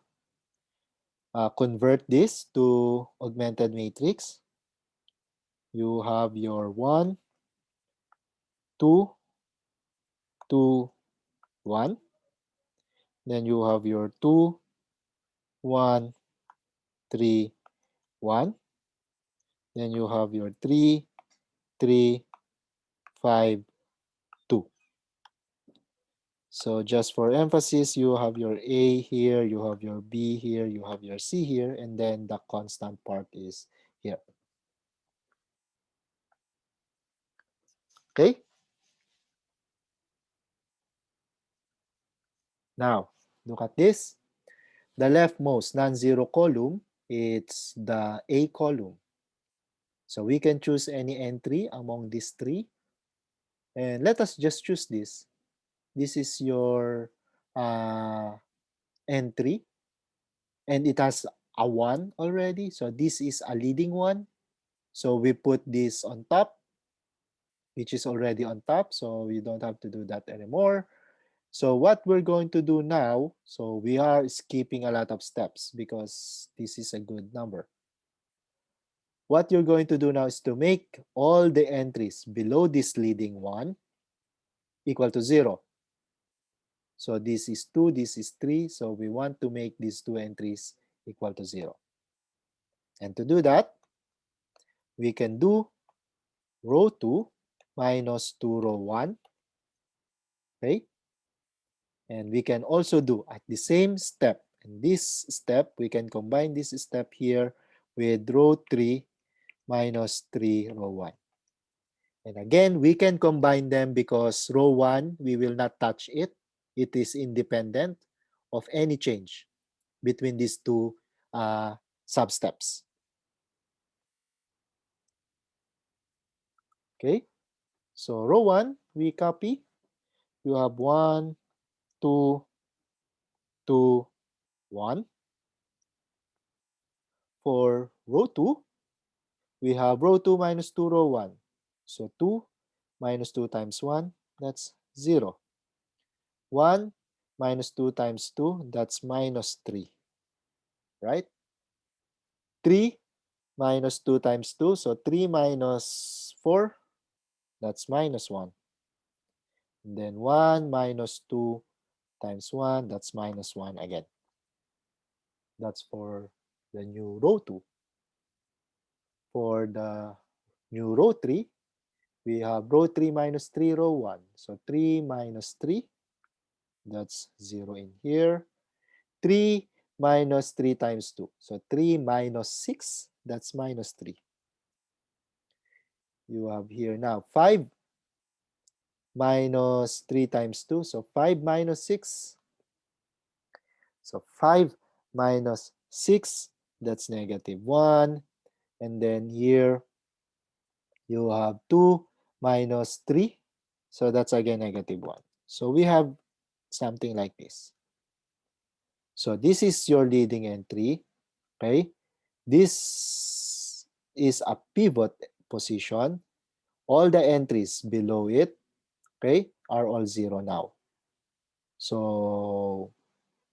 convert this to augmented matrix. You have your 1, 2, 2, 1. Then you have your 2, 1, 3, 1. Then you have your 3, 3, 5, 2. So just for emphasis, you have your A here, you have your B here, you have your C here, and then the constant part is here. Okay? Now, look at this. The leftmost non-zero column, it's the A column. So we can choose any entry among these three. And let us just choose this. This is your entry. And it has a 1 already. So this is a leading one. So we put this on top, which is already on top. So we don't have to do that anymore. So what we're going to do now, so we are skipping a lot of steps because this is a good number. What you're going to do now is to make all the entries below this leading one equal to 0. So this is 2, this is 3. So we want to make these two entries equal to 0. And to do that, we can do row 2 minus 2 row 1. Okay? And we can also do at the same step. In this step, we can combine this step here with row 3 minus 3 row 1. And again, we can combine them because row 1, we will not touch it. It is independent of any change between these two sub-steps. Okay? So row 1, we copy. You have 1, 2, 2, 1. For row 2, we have row 2 minus 2 row 1. So 2 minus 2 times 1, that's 0. 1 minus 2 times 2, that's minus 3. Right? 3 minus 2 times 2, so 3 minus 4, that's minus 1. And then 1 minus 2 times 1, that's minus 1 again. That's for the new row 2. For the new row 3, we have row 3 minus 3 row 1. So 3 minus 3, that's 0 in here. 3 minus 3 times 2. So 3 minus 6, that's minus 3. You have here now 5 minus 3 times 2. So 5 minus 6. So 5 minus 6, that's negative 1. And then here, you have 2 minus 3. So that's again negative 1. So we have something like this. So this is your leading entry. Okay. This is a pivot position. All the entries below it, okay, are all 0 now. So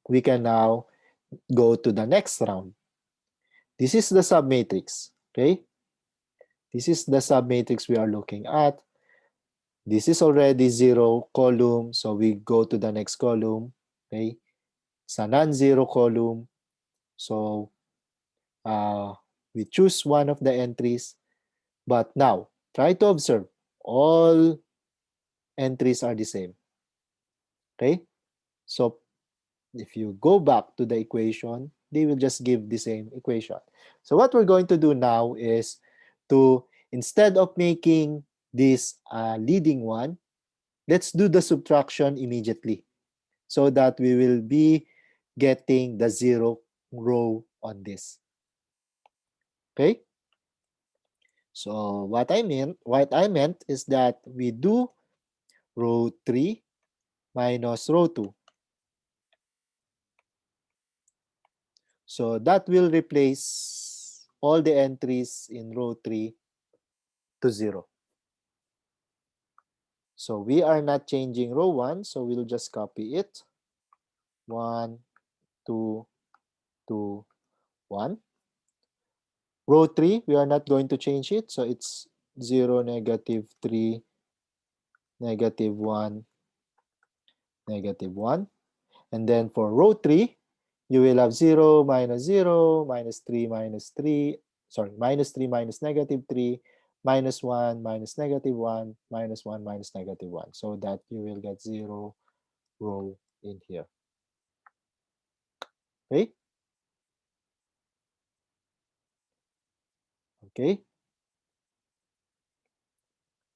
we can now go to the next round. This is the submatrix. Okay. This is the submatrix we are looking at. This is already 0 column, so we go to the next column. Okay, it's a non-zero column, so we choose one of the entries. But now, try to observe. All entries are the same. Okay, so if you go back to the equation, they will just give the same equation. So what we're going to do now is to, instead of making this leading one, let's do the subtraction immediately so that we will be getting the 0 row on this. Okay? So what I meant is that we do row 3 minus row 2. So that will replace all the entries in row 3 to 0. So we are not changing row 1, so we'll just copy it. 1, 2, 2, 1. Row 3, we are not going to change it, so it's 0, negative 3, negative 1, negative 1. And then for row 3, you will have 0, minus 0, minus 3, minus 3, sorry, minus 3, minus negative 3, minus 1, minus negative 1, minus 1, minus negative 1. So that you will get 0 row in here. Okay? Okay.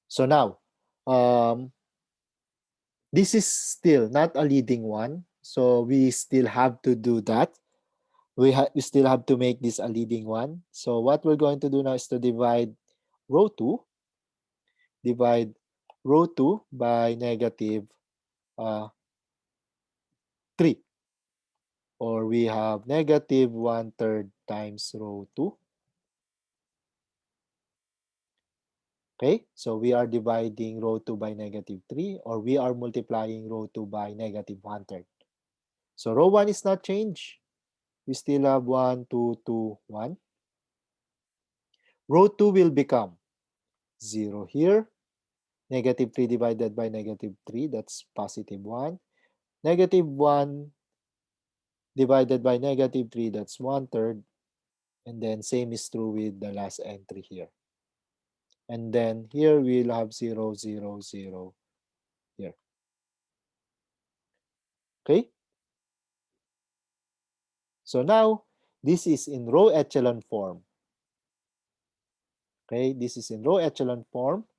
So now, this is still not a leading one. So we still have to do that. We still have to make this a leading one. So what we're going to do now is to divide row 2. Divide row 2 by negative 3. Or we have negative 1/3 times row 2. Okay, so we are dividing row 2 by negative 3, or we are multiplying row 2 by negative 1/3. So row 1 is not changed. We still have 1, 2, 2, 1. Row 2 will become 0 here. Negative 3 divided by negative 3, that's positive 1. Negative 1 divided by negative 3, that's 1/3. And then same is true with the last entry here. And then here we'll have 0, 0, 0 here. Okay? So now, this is in row echelon form. Okay, this is in row echelon form.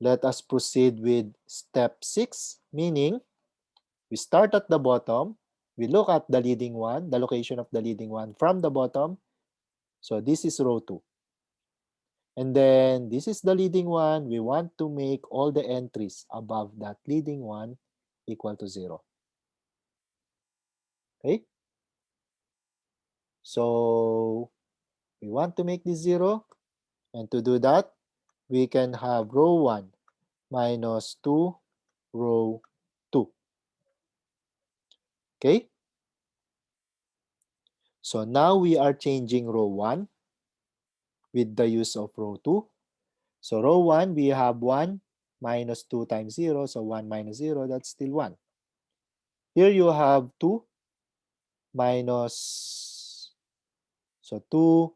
Let us proceed with step 6, meaning we start at the bottom. We look at the leading one, the location of the leading one from the bottom. So this is row 2. And then this is the leading one. We want to make all the entries above that leading one equal to 0. Okay? So we want to make this 0. And to do that, we can have row 1 minus 2 row 2. Okay? So now we are changing row 1 with the use of row 2. So row 1, we have 1 minus 2 times 0. So 1 minus 0, that's still 1. Here you have 2 minus, so 2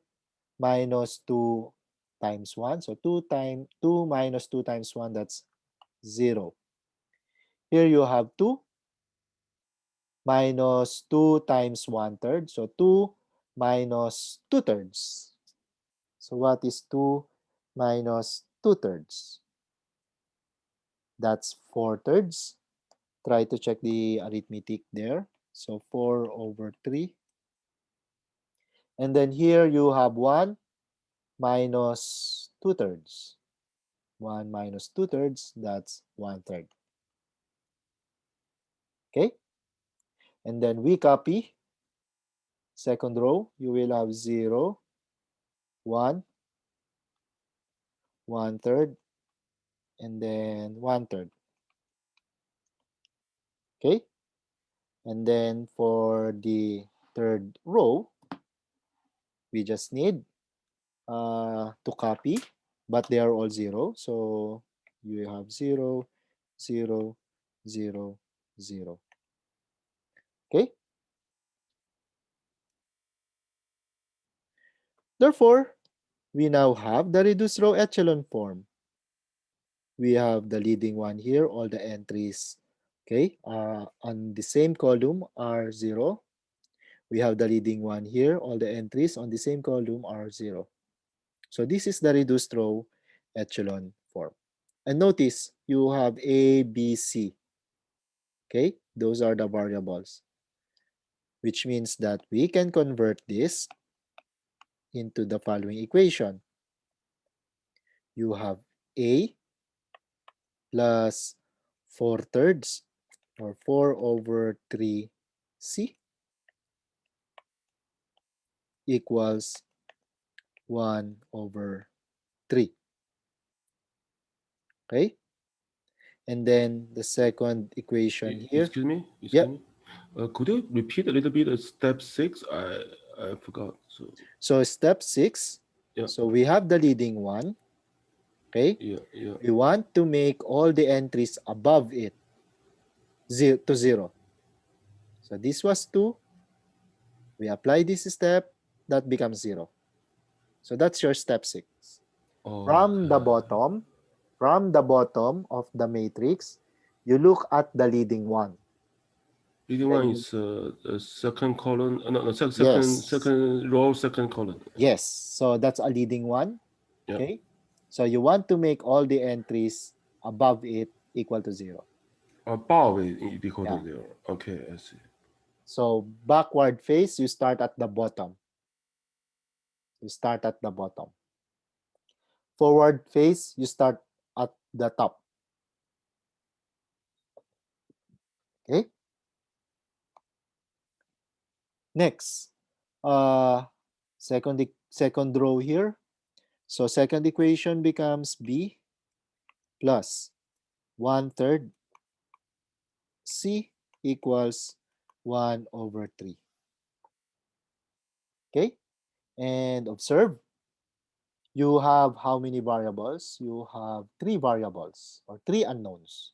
minus 2 times 1. So 2 minus 2 times 1, that's 0. Here you have 2 minus 2 times 1/3. So 2 minus 2/3. So what is 2 minus 2/3? That's 4/3. Try to check the arithmetic there. So 4 over 3. And then here you have 1 minus 2/3. 1 minus 2/3, that's 1/3. Okay? And then we copy. Second row, you will have 0, 1, 1/3, and then 1/3. Okay? And then for the third row, we just need to copy, but they are all 0. So you have 0, 0, 0, 0. Okay? Therefore, we now have the reduced row echelon form. We have the leading one here, all the entries, okay, on the same column are 0. We have the leading one here, all the entries on the same column are 0. So this is the reduced row echelon form. And notice you have A, B, C. Okay, those are the variables, which means that we can convert this into the following equation. You have A plus 4 thirds or 4 over 3C equals 1 over 3. Okay? And then the second equation here. Excuse me. Excuse Yep. me. Could you repeat a little bit of step 6? I forgot. So step 6. Yeah. So we have the leading one. Okay? Yeah. We want to make all the entries above it to 0. So this was 2. We apply this step, that becomes 0. So that's your step 6. From the Okay. bottom, from the bottom of the matrix, you look at the leading one. Leading Then one you, is the second column. No, yes, second row, second column. yes. So that's a leading one. Yeah. Okay. So you want to make all the entries above it equal to 0. Above it equal Yeah. to 0. Okay, I see. So backward phase, you start at the bottom. You start at the bottom. Forward phase, you start at the top. Okay. Next, second row here. So second equation becomes B plus 1/3 C equals 1 over 3. Okay. And observe, you have how many variables? You have 3 variables or 3 unknowns.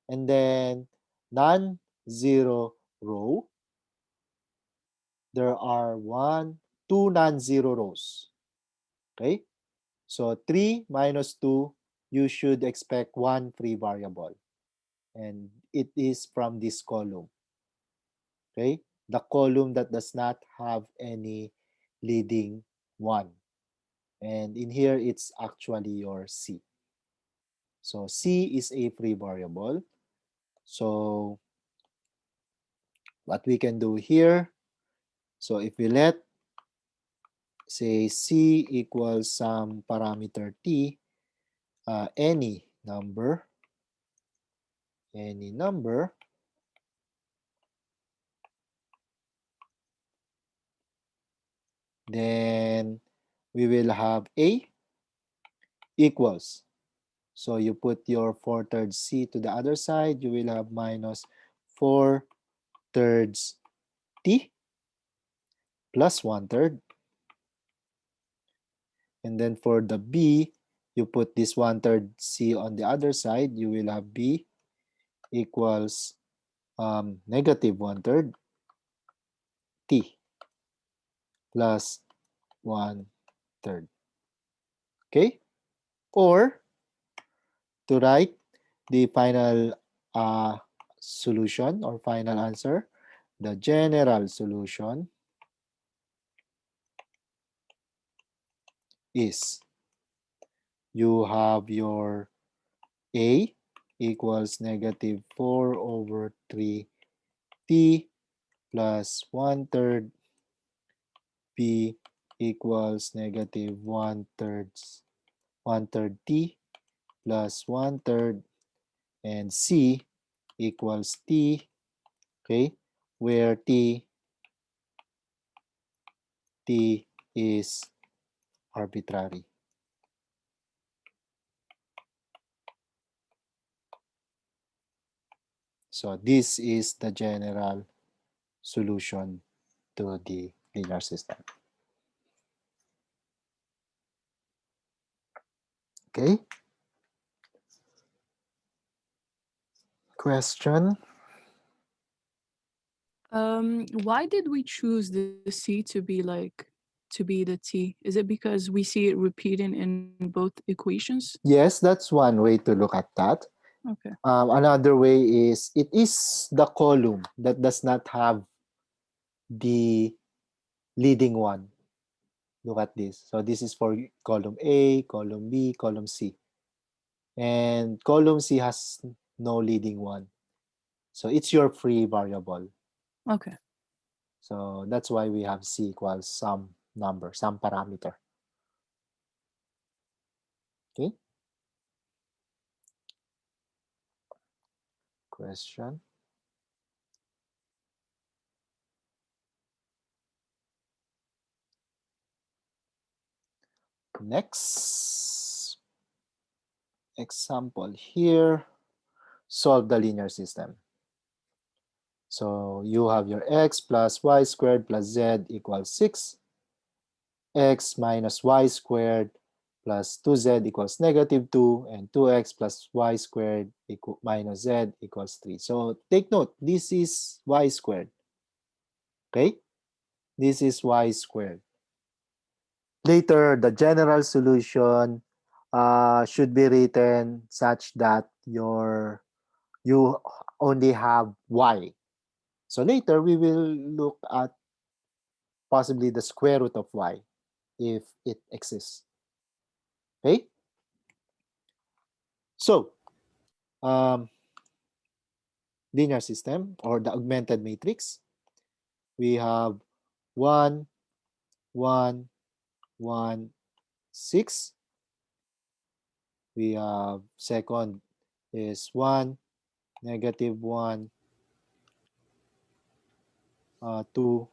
And then non-zero row, there are 2 non-zero rows. Okay. So 3 minus 2, you should expect 1 free variable. And it is from this column. Okay. The column that does not have any leading 1. And in here, it's actually your C. So C is a free variable. So what we can do here, so if we let, say, C equals some parameter T, any number, then we will have A equals. So you put your 4/3 C to the other side, you will have minus 4/3 T plus 1/3. And then for the B, you put this 1/3 C on the other side, you will have B equals negative 1/3 T plus 1/3. Okay? Or to write the final solution or final answer, the general solution is you have your A equals negative 4 over 3 T plus 1/3, B equals negative 1/3 T plus 1/3, and C equals T, okay, where T is arbitrary. So this is the general solution to the linear system. Okay. Question? Why did we choose the C to be the T? Is it because we see it repeating in both equations? Yes, that's one way to look at that. Okay. Another way is it is the column that does not have the leading one. Look at this. So this is for column A, column B, column C. And column C has no leading one. So it's your free variable. Okay. So that's why we have C equals some number, some parameter. Okay. Question. Next example here, solve the linear system. So you have your x plus y squared plus z equals 6, x minus y squared plus 2z equals -2, and 2x plus y squared minus z equals 3. So take note, this is y squared. Okay? This is y squared. Later, the general solution should be written such that you only have y. So later, we will look at possibly the square root of y if it exists. Okay? So, linear system or the augmented matrix, we have 1, 1, 1, 6. We have second is 1, -1, 2,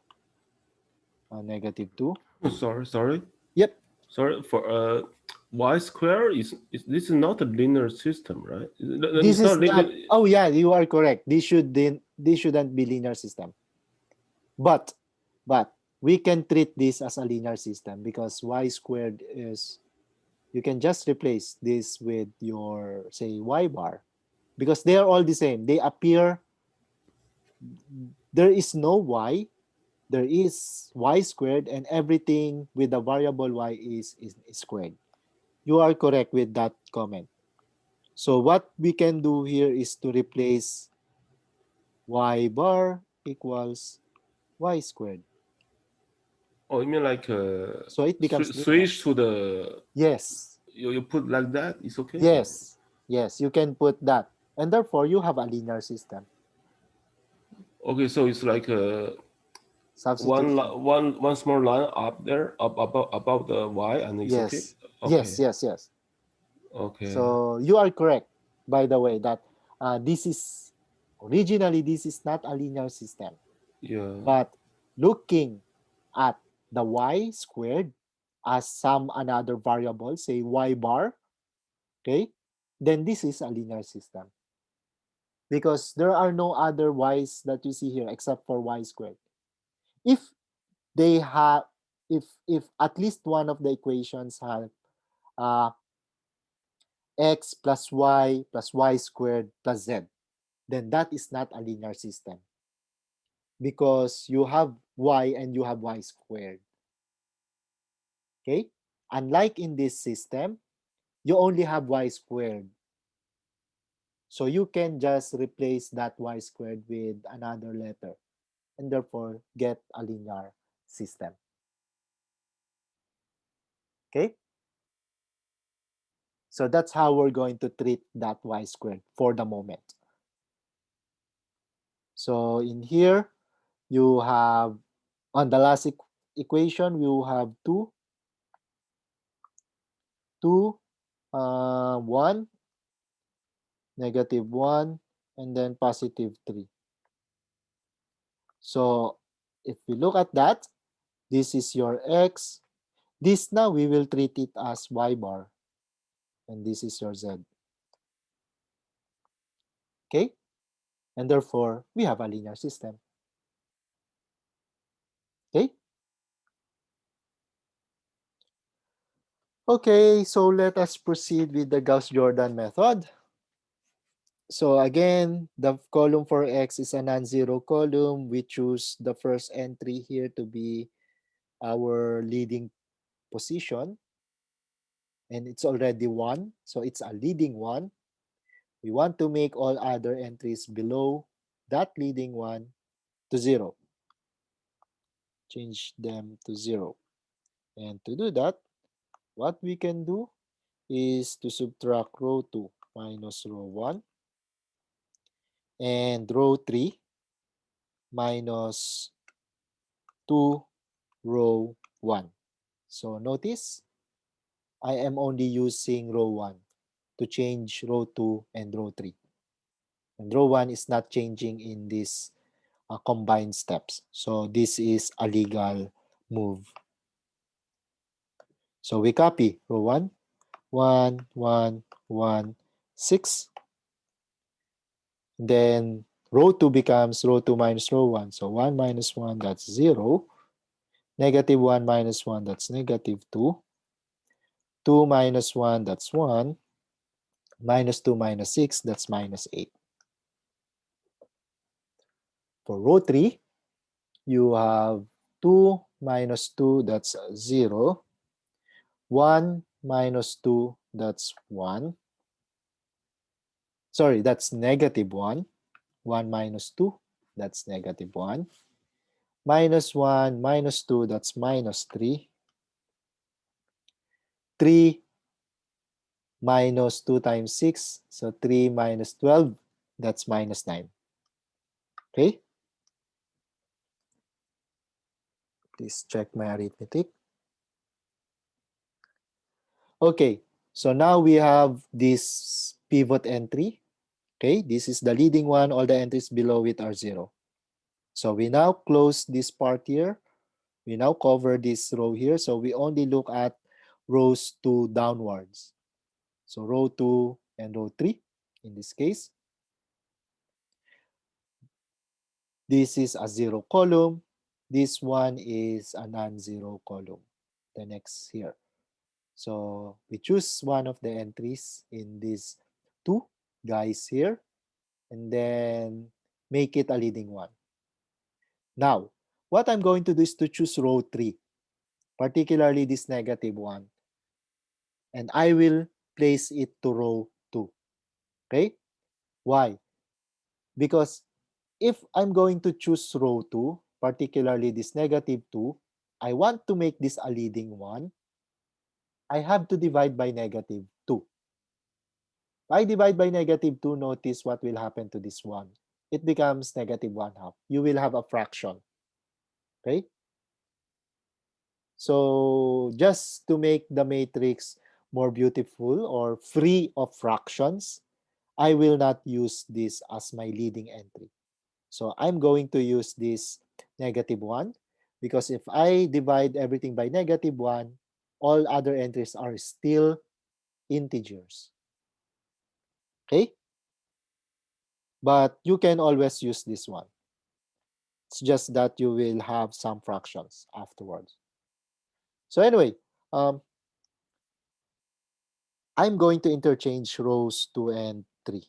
-2. Oh, sorry. Yep. Sorry for y square is this is not a linear system, right? This It's is not not. linear. Oh yeah, you are correct. This shouldn't be linear system. But we can treat this as a linear system because y squared is, you can just replace this with your, say, y bar, because they are all the same. They appear, there is no y, there is y squared, and everything with the variable y is squared. You are correct with that comment. So what we can do here is to replace y bar equals y squared. Oh, you mean like So it becomes linear. switch to the Yes. you put like that? It's okay. Yes. Yes, you can put that. And therefore, you have a linear system. Okay, so it's like Substitution. one small line up there, up above the y, and it's okay. Yes. Okay. Yes. Okay. So you are correct, by the way, that this is, originally, this is not a linear system. Yeah. But looking at the y squared as some another variable, say y bar, okay, then this is a linear system. Because there are no other y's that you see here except for y squared. If they have, if at least one of the equations have uh, x plus y squared plus z, then that is not a linear system because you have y and you have y squared. Okay? Unlike in this system, you only have y squared. So you can just replace that y squared with another letter and therefore get a linear system. Okay? So that's how we're going to treat that y squared for the moment. So in here, you have, on the last equation, you have 2, 1, -1, and then +3. So if we look at that, this is your x. This now we will treat it as y bar. And this is your z. Okay? And therefore, we have a linear system. Okay? Okay, so let us proceed with the Gauss-Jordan method. So again, the column for x is a non-zero column. We choose the first entry here to be our leading position. And it's already 1, so it's a leading one. We want to make all other entries below that leading one to 0. Change them to 0. And to do that, what we can do is to subtract row 2 minus row 1 and row 3 minus 2 row 1. So notice I am only using row 1 to change row 2 and row 3. And row 1 is not changing in this combined steps. So this is a legal move. So we copy row 1, 1, 1, 1, 6. Then row 2 becomes row 2 minus row 1. So 1 minus 1, that's 0. Negative 1 minus 1, that's negative 2. 2 minus 1, that's 1. Minus 2 minus 6, that's minus 8. For row 3, you have 2 minus 2, that's 0. 1 minus 2, that's 1. Sorry, that's negative 1. 1 minus 2, that's negative 1. Minus 1 minus 2, that's minus 3. 3 minus 2 times 6, so 3 minus 12, that's minus 9. Okay? Please check my arithmetic. Okay, so now we have this pivot entry. Okay, this is the leading one. All the entries below it are 0. So we now close this part here. We now cover this row here. So we only look at rows 2 downwards. So row 2 and row 3 in this case. This is a 0 column. This one is a non-zero column. The next here. So we choose one of the entries in these 2 guys here and then make it a leading one. Now, what I'm going to do is to choose row 3, particularly this negative one, and I will place it to row 2. Okay? Why? Because if I'm going to choose row 2, particularly this negative 2, I want to make this a leading one, I have to divide by negative 2. If I divide by negative 2, notice what will happen to this one. It becomes negative 1/2. You will have a fraction. Okay? So just to make the matrix more beautiful or free of fractions, I will not use this as my leading entry. So I'm going to use this negative 1 because if I divide everything by negative 1, all other entries are still integers. Okay? But you can always use this one. It's just that you will have some fractions afterwards. So anyway, I'm going to interchange rows 2 and 3.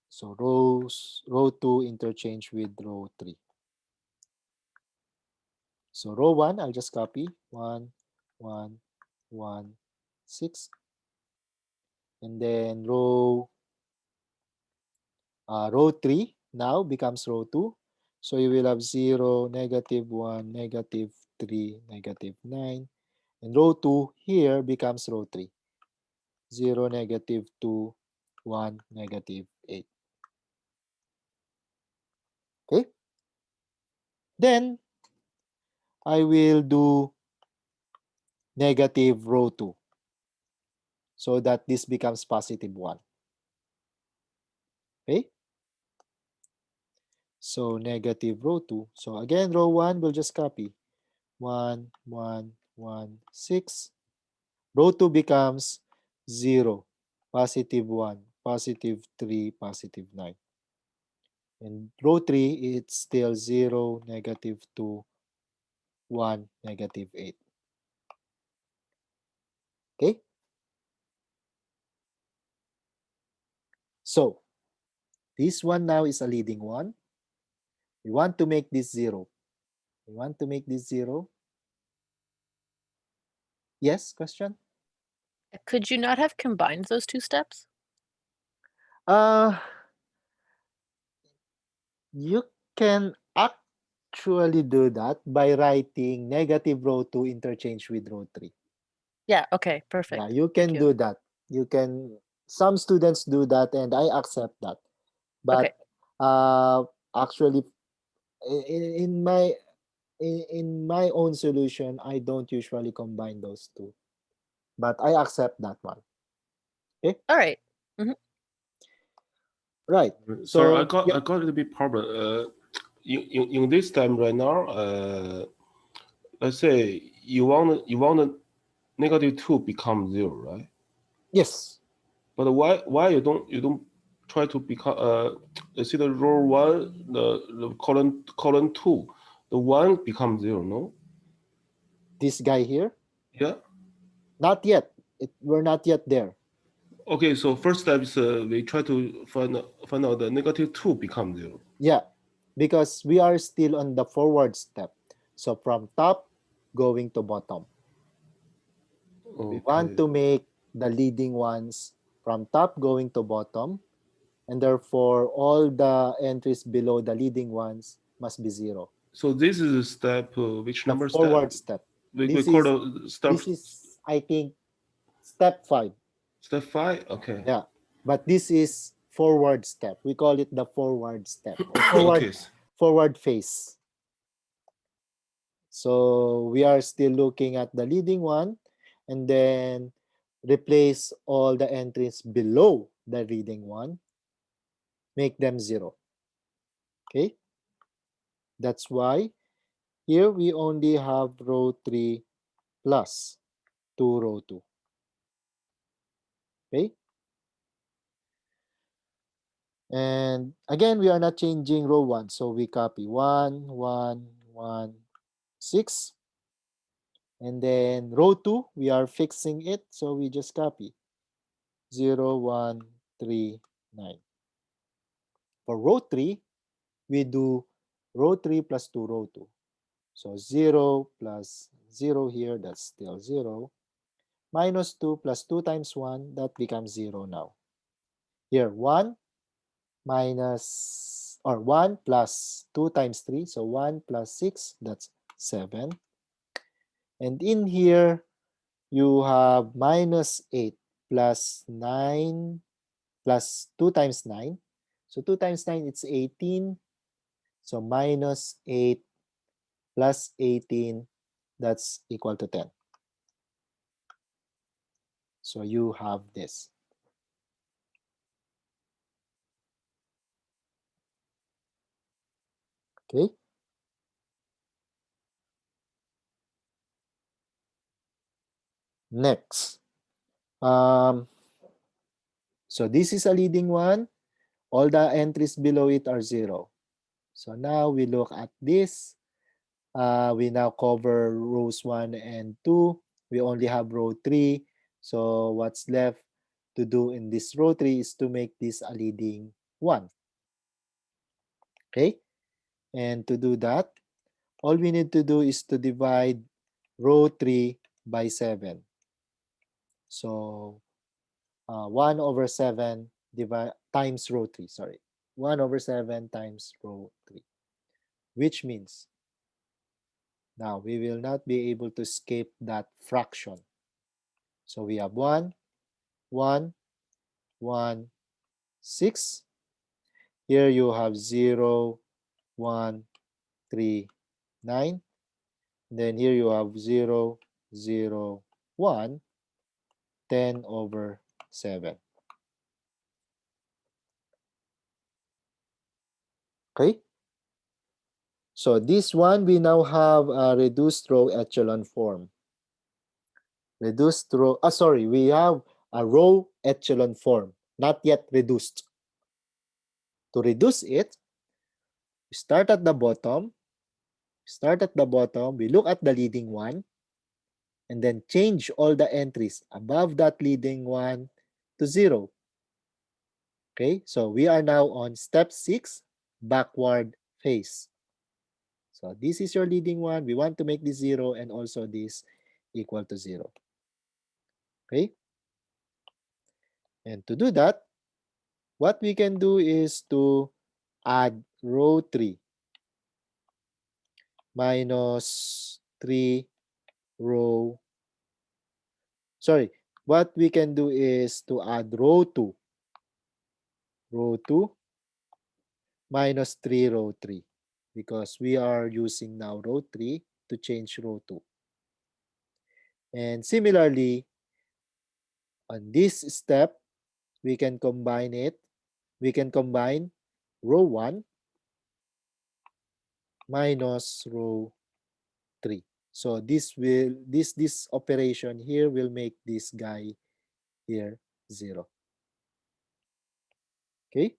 So row 2 interchange with row 3. So row 1, I'll just copy 1, 1, 1, 6. And then row 3 now becomes row 2. So you will have 0, negative 1, negative 3, negative 9. And row 2 here becomes row 3. 0, negative 2, 1, negative 8. Okay? Then I will do negative row 2 so that this becomes positive 1. Okay? So negative row 2. So again, row 1 will just copy 1, 1, 1, 6. Row 2 becomes 0, positive 1, positive 3, positive 9. And row 3, it's still 0, negative 2, 1, negative 8. Okay? So, this one now is a leading one. We want to make this 0. We want to make this 0. Yes, question? Could you not have combined those two steps? Uh, you can actually do that by writing negative row 2 interchange with row 3. Yeah, okay, Yeah, perfect. you Thank can you. do that. You can, some students do that and I accept that. Okay. But actually, in my in my own solution, I don't usually combine those two, but I accept that one. Okay, All right. right. Sir, I So got yeah, I got a little bit problem. In this time right now, let's say you want -2 become 0, right? yes, But why you don't try to become you see the row 1, the column 2, the 1 becomes 0, no? this guy here, Yeah. not yet. We're not yet there. Okay, so first step is we try to find out the -2 becomes 0. Yeah, because we are still on the forward step. So from top going to bottom. We want Okay. to make the leading ones from top going to bottom, and therefore all the entries below the leading ones must be 0. So this is a step, which The number step? forward step. We This call is the step this is I think step 5. step 5. Okay. Yeah. But this is forward step. We call it the forward step or Okay. forward phase. So we are still looking at the leading one, and then replace all the entries below the leading one, make them 0. Okay, that's why here we only have row 3 plus 2 row 2. Okay, and again we are not changing row 1, so we copy 1 1 1 6, and then row 2 we are fixing it, so we just copy 0 1 3 9. For row 3 we do row 3 plus 2 row 2. So 0 plus 0 here, that's still 0. Minus 2 plus 2 times 1, that becomes 0 now. Here, 1 minus, or 1 plus 2 times 3, so 1 plus 6, that's 7. And in here, you have minus 8 plus 9 plus 2 times 9. So 2 times 9, it's 18. So minus 8 plus 18, that's equal to 10. So you have this. Okay. Next. So this is a leading one. All the entries below it are 0. So now we look at this. We now cover rows 1 and 2. We only have row 3. So what's left to do in this row 3 is to make this a leading one. Okay. And to do that, all we need to do is to divide row 3 by 7. So 1 over 7 times row 3, sorry. 1 over 7 times row 3, which means now we will not be able to escape that fraction. So we have 1, 1, 1, 6. Here you have 0, 1, 3, 9. Then here you have 0, 0, 1, 10 over 7. Okay? So this one, we now have a reduced row echelon form. Reduced row, sorry, we have a row echelon form, not yet reduced. To reduce it, we start at the bottom, we look at the leading one, and then change all the entries above that leading one to 0. Okay, so we are now on step 6, backward phase. So this is your leading one. We want to make this 0 and also this equal to 0. Okay, and to do that, what we can do is to add row 3 minus 3 row, sorry, what we can do is to add row 2 minus 3 row 3. because we are using now row 3 to change row 2. And similarly, on this step, we can combine it. We can combine row 1 minus row 3. So this operation here will make this guy here 0. Okay?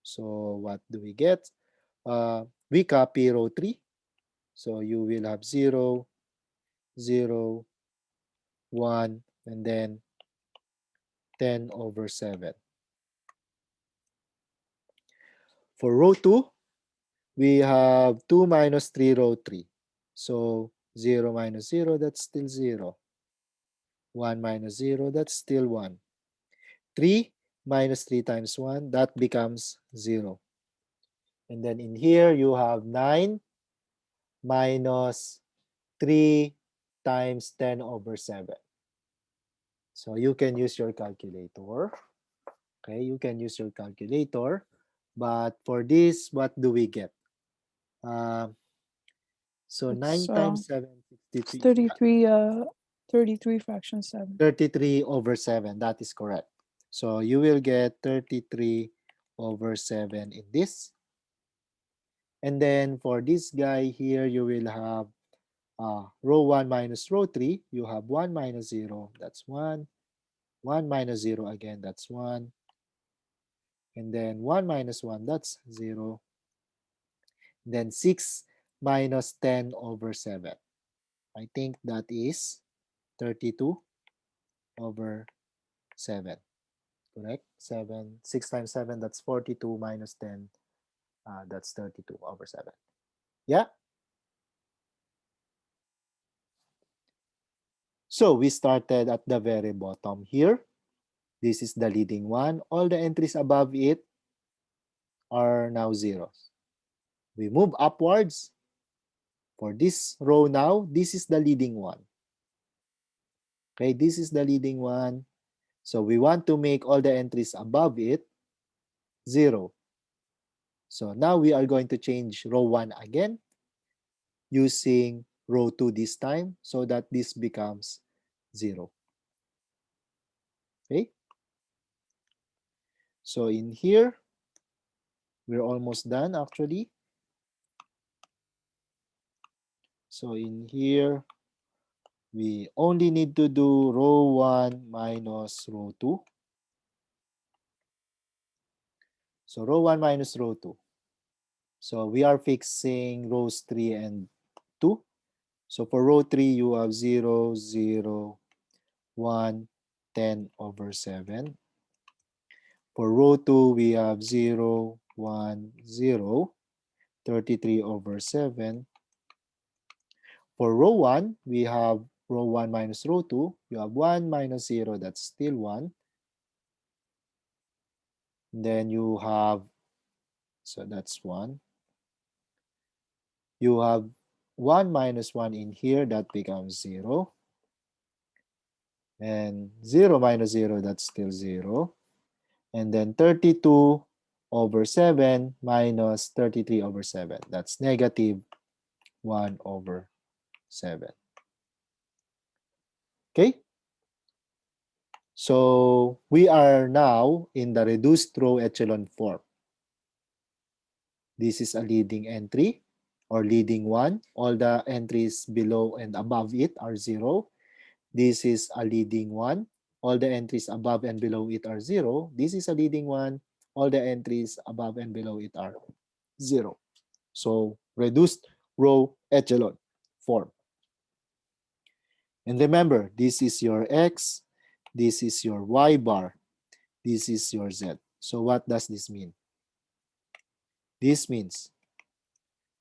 So what do we get? We copy row 3. So you will have 0, 0, 1, and then 10/7. For row 2, we have 2 minus 3 row 3. So 0 minus 0, that's still 0. 1 minus 0, that's still 1. 3 minus 3 times 1, that becomes 0. And then in here, you have 9 minus 3 times 10/7. So you can use your calculator. Okay, you can use your calculator. But for this, what do we get? So 9 It's times 7, it's 63. 33 fraction 7. 33/7. That is correct. So you will get 33/7 in this. And then for this guy here, you will have row 1 minus row 3. You have 1 minus 0. That's 1. 1 minus 0 again. That's 1. And then 1 minus 1. That's 0. Then 6 minus 10/7. I think that is 32/7. Correct? 7. 6 times 7, that's 42 minus 10. That's 32/7. Yeah? So we started at the very bottom here. This is the leading one. All the entries above it are now zeros. We move upwards. For this row now, this is the leading one. Okay, this is the leading one. So we want to make all the entries above it 0. So now we are going to change row 1 again using row 2 this time so that this becomes 0. Okay. So in here, we're almost done actually. So in here, we only need to do row 1 minus row 2. So row 1 minus row 2. So we are fixing rows 3 and 2. So for row 3, you have 0, 0, 1, 10/7. For row 2, we have 0, 1, 0, 33/7. For row 1, we have row 1 minus row 2. You have 1 minus 0, that's still 1. And then you have, so that's 1. You have 1 minus 1 in here, that becomes 0. And 0 minus 0, that's still 0. And then 32/7 minus 33/7. That's negative 1/7. Okay? So we are now in the reduced row echelon form. This is a leading entry or leading one. All the entries below and above it are 0. This is a leading one. All the entries above and below it are 0. This is a leading one. All the entries above and below it are 0. So reduced row echelon form. And remember, this is your X, this is your Y bar, this is your Z. So what does this mean? This means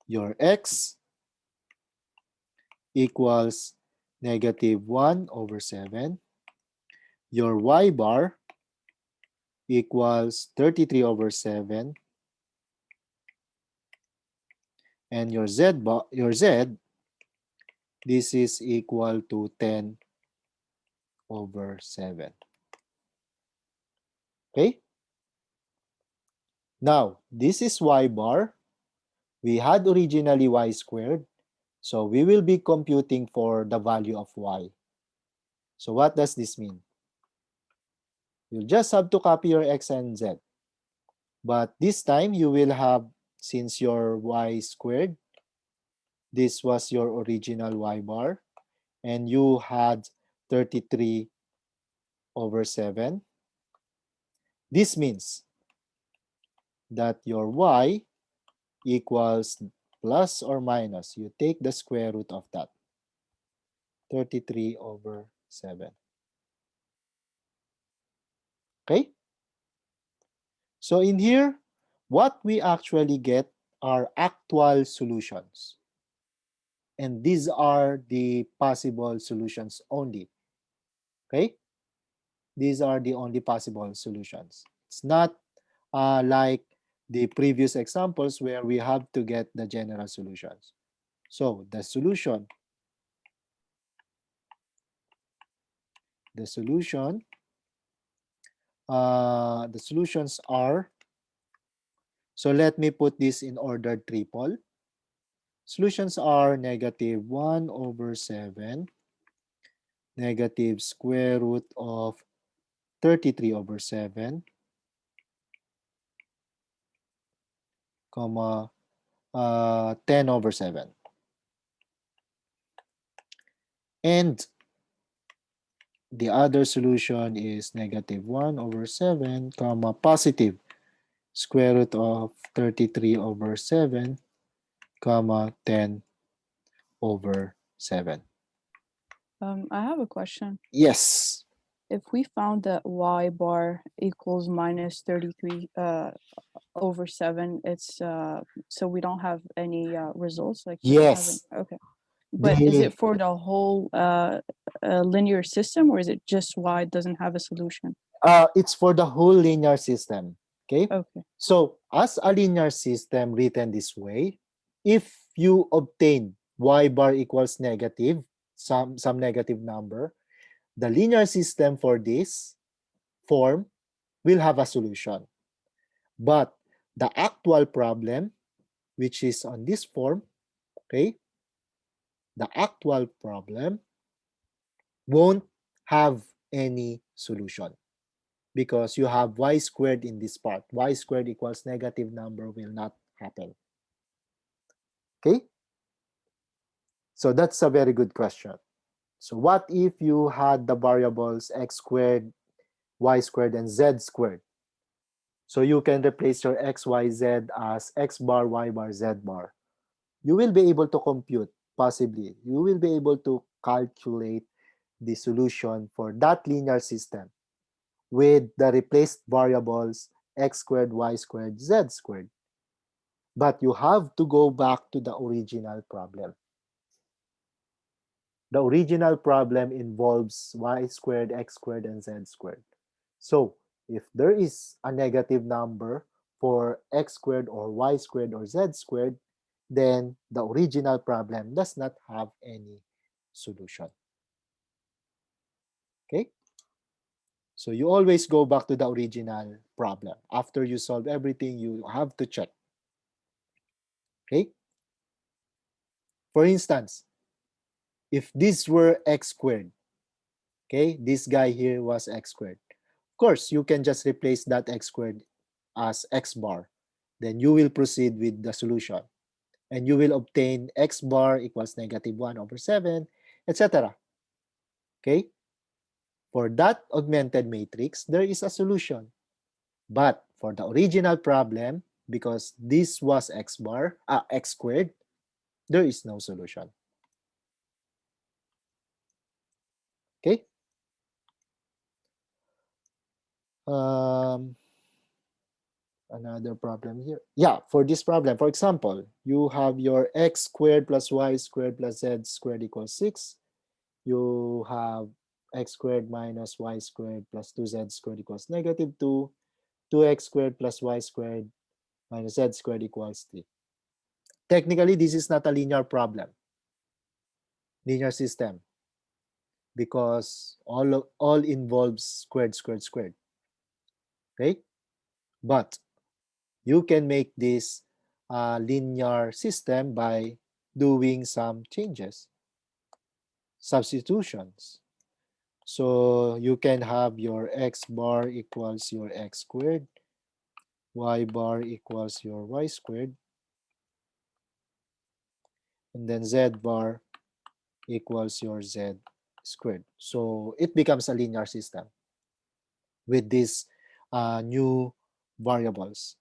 your X equals negative 1/7. Your Y bar equals 33/7. And your Z, this is equal to 10/7. Okay? Now, this is Y bar. We had originally y squared, so we will be computing for the value of y. So what does this mean? You just have to copy your x and z. But this time you will have, since your y squared, this was your original y bar, and you had 33 over 7. This means that your y equals plus or minus, you take the square root of that, 33 over 7. Okay? So in here, what we actually get are actual solutions. And these are the possible solutions only. Okay? These are the only possible solutions. It's not like the previous examples where we have to get the general solutions. So the solution, the solutions are, so let me put this in ordered triple. Solutions are negative 1 over 7, negative square root of 33 over 7, comma 10 over 7. And the other solution is negative 1 over 7, comma positive square root of 33 over 7, comma 10 over 7. I have a question. Yes. If we found that y bar equals minus 33 over 7, it's so we don't have any results, like we don't have any, Yes. okay. But is The, it for the whole linear system, or is it just y doesn't have a solution? it's for the whole linear system. Okay. Okay. So as a linear system written this way, if you obtain y bar equals negative, some negative number, the linear system for this form will have a solution. But the actual problem, which is on this form, okay, the actual problem won't have any solution because you have y squared in this part. Y squared equals negative number will not happen. Okay? So that's a very good question. So what if you had the variables x squared, y squared, and z squared? So you can replace your x, y, z as x bar, y bar, z bar. You will be able to compute, possibly, you will be able to calculate the solution for that linear system with the replaced variables x squared, y squared, z squared. But you have to go back to the original problem. The original problem involves y squared, x squared, and z squared. So if there is a negative number for x squared or y squared or z squared, then the original problem does not have any solution. Okay? So you always go back to the original problem. After you solve everything, you have to check. Okay? For instance, if this were x squared, okay, this guy here was x squared. Of course, you can just replace that x squared as x bar. Then you will proceed with the solution. And you will obtain x bar equals negative 1 over 7, etc. Okay? For that augmented matrix, there is a solution. But for the original problem, because this was x bar, x squared, there is no solution. Okay? Another problem here. Yeah, for this problem, for example, you have your x squared plus y squared plus z squared equals 6. You have x squared minus y squared plus 2z squared equals negative 2. 2x squared plus y squared minus z squared equals 3. Technically, this is not a linear problem, linear system, because all involves squared, squared, squared. Okay? But you can make this linear system by doing some changes, substitutions. So you can have your x bar equals your x squared, y bar equals your y squared, and then z bar equals your z squared. So it becomes a linear system with these new variables.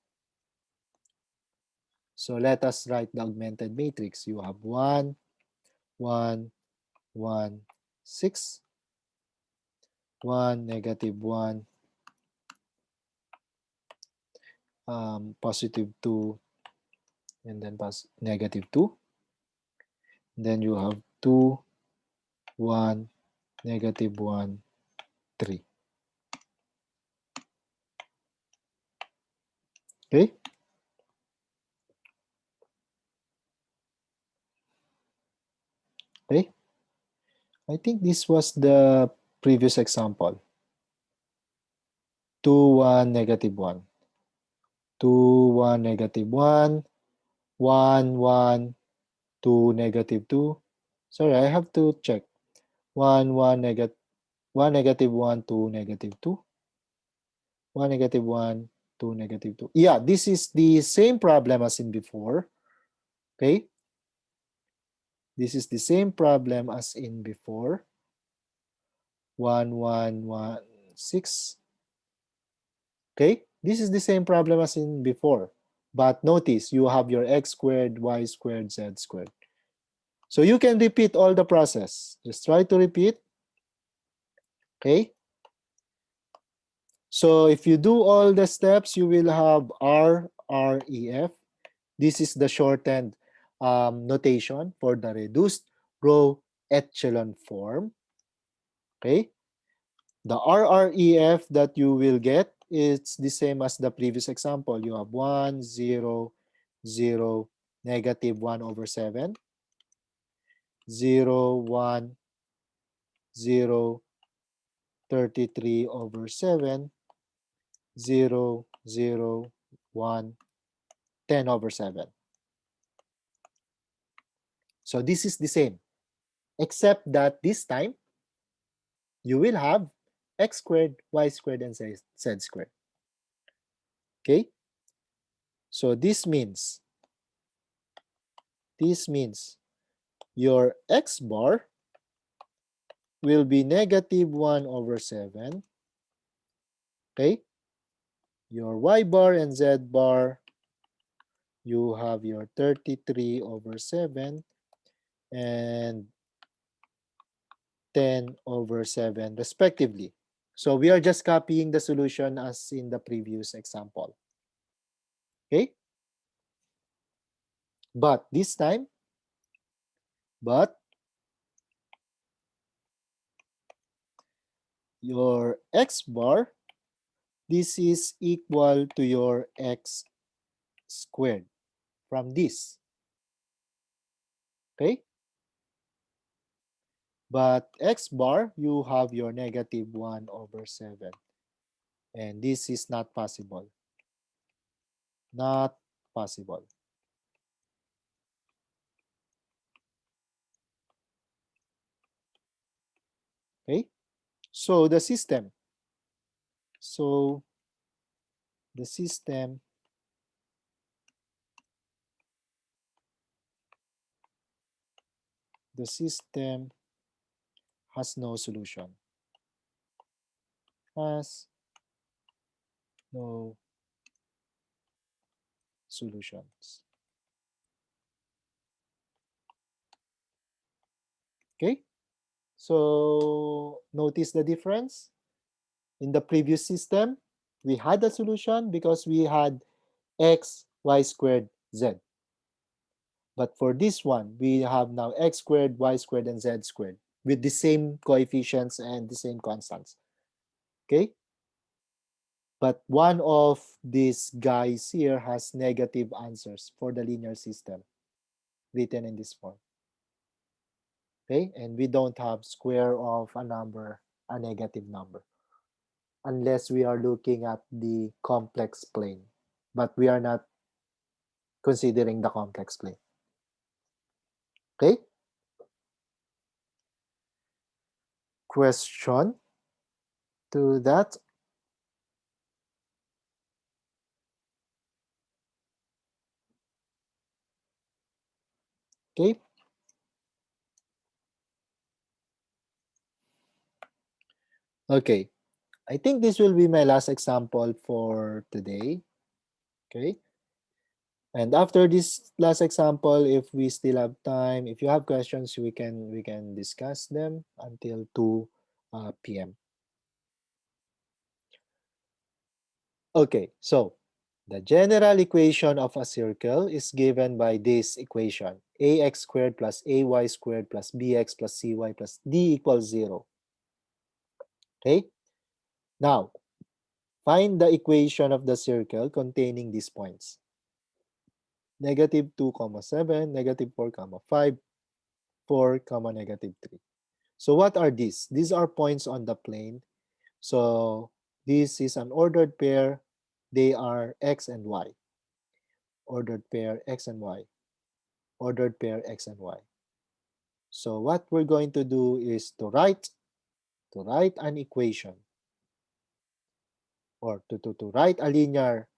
So let us write the augmented matrix. You have 1, 1, 1, 6, 1, -1, +2, and then -2. Then you have 2, 1, -1, 3. Okay? Okay? I think this was the previous example. 2, 1, -1. 2, 1, -1. 1, 1, 2, -2. Sorry, I have to check. 1, 1, negative 1, -1, 2, -2. 1, -1, 2, -2. Yeah, this is the same problem as in before. Okay? This is the same problem as in before. 1, 1, 1, 6. Okay? This is the same problem as in before. But notice, you have your x squared, y squared, z squared. So you can repeat all the process. Just try to repeat. Okay? So if you do all the steps, you will have R, R, E, F. This is the shortened notation for the reduced row echelon form. Okay? The RREF that you will get is the same as the previous example. You have 1, 0, 0, -1/7, 0, 1, 0, 33/7, 0, 0, 1, 10/7. So this is the same, except that this time you will have x squared, y squared, and z squared. Okay? So this means your x bar will be -1/7. Okay? Your y bar and z bar, you have your 33/7 and 10/7 respectively. So we are just copying the solution as in the previous example. Okay? But this time, your x bar, this is equal to your x squared from this. Okay? But x bar, you have your -1/7. And this is not possible. Not possible. Okay? So the system. So the system has no solution. Has no solutions. Okay? So notice the difference. In the previous system, we had a solution because we had x, y squared, z. But for this one, we have now x squared, y squared, and z squared with the same coefficients and the same constants. Okay? But one of these guys here has negative answers for the linear system written in this form. Okay? And we don't have square of a number, a negative number, unless we are looking at the complex plane. But we are not considering the complex plane. Okay? Question to that? Okay. Okay. I think this will be my last example for today. Okay. And after this last example, if we still have time, if you have questions, we can discuss them until 2 p.m. Okay, so the general equation of a circle is given by this equation: ax squared plus ay squared plus bx plus cy plus d equals 0. Okay, now find the equation of the circle containing these points: negative 2 comma 7, negative 4 comma 5, 4 comma negative 3. So what are these? These are points on the plane. So this is an ordered pair. They are x and y. Ordered pair x and y. Ordered pair x and y. So what we're going to do is to write an equation, or to write a linear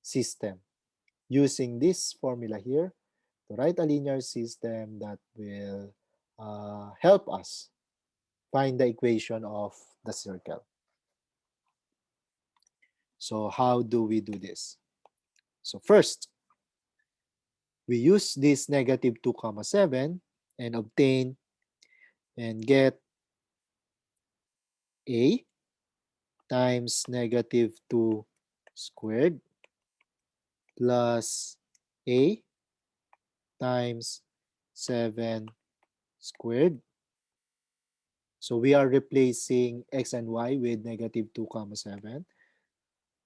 system using this formula here, to write a linear system that will help us find the equation of the circle. So how do we do this? So first, we use this negative 2 comma 7 and obtain and get a times negative 2 squared plus a times 7 squared. So we are replacing x and y with negative 2 comma 7.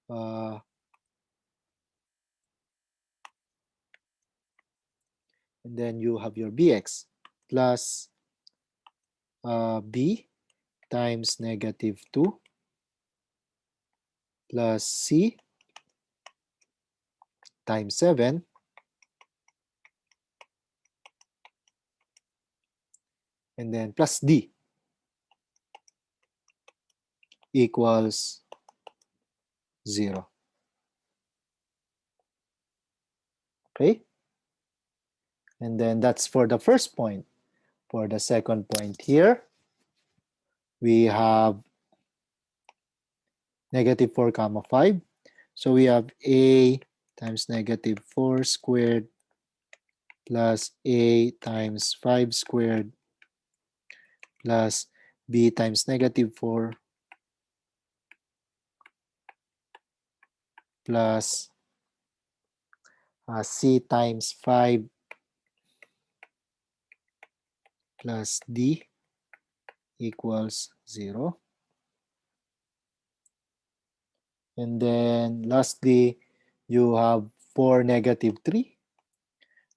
And then you have your bx plus b times negative 2 plus c times 7 and then plus d equals 0. Okay? And then that's for the first point. For the second point here, we have negative 4 comma 5. So we have a times negative 4 squared plus a times 5 squared plus b times negative 4 plus c times 5 plus d equals 0. And then lastly, you have 4 negative 3.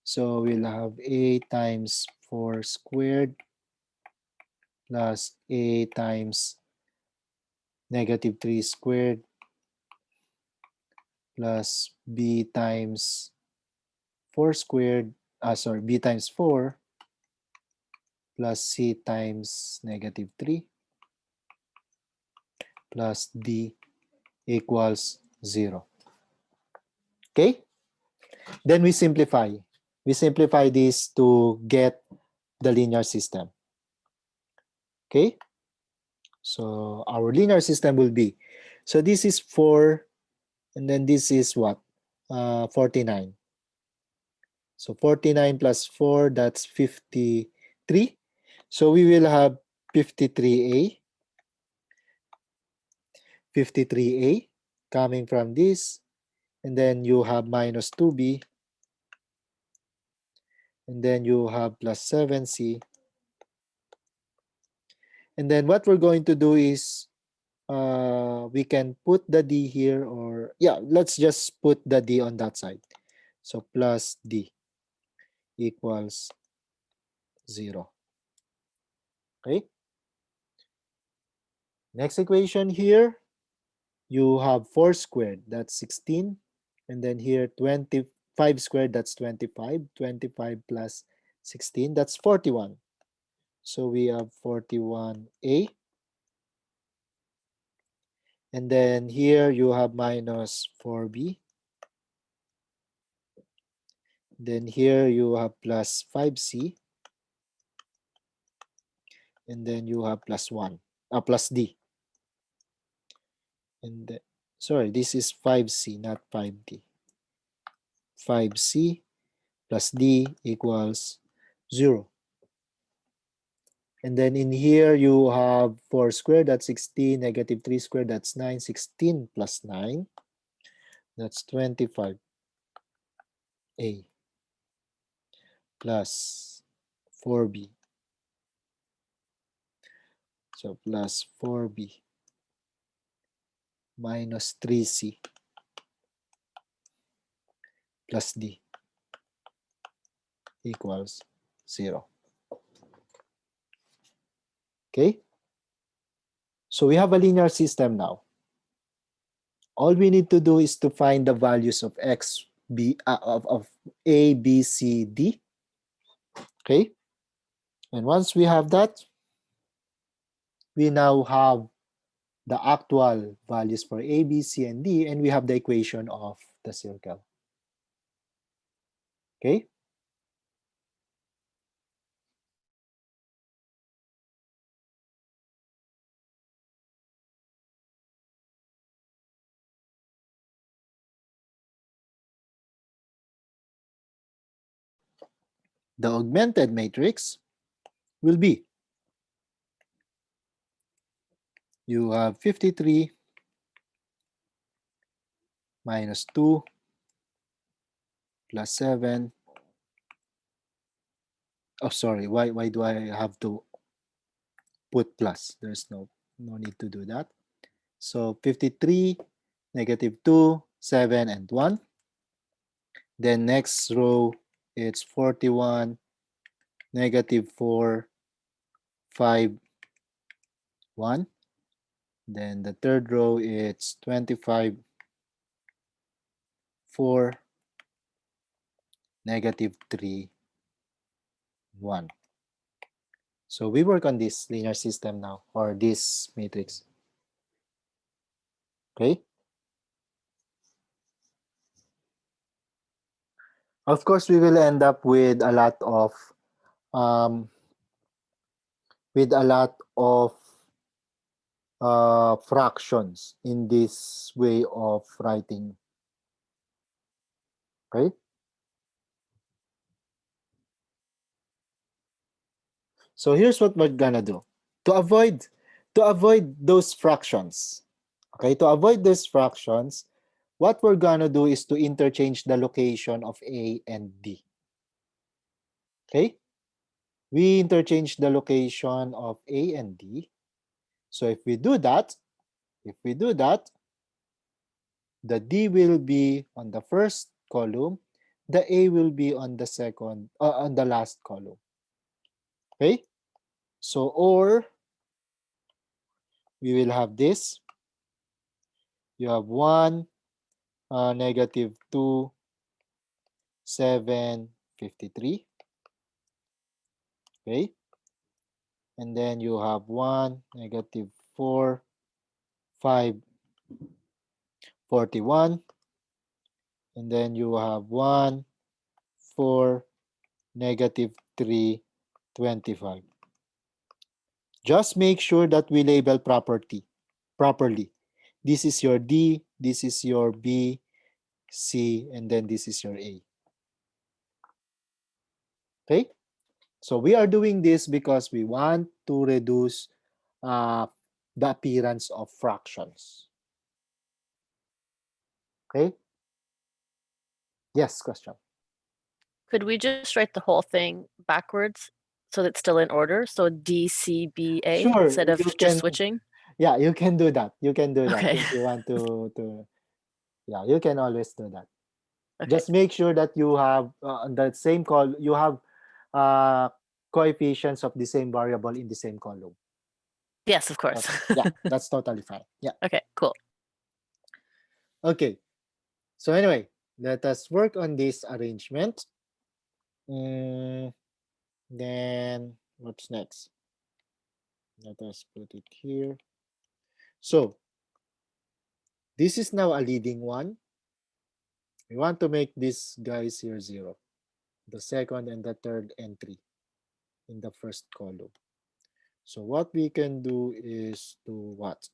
So we'll have a times 4 squared plus a times negative 3 squared plus b times 4 squared, b times 4 plus c times negative 3 plus d equals 0. Okay? Then we simplify. We simplify this to get the linear system. Okay? So our linear system will be, so this is 4, and then this is what? 49. So 49 plus 4, that's 53. So we will have 53a, 53a coming from this, and then you have minus 2b, and then you have plus 7c. And then what we're going to do is we can put the d here, or yeah, let's just put the d on that side. So plus d equals 0. Okay. Next equation here, you have 4 squared, that's 16. And then here 24 5 squared, that's 25. 25 plus 16, that's 41. So we have 41a. And then here you have minus 4b. Then here you have plus 5c. And then you have plus 1, plus d. And then, sorry, this is 5c, not 5d. 5c plus d equals 0. And then in here you have 4 squared, that's 16, negative 3 squared, that's 9, 16 plus 9, that's 25a plus 4b. So plus 4b minus 3c plus d equals 0. Okay? So we have a linear system now. All we need to do is to find the values of x, b, of a, b, c, d. Okay? And once we have that, we now have the actual values for a, b, c, and d, and we have the equation of the circle. Okay? The augmented matrix will be, you have 53 minus 2 plus 7. Oh, sorry, why do I have to put plus? There's no need to do that. So 53, negative 2, 7, and 1. Then next row, it's 41, negative 4, 5, 1. Then the third row, it's 25, 4, negative 3, 1. So we work on this linear system now, or this matrix. Okay? Of course, we will end up with a lot of fractions in this way of writing. Okay? So here's what we're gonna do. To avoid those fractions, okay, to avoid those fractions, what we're gonna do is to interchange the location of A and D. Okay? We interchange the location of A and D. So if we do that, the D will be on the first column, the A will be on the second, on the last column. Okay? So, or we will have this. You have 1, negative 2, 7, 53. Okay? And then you have 1, negative 4, 5, 41. And then you have 1, 4, negative 3, 25. Just make sure that we label properly. This is your D, this is your B, C, and then this is your A. Okay? So we are doing this because we want to reduce the appearance of fractions. Okay? Yes, question. Could we just write the whole thing backwards so that it's still in order? So DCBA Sure, instead of you just can. switching? Yeah, you can do that. You can do that Okay. if you want to. Yeah, you can always do that. Okay. Just make sure that you have the same you have coefficients of the same variable in the same column. Yes, of course. Yeah, that's totally fine. Yeah. Okay, cool. Okay. So anyway, let us work on this arrangement. Then what's next? Let us put it here. So this is now a leading one. We want to make these guys here 0, the second and the third entry in the first column. So what we can do is to what?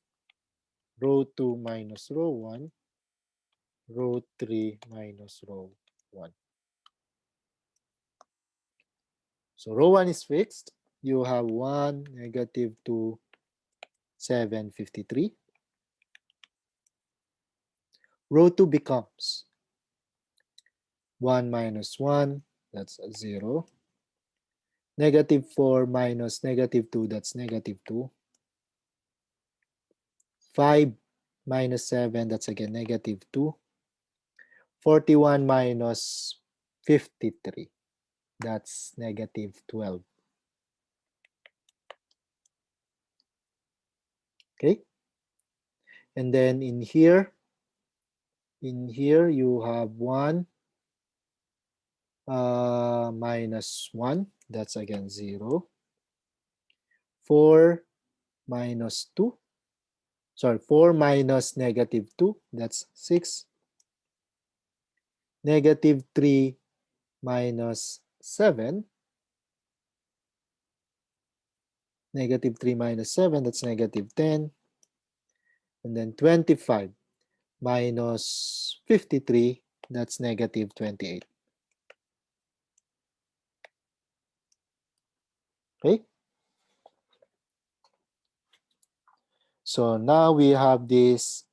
Row 2 minus row 1, row 3 minus row 1. So row 1 is fixed. You have 1, -2, 7, 53. Row 2 becomes 1 minus 1, that's 0. -4 minus -2, that's -2. 5 minus 7, that's again -2. 41 minus 53, that's -12. Okay? And then in here you have 1 minus 1, that's again 0. 4 minus 2, sorry, 4 minus -2, that's 6. -3 minus 7, -3 minus 7, that's -10. And then 25 minus 53, that's -28. Okay? So now we have this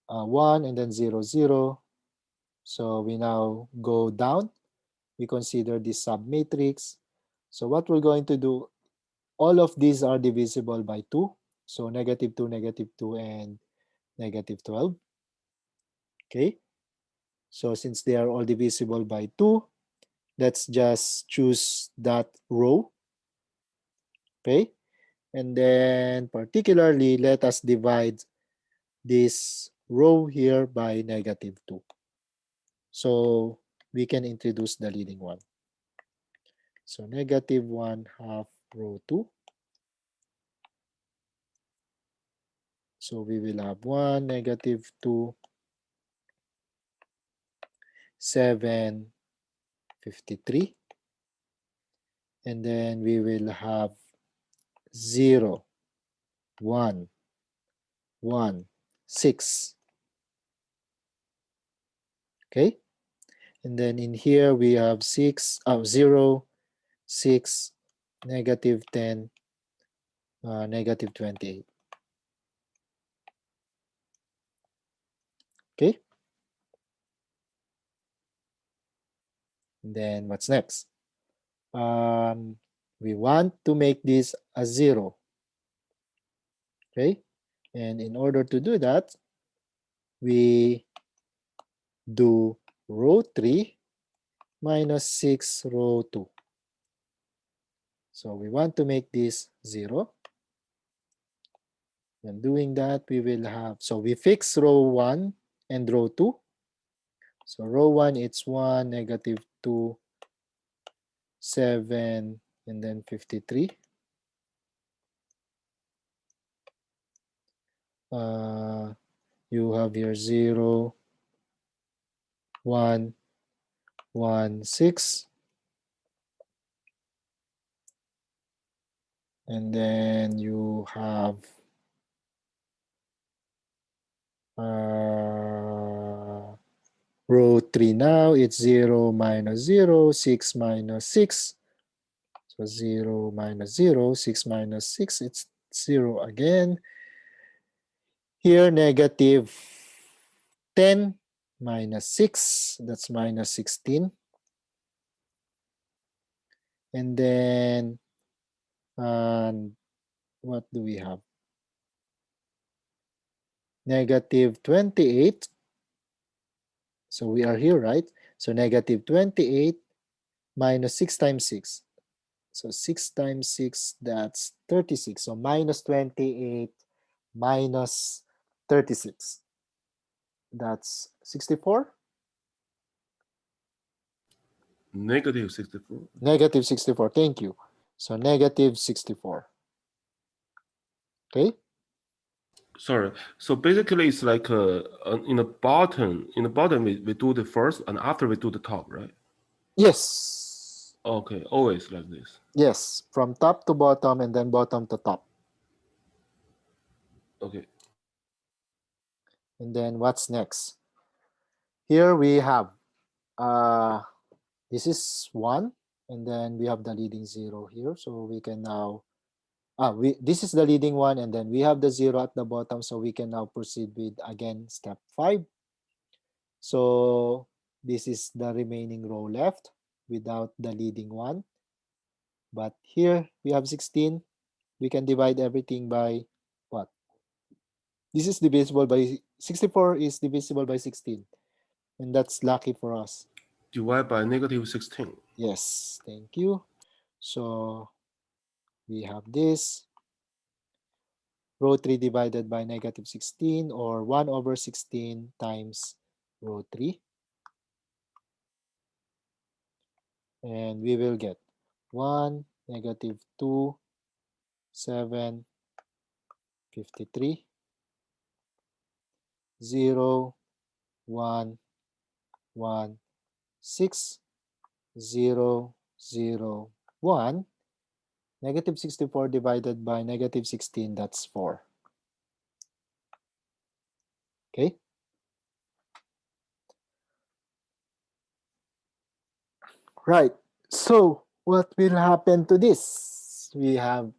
1 and then 0, 0. So we now go down. We consider this submatrix. So what we're going to do, all of these are divisible by 2. So -2, -2, and -12. Okay? So since they are all divisible by 2, let's just choose that row. Okay? And then particularly, let us divide this row here by -2. So we can introduce the leading one. So -1/2 row 2. So we will have 1, -2, 7, 53. And then we will have 0, 1, 1, 6. Okay? And then in here we have 0, 6, -10, -28. Okay? And then what's next? We want to make this a 0. Okay? And in order to do that, we do row 3 minus 6 row 2. So we want to make this 0. When doing that, we will have, so we fix row 1 and row 2. So row 1, it's 1, -2, 7, and then 53. You have here 0, 1, 1, 6. And then you have row 3 now, it's 0 minus 0, 6 minus 6. So 0 minus 0, 6 minus 6, it's 0 again. Here, -10 minus 6, that's minus 16. And then, what do we have? -28. So we are here, right? So -28 minus 6 times 6. So 6 times 6, that's 36. So minus 28 minus 36. That's 64. Negative 64. Negative 64. Thank you. So negative 64. Okay. Sorry. So basically, it's like in the bottom. In the bottom, we do the first, and after we do the top, right? Yes. Okay, always like this. Yes. From top to bottom and then bottom to top. Okay. And then what's next? Here we have this is 1, and then we have the leading 0 here. So we can now this is the leading one, and then we have the 0 at the bottom, so we can now proceed with again step 5. So this is the remaining row left without the leading one. But here we have 16. We can divide everything by what? This is divisible by 64 is divisible by 16. And that's lucky for us. Divide by negative 16. Yes, thank you. So we have this. Row 3 divided by negative 16, or 1 over 16 times row 3. And we will get 1, negative 2, 7, 53, 0, 1, 1, 6, 0, 0, 1. Negative 64 divided by negative 16, that's 4. Okay. Right. So what will happen to this? We are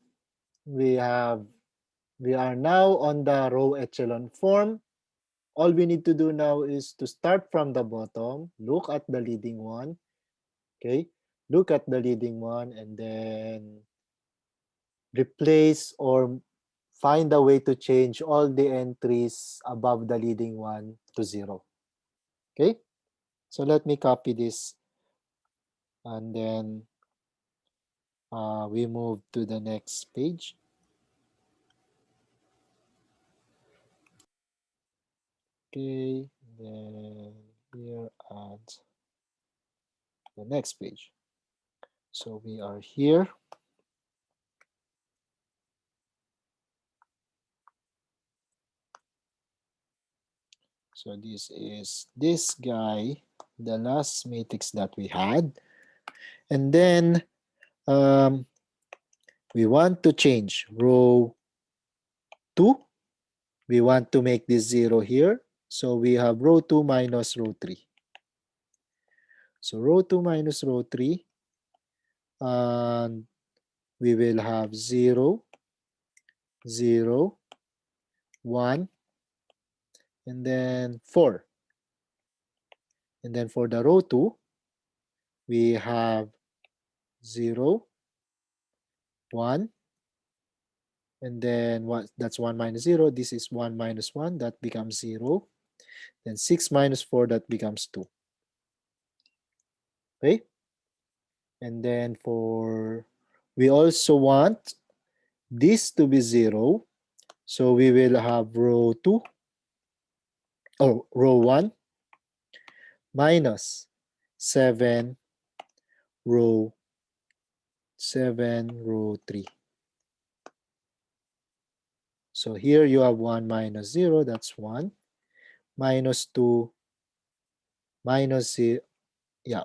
now on the row echelon form. All we need to do now is to start from the bottom, look at the leading one. Okay. Look at the leading one and then replace or find a way to change all the entries above the leading one to 0. Okay. So let me copy this, and then we move to the next page. Okay, then here at the next page. So we are here. So this is this guy, the last matrix that we had. And then we want to change row 2. We want to make this 0 here. So we have row 2 minus row 3. So row 2 minus row 3. And we will have 0, 0, 1, and then 4. And then for the row 2, we have 0, 1, and then that's 1 minus 0. This is 1 minus 1. That becomes 0. Then 6 minus 4, that becomes 2. Okay? And then we also want this to be 0. So we will have row 2, or row 1, minus 7, row 3. So here you have 1 minus 0, that's 1. Minus 2, minus 0,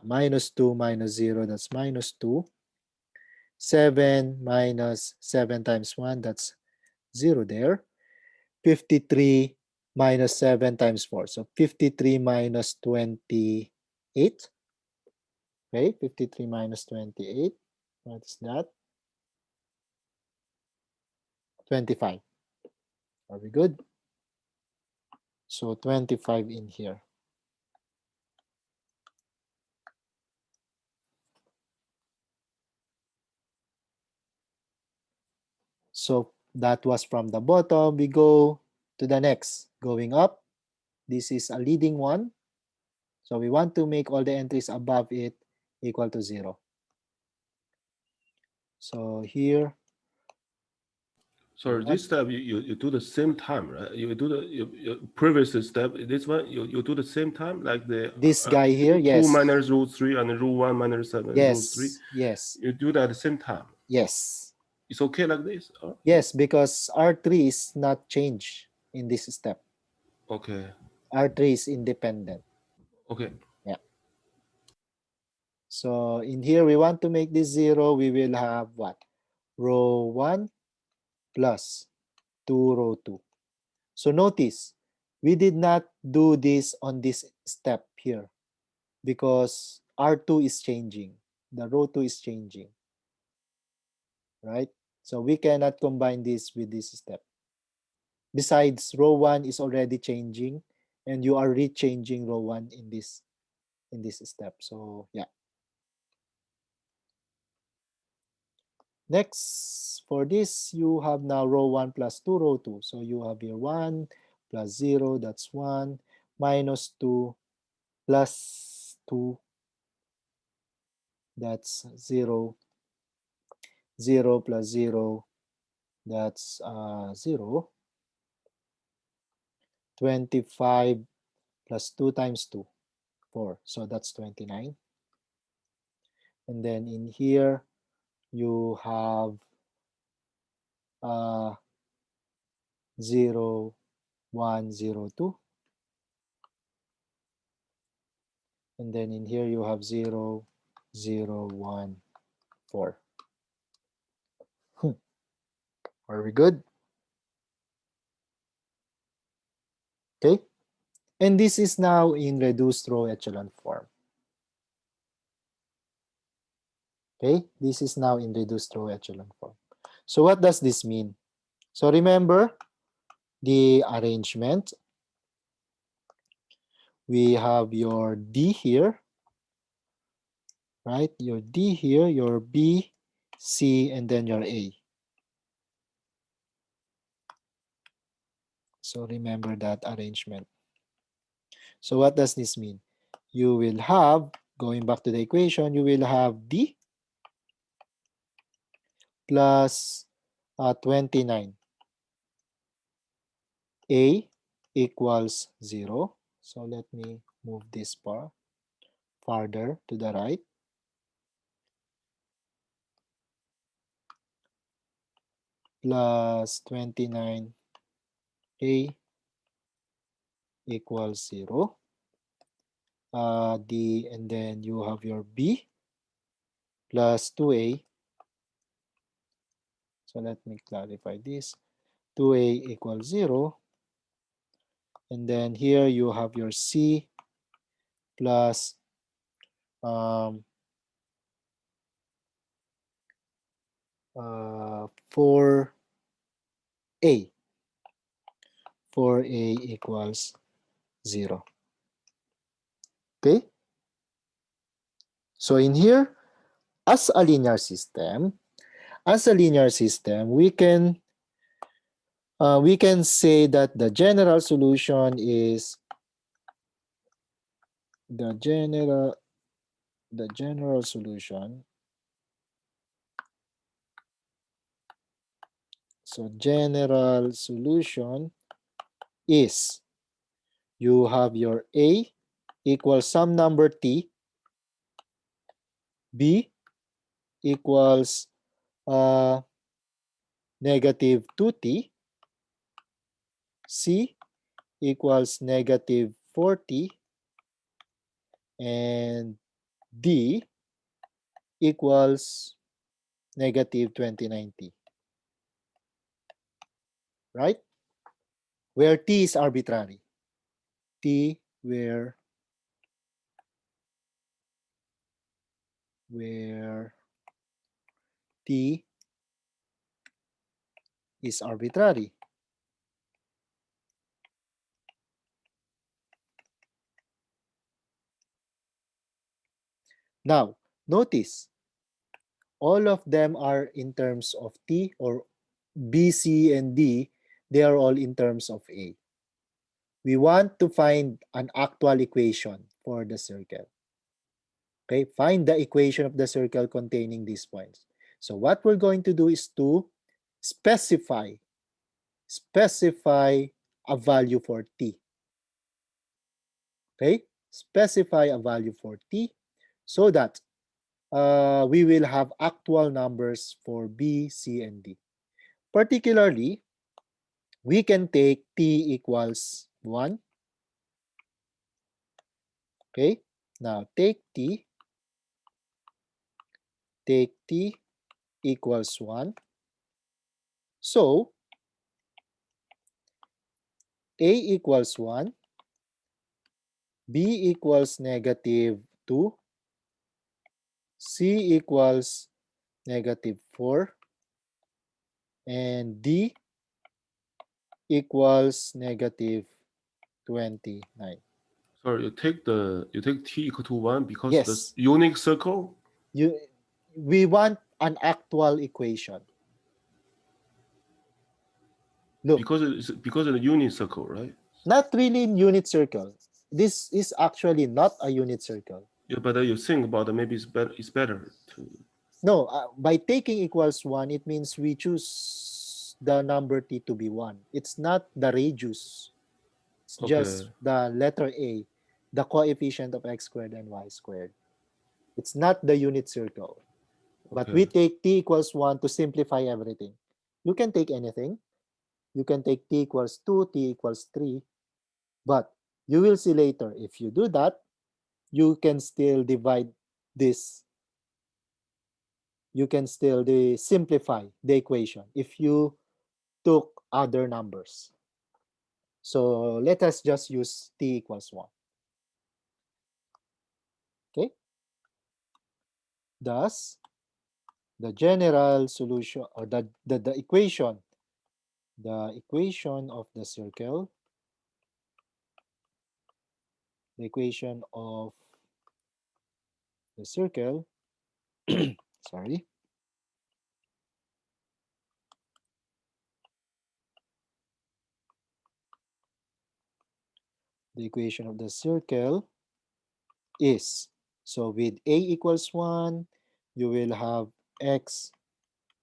minus 2 minus 0, that's minus 2. 7 minus 7 times 1, that's 0 there. 53 minus 7 times 4. So 53 minus 28. Okay, 53 minus 28. What is that? 25. Are we good? So 25 in here. So that was from the bottom. We go to the next. Going up, this is a leading one. So we want to make all the entries above it equal to 0. So here. So this step you do the same time, right? You do the your previous step. This one you do the same time, like the This guy here, two yes. minus root 3 and root 1 minus 7 root 3. Yes, yes, You do that at the same time. yes. It's okay like this? Oh, Yes, because R3 is not changed in this step. okay. R3 is independent. Okay. Yeah. So in here, we want to make this 0. We will have what? Row 1 plus 2 row 2. So notice, we did not do this on this step here because R2 is changing. The row 2 is changing, right? So we cannot combine this with this step. Besides, row 1 is already changing and you are rechanging row 1 in this step. So yeah. Next, for this, you have now row 1 plus 2 row 2. So you have here 1 plus 0, that's 1, minus 2 plus 2, that's 0, 0 plus 0, that's 0, 25 plus 2 times 2, 4, so that's 29. And then in here, you have 0, 1, 0, 2. And then in here, you have 0, 0, 1, 4. Are we good? Okay. And this is now in reduced row echelon form. Okay. This is now in reduced row echelon form. So what does this mean? So remember the arrangement. We have your D here, right? Your D here, your B, C, and then your A. So remember that arrangement. So what does this mean? You will have, going back to the equation, you will have D plus 29. A equals 0. So let me move this bar farther to the right. Plus 29. A equals 0. D, and then you have your B plus 2A. So let me clarify this. 2A equals 0. And then here you have your C plus 4A. 4A equals 0. Okay? So in here, as a linear system, we can say that the general solution is the general solution. So general solution is you have your A equals some number t, B equals negative 2t, C equals negative 4t, and D equals negative 29t, right? Where t is arbitrary. T where t is arbitrary. Now, notice, all of them are in terms of t, or B, C, and D, they are all in terms of A. We want to find an actual equation for the circle. Okay, find the equation of the circle containing these points. So what we're going to do is to specify specify a value for t. Okay, specify a value for t so that we will have actual numbers for B, C, and D. Particularly, we can take t equals 1. Okay, now take t equals 1. So, A equals 1, B equals -2, C equals -4, and D equals -29. Sorry, you take t equal to 1 because Yes. this unique circle. We want an actual equation. Look, because it's a unit circle, right? not really in unit circle. This is actually not a unit circle. Yeah, but you think about it, maybe it's better to. No, by taking equals 1, it means we choose the number t to be 1. It's not the radius. It's just the letter A, the coefficient of x squared and y squared. It's not the unit circle. But we take t equals 1 to simplify everything. You can take anything. You can take t equals 2, t equals 3. But you will see later, if you do that, you can still divide this. You can still simplify the equation if you took other numbers. So let us just use t equals 1. Okay? Thus, the general solution, or the equation of the circle, sorry, the equation of the circle is, so with a equals 1, you will have x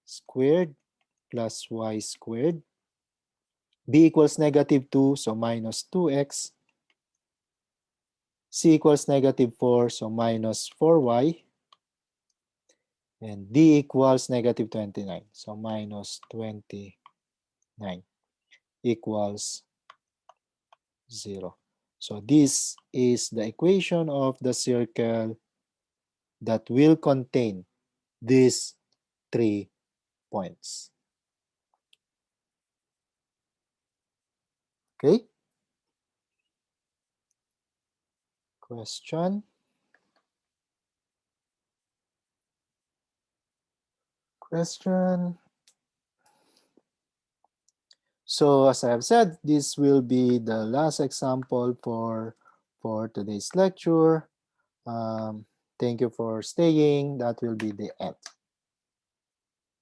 squared plus y squared. B equals -2, so minus 2x. C equals -4, so minus 4y. And D equals -29, so minus 29 equals 0. So this is the equation of the circle that will contain these 3 points. Okay? Question? Question? So as I have said, this will be the last example for today's lecture. Thank you for staying. That will be the end.